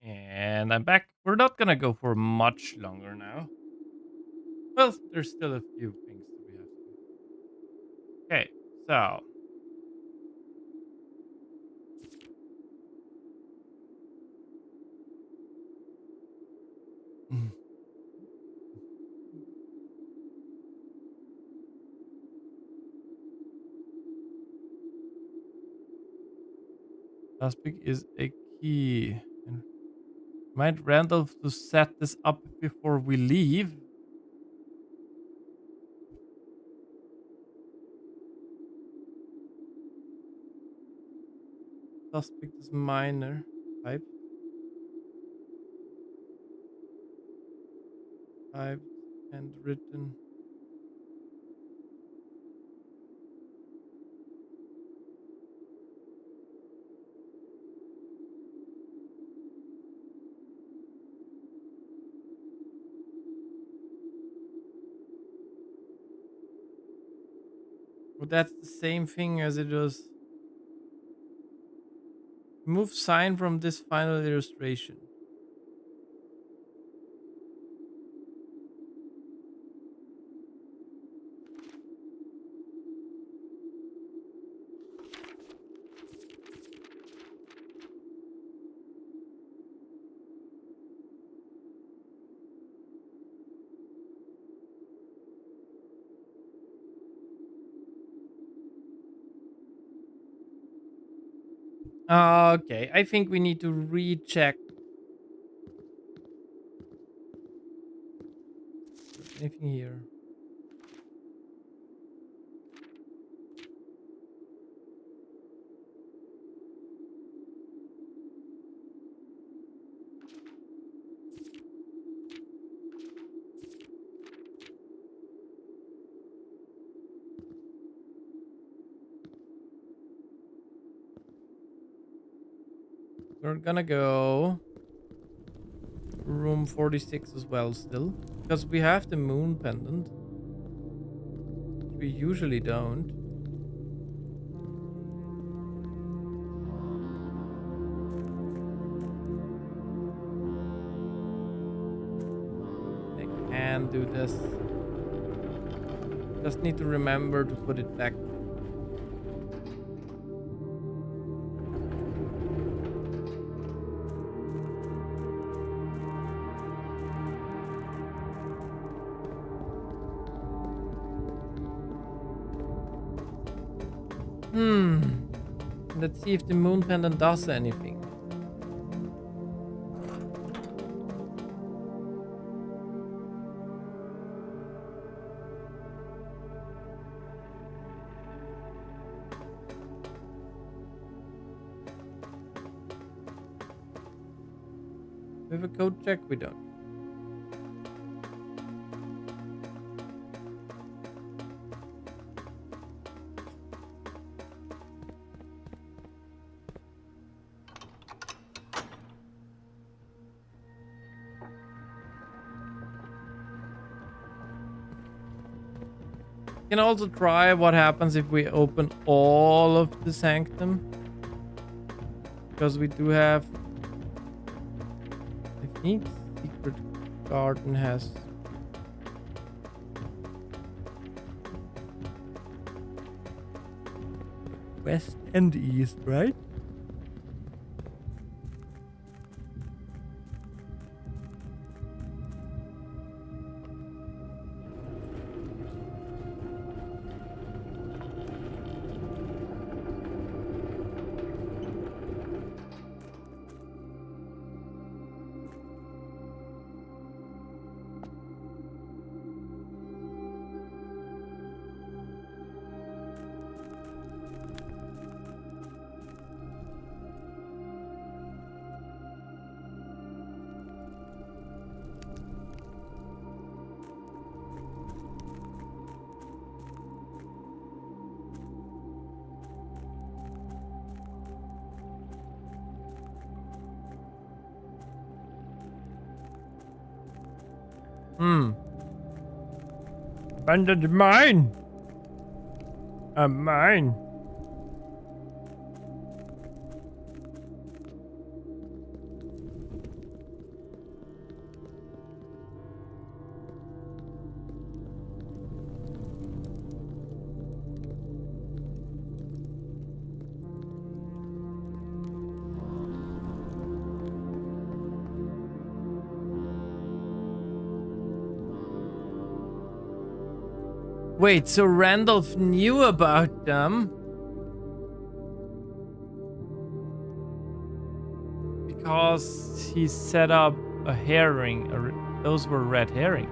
And I'm back. We're not gonna go for much longer now. Well, there's still a few things that we have to do. Okay, so Aspik is a key. And might Randolph to set this up before we leave? Suspect is minor. Type. Typed and written. Well, that's the same thing as it was. Remove sign from this final illustration. Okay, I think we need to recheck anything here. We're gonna go room 46 as well still. Because we have the moon pendant. We usually don't. I can do this. Just need to remember to put it back. Let's see if the moon pendant does anything. We have a code check? We don't. Can also try what happens if we open all of the sanctum, because we do have, I think, secret garden has West and east, right? Hmm. Abandoned mine. A mine. Wait, so Randolph knew about them because he set up a herring. Those were red herring.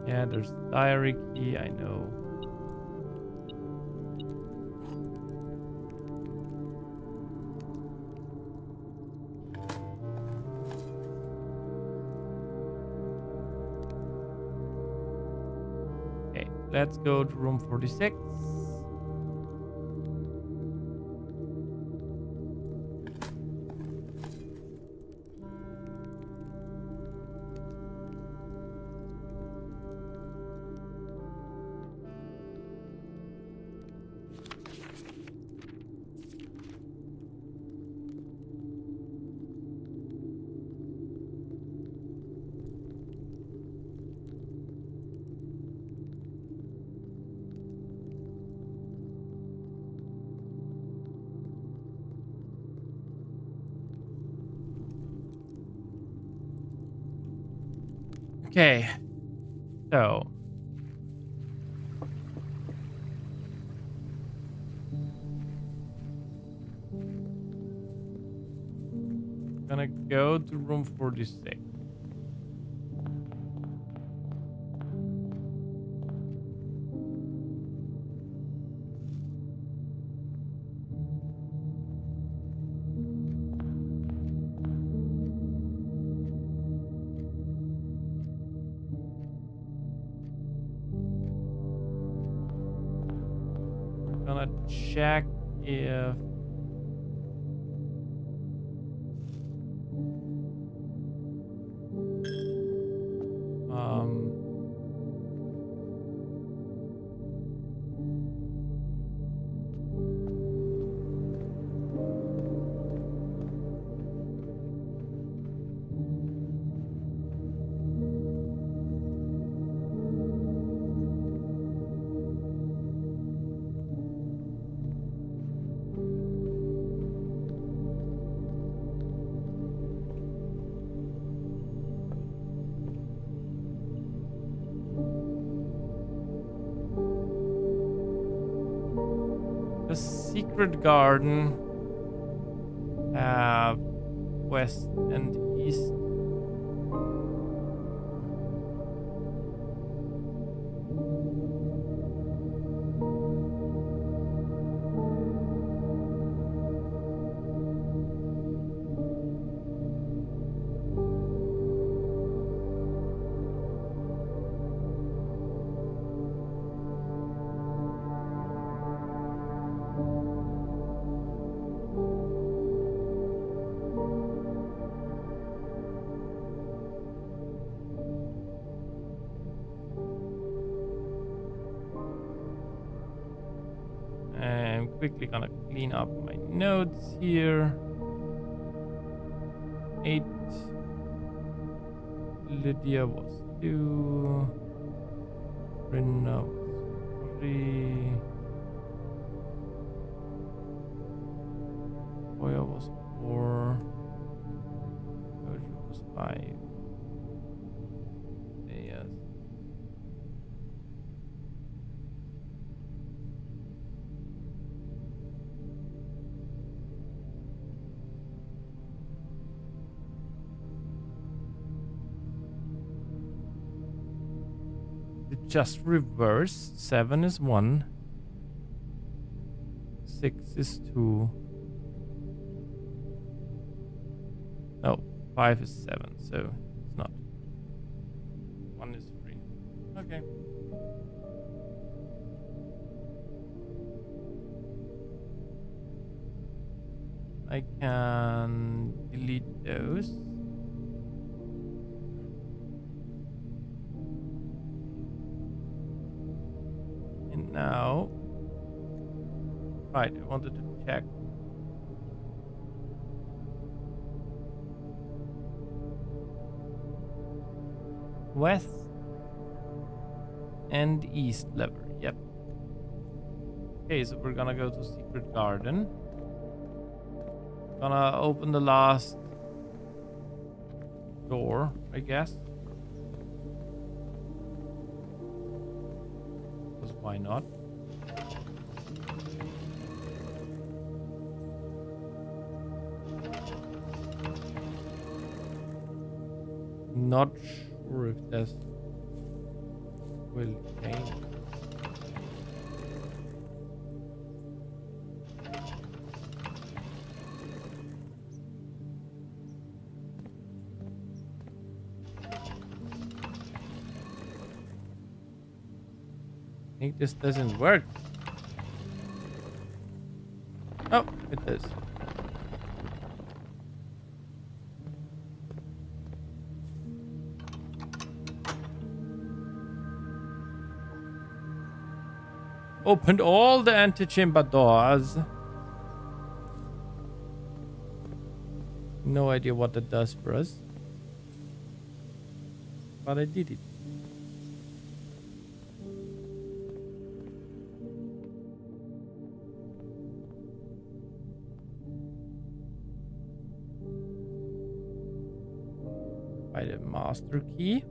Yeah, there's diary key, I know. Okay, let's go to room 46. Okay, so gonna go to room 46. Gonna check if um the secret garden have west and east. quickly gonna clean up my notes here. 8. Lydia was 2. Rinna was 3. Oya was 4. Jojo was 5. Yes. It just reversed. 7 is 1. 6 is 2. No, 5 is 7, so it's not. 1 is 3. Okay. I can delete those. And now, right, I wanted to check. West and east lever, yep. Okay, so we're gonna go to Secret Garden. Gonna open the last door, I guess. Because why not? Not sure if this will change. I think this doesn't work. Oh, it does. Opened all the antechamber doors. No idea what that does for us. But I did it. By the master key.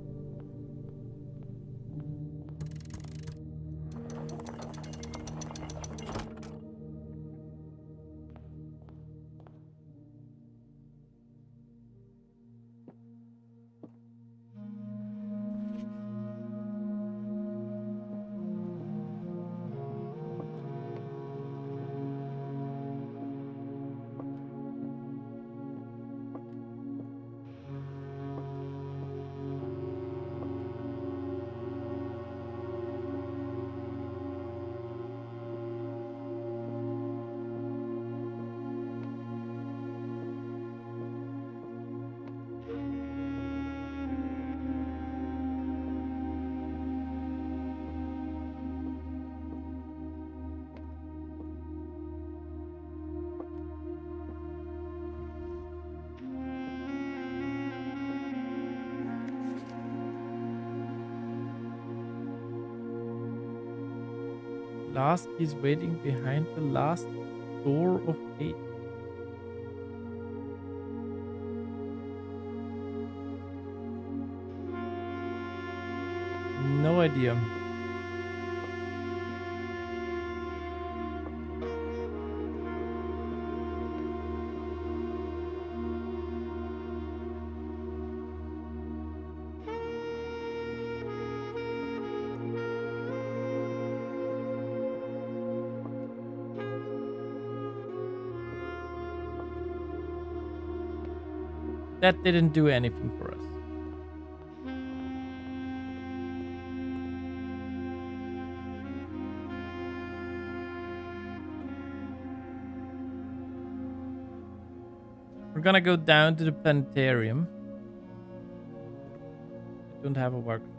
Last key is waiting behind the last door of 8. No idea. That didn't do anything for us. We're gonna go down to the planetarium. I don't have a workshop.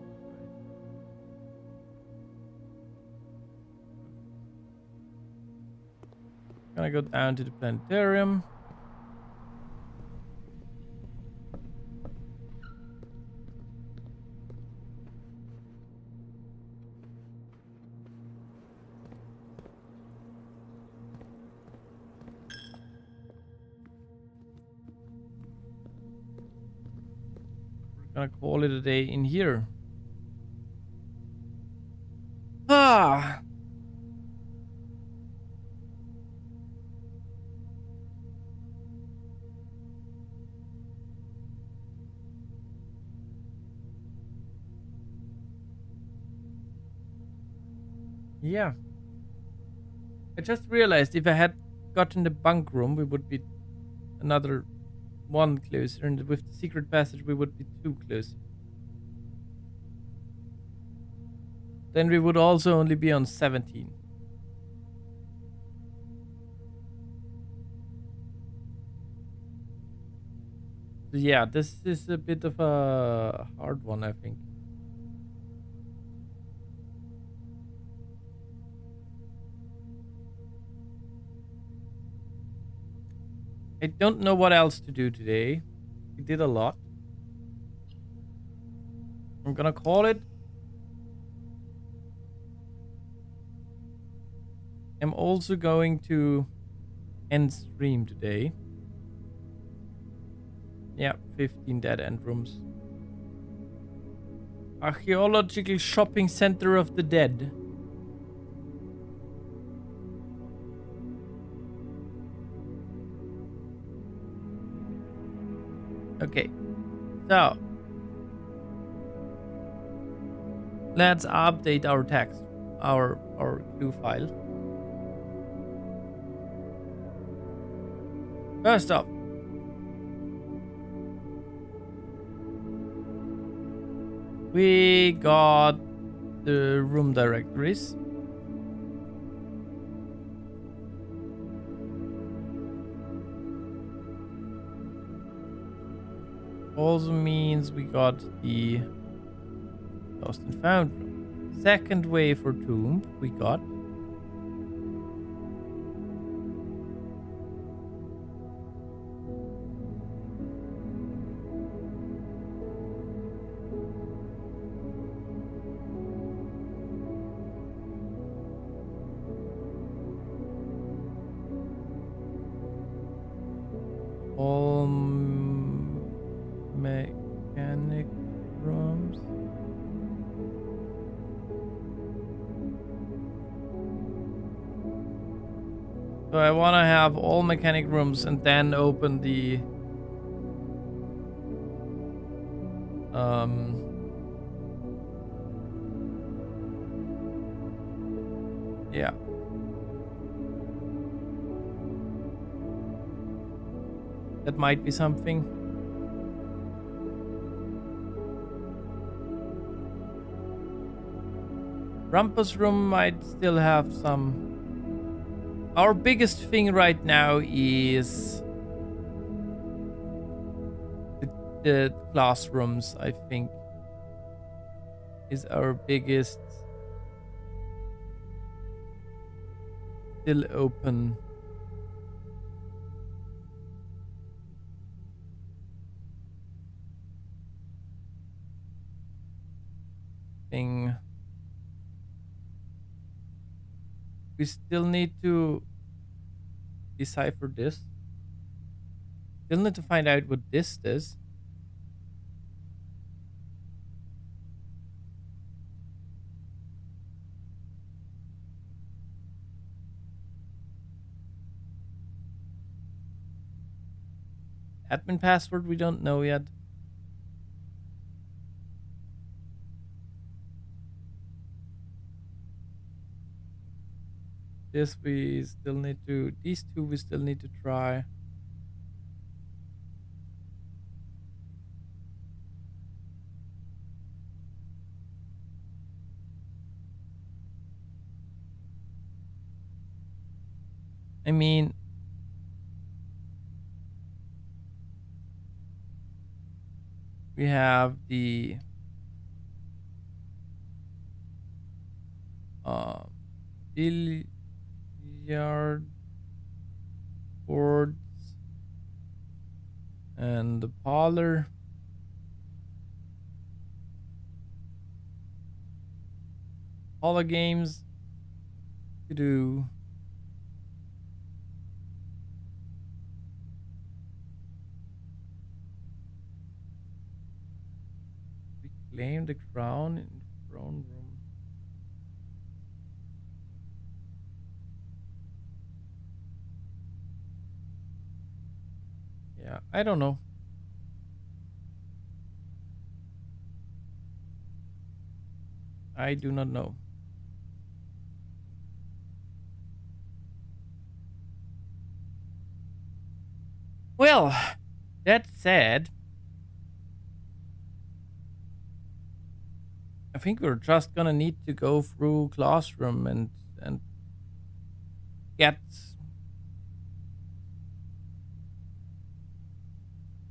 Gonna go down to the planetarium. We're gonna call it a day in here. Ah. Yeah. I just realized if I had gotten the bunk room, we would be another one closer, and with the secret passage, we would be two close. Then we would also only be on 17. So yeah, this is a bit of a hard one, I think. I don't know what else to do today. We did a lot. I'm gonna call it. I'm also going to end stream today. Yeah, 15 dead end rooms. Archaeological shopping center of the dead. Okay, so let's update our text, our clue file. First off, we got the room directories. Also means we got the lost and found room. Second way for tomb we got. All mechanic rooms. So I want to have all mechanic rooms and then open the yeah. That might be something. Rumpus room might still have some. Our biggest thing right now is the classrooms, I think, is our biggest still open thing. We still need to decipher this. Still need to find out what this is. Admin password we don't know yet. This we still need to, these two we still need to try. I mean, we have the billiard boards. And the parlor. Parlor games. To do. Reclaim the crown in the throne room. Yeah, I don't know. I do not know. Well, that said, I think we're just gonna need to go through classroom and get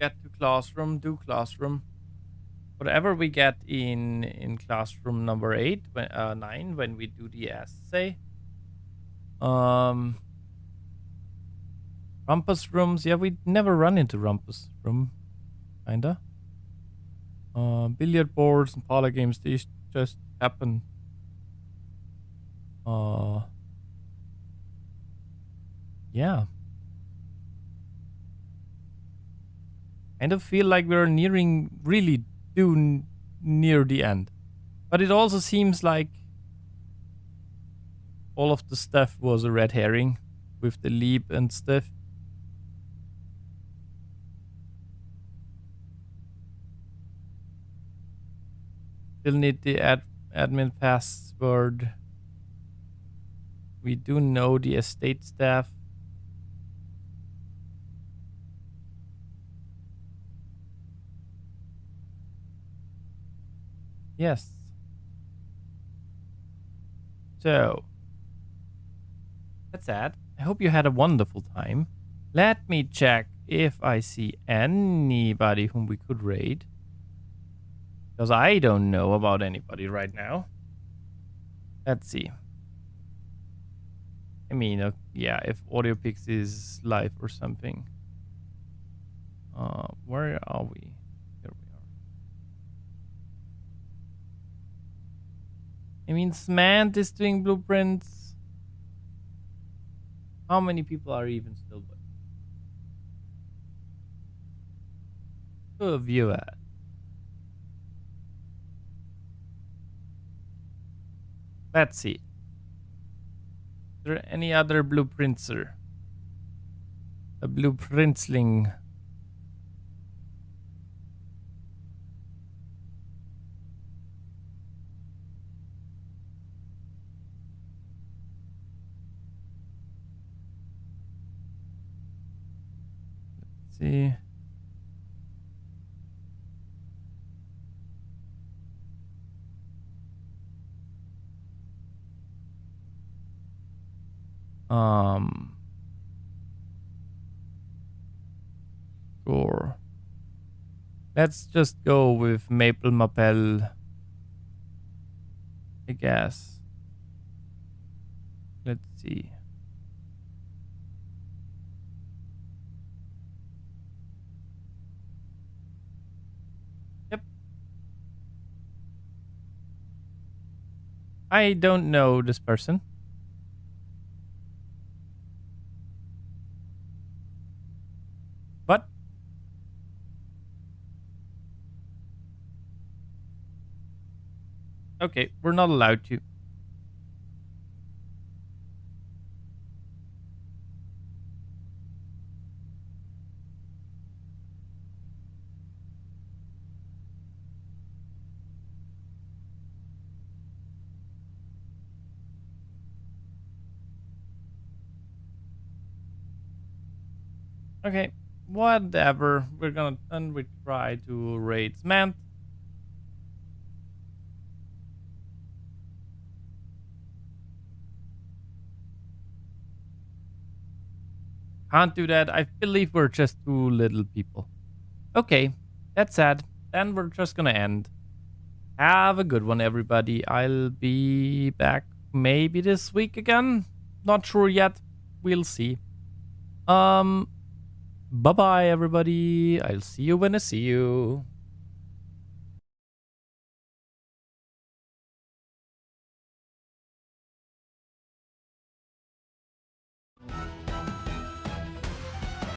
to classroom, do classroom. Whatever we get in classroom number 9 when we do the essay. Rumpus rooms. Yeah, we never run into Rumpus room. Kinda. Billiard boards and parlor games, these just happen. Yeah. Kind of feel like we're really near the end. But it also seems like all of the stuff was a red herring with the leap and stuff. Still need the admin password. We do know the estate staff. Yes. So, that's that. I hope you had a wonderful time. Let me check if I see anybody whom we could raid. Because I don't know about anybody right now. Let's see. I mean, yeah, if AudioPix is live or something. Where are we? Here we are. I mean, Smant is doing blueprints. How many people are even still with? Who have you at? Let's see. Is there any other blueprintser? A blueprintsling. Let's see. Sure. Let's just go with Maple Mapel, I guess. Let's see. Yep. I don't know this person. But okay, we're not allowed to. Okay, whatever. We're gonna try to raid Smant. Can't do that. I believe we're just too little people. Okay, that's sad. Then we're just gonna end. Have a good one, everybody. I'll be back maybe this week again. Not sure yet. We'll see. Bye bye, everybody. I'll see you when I see you.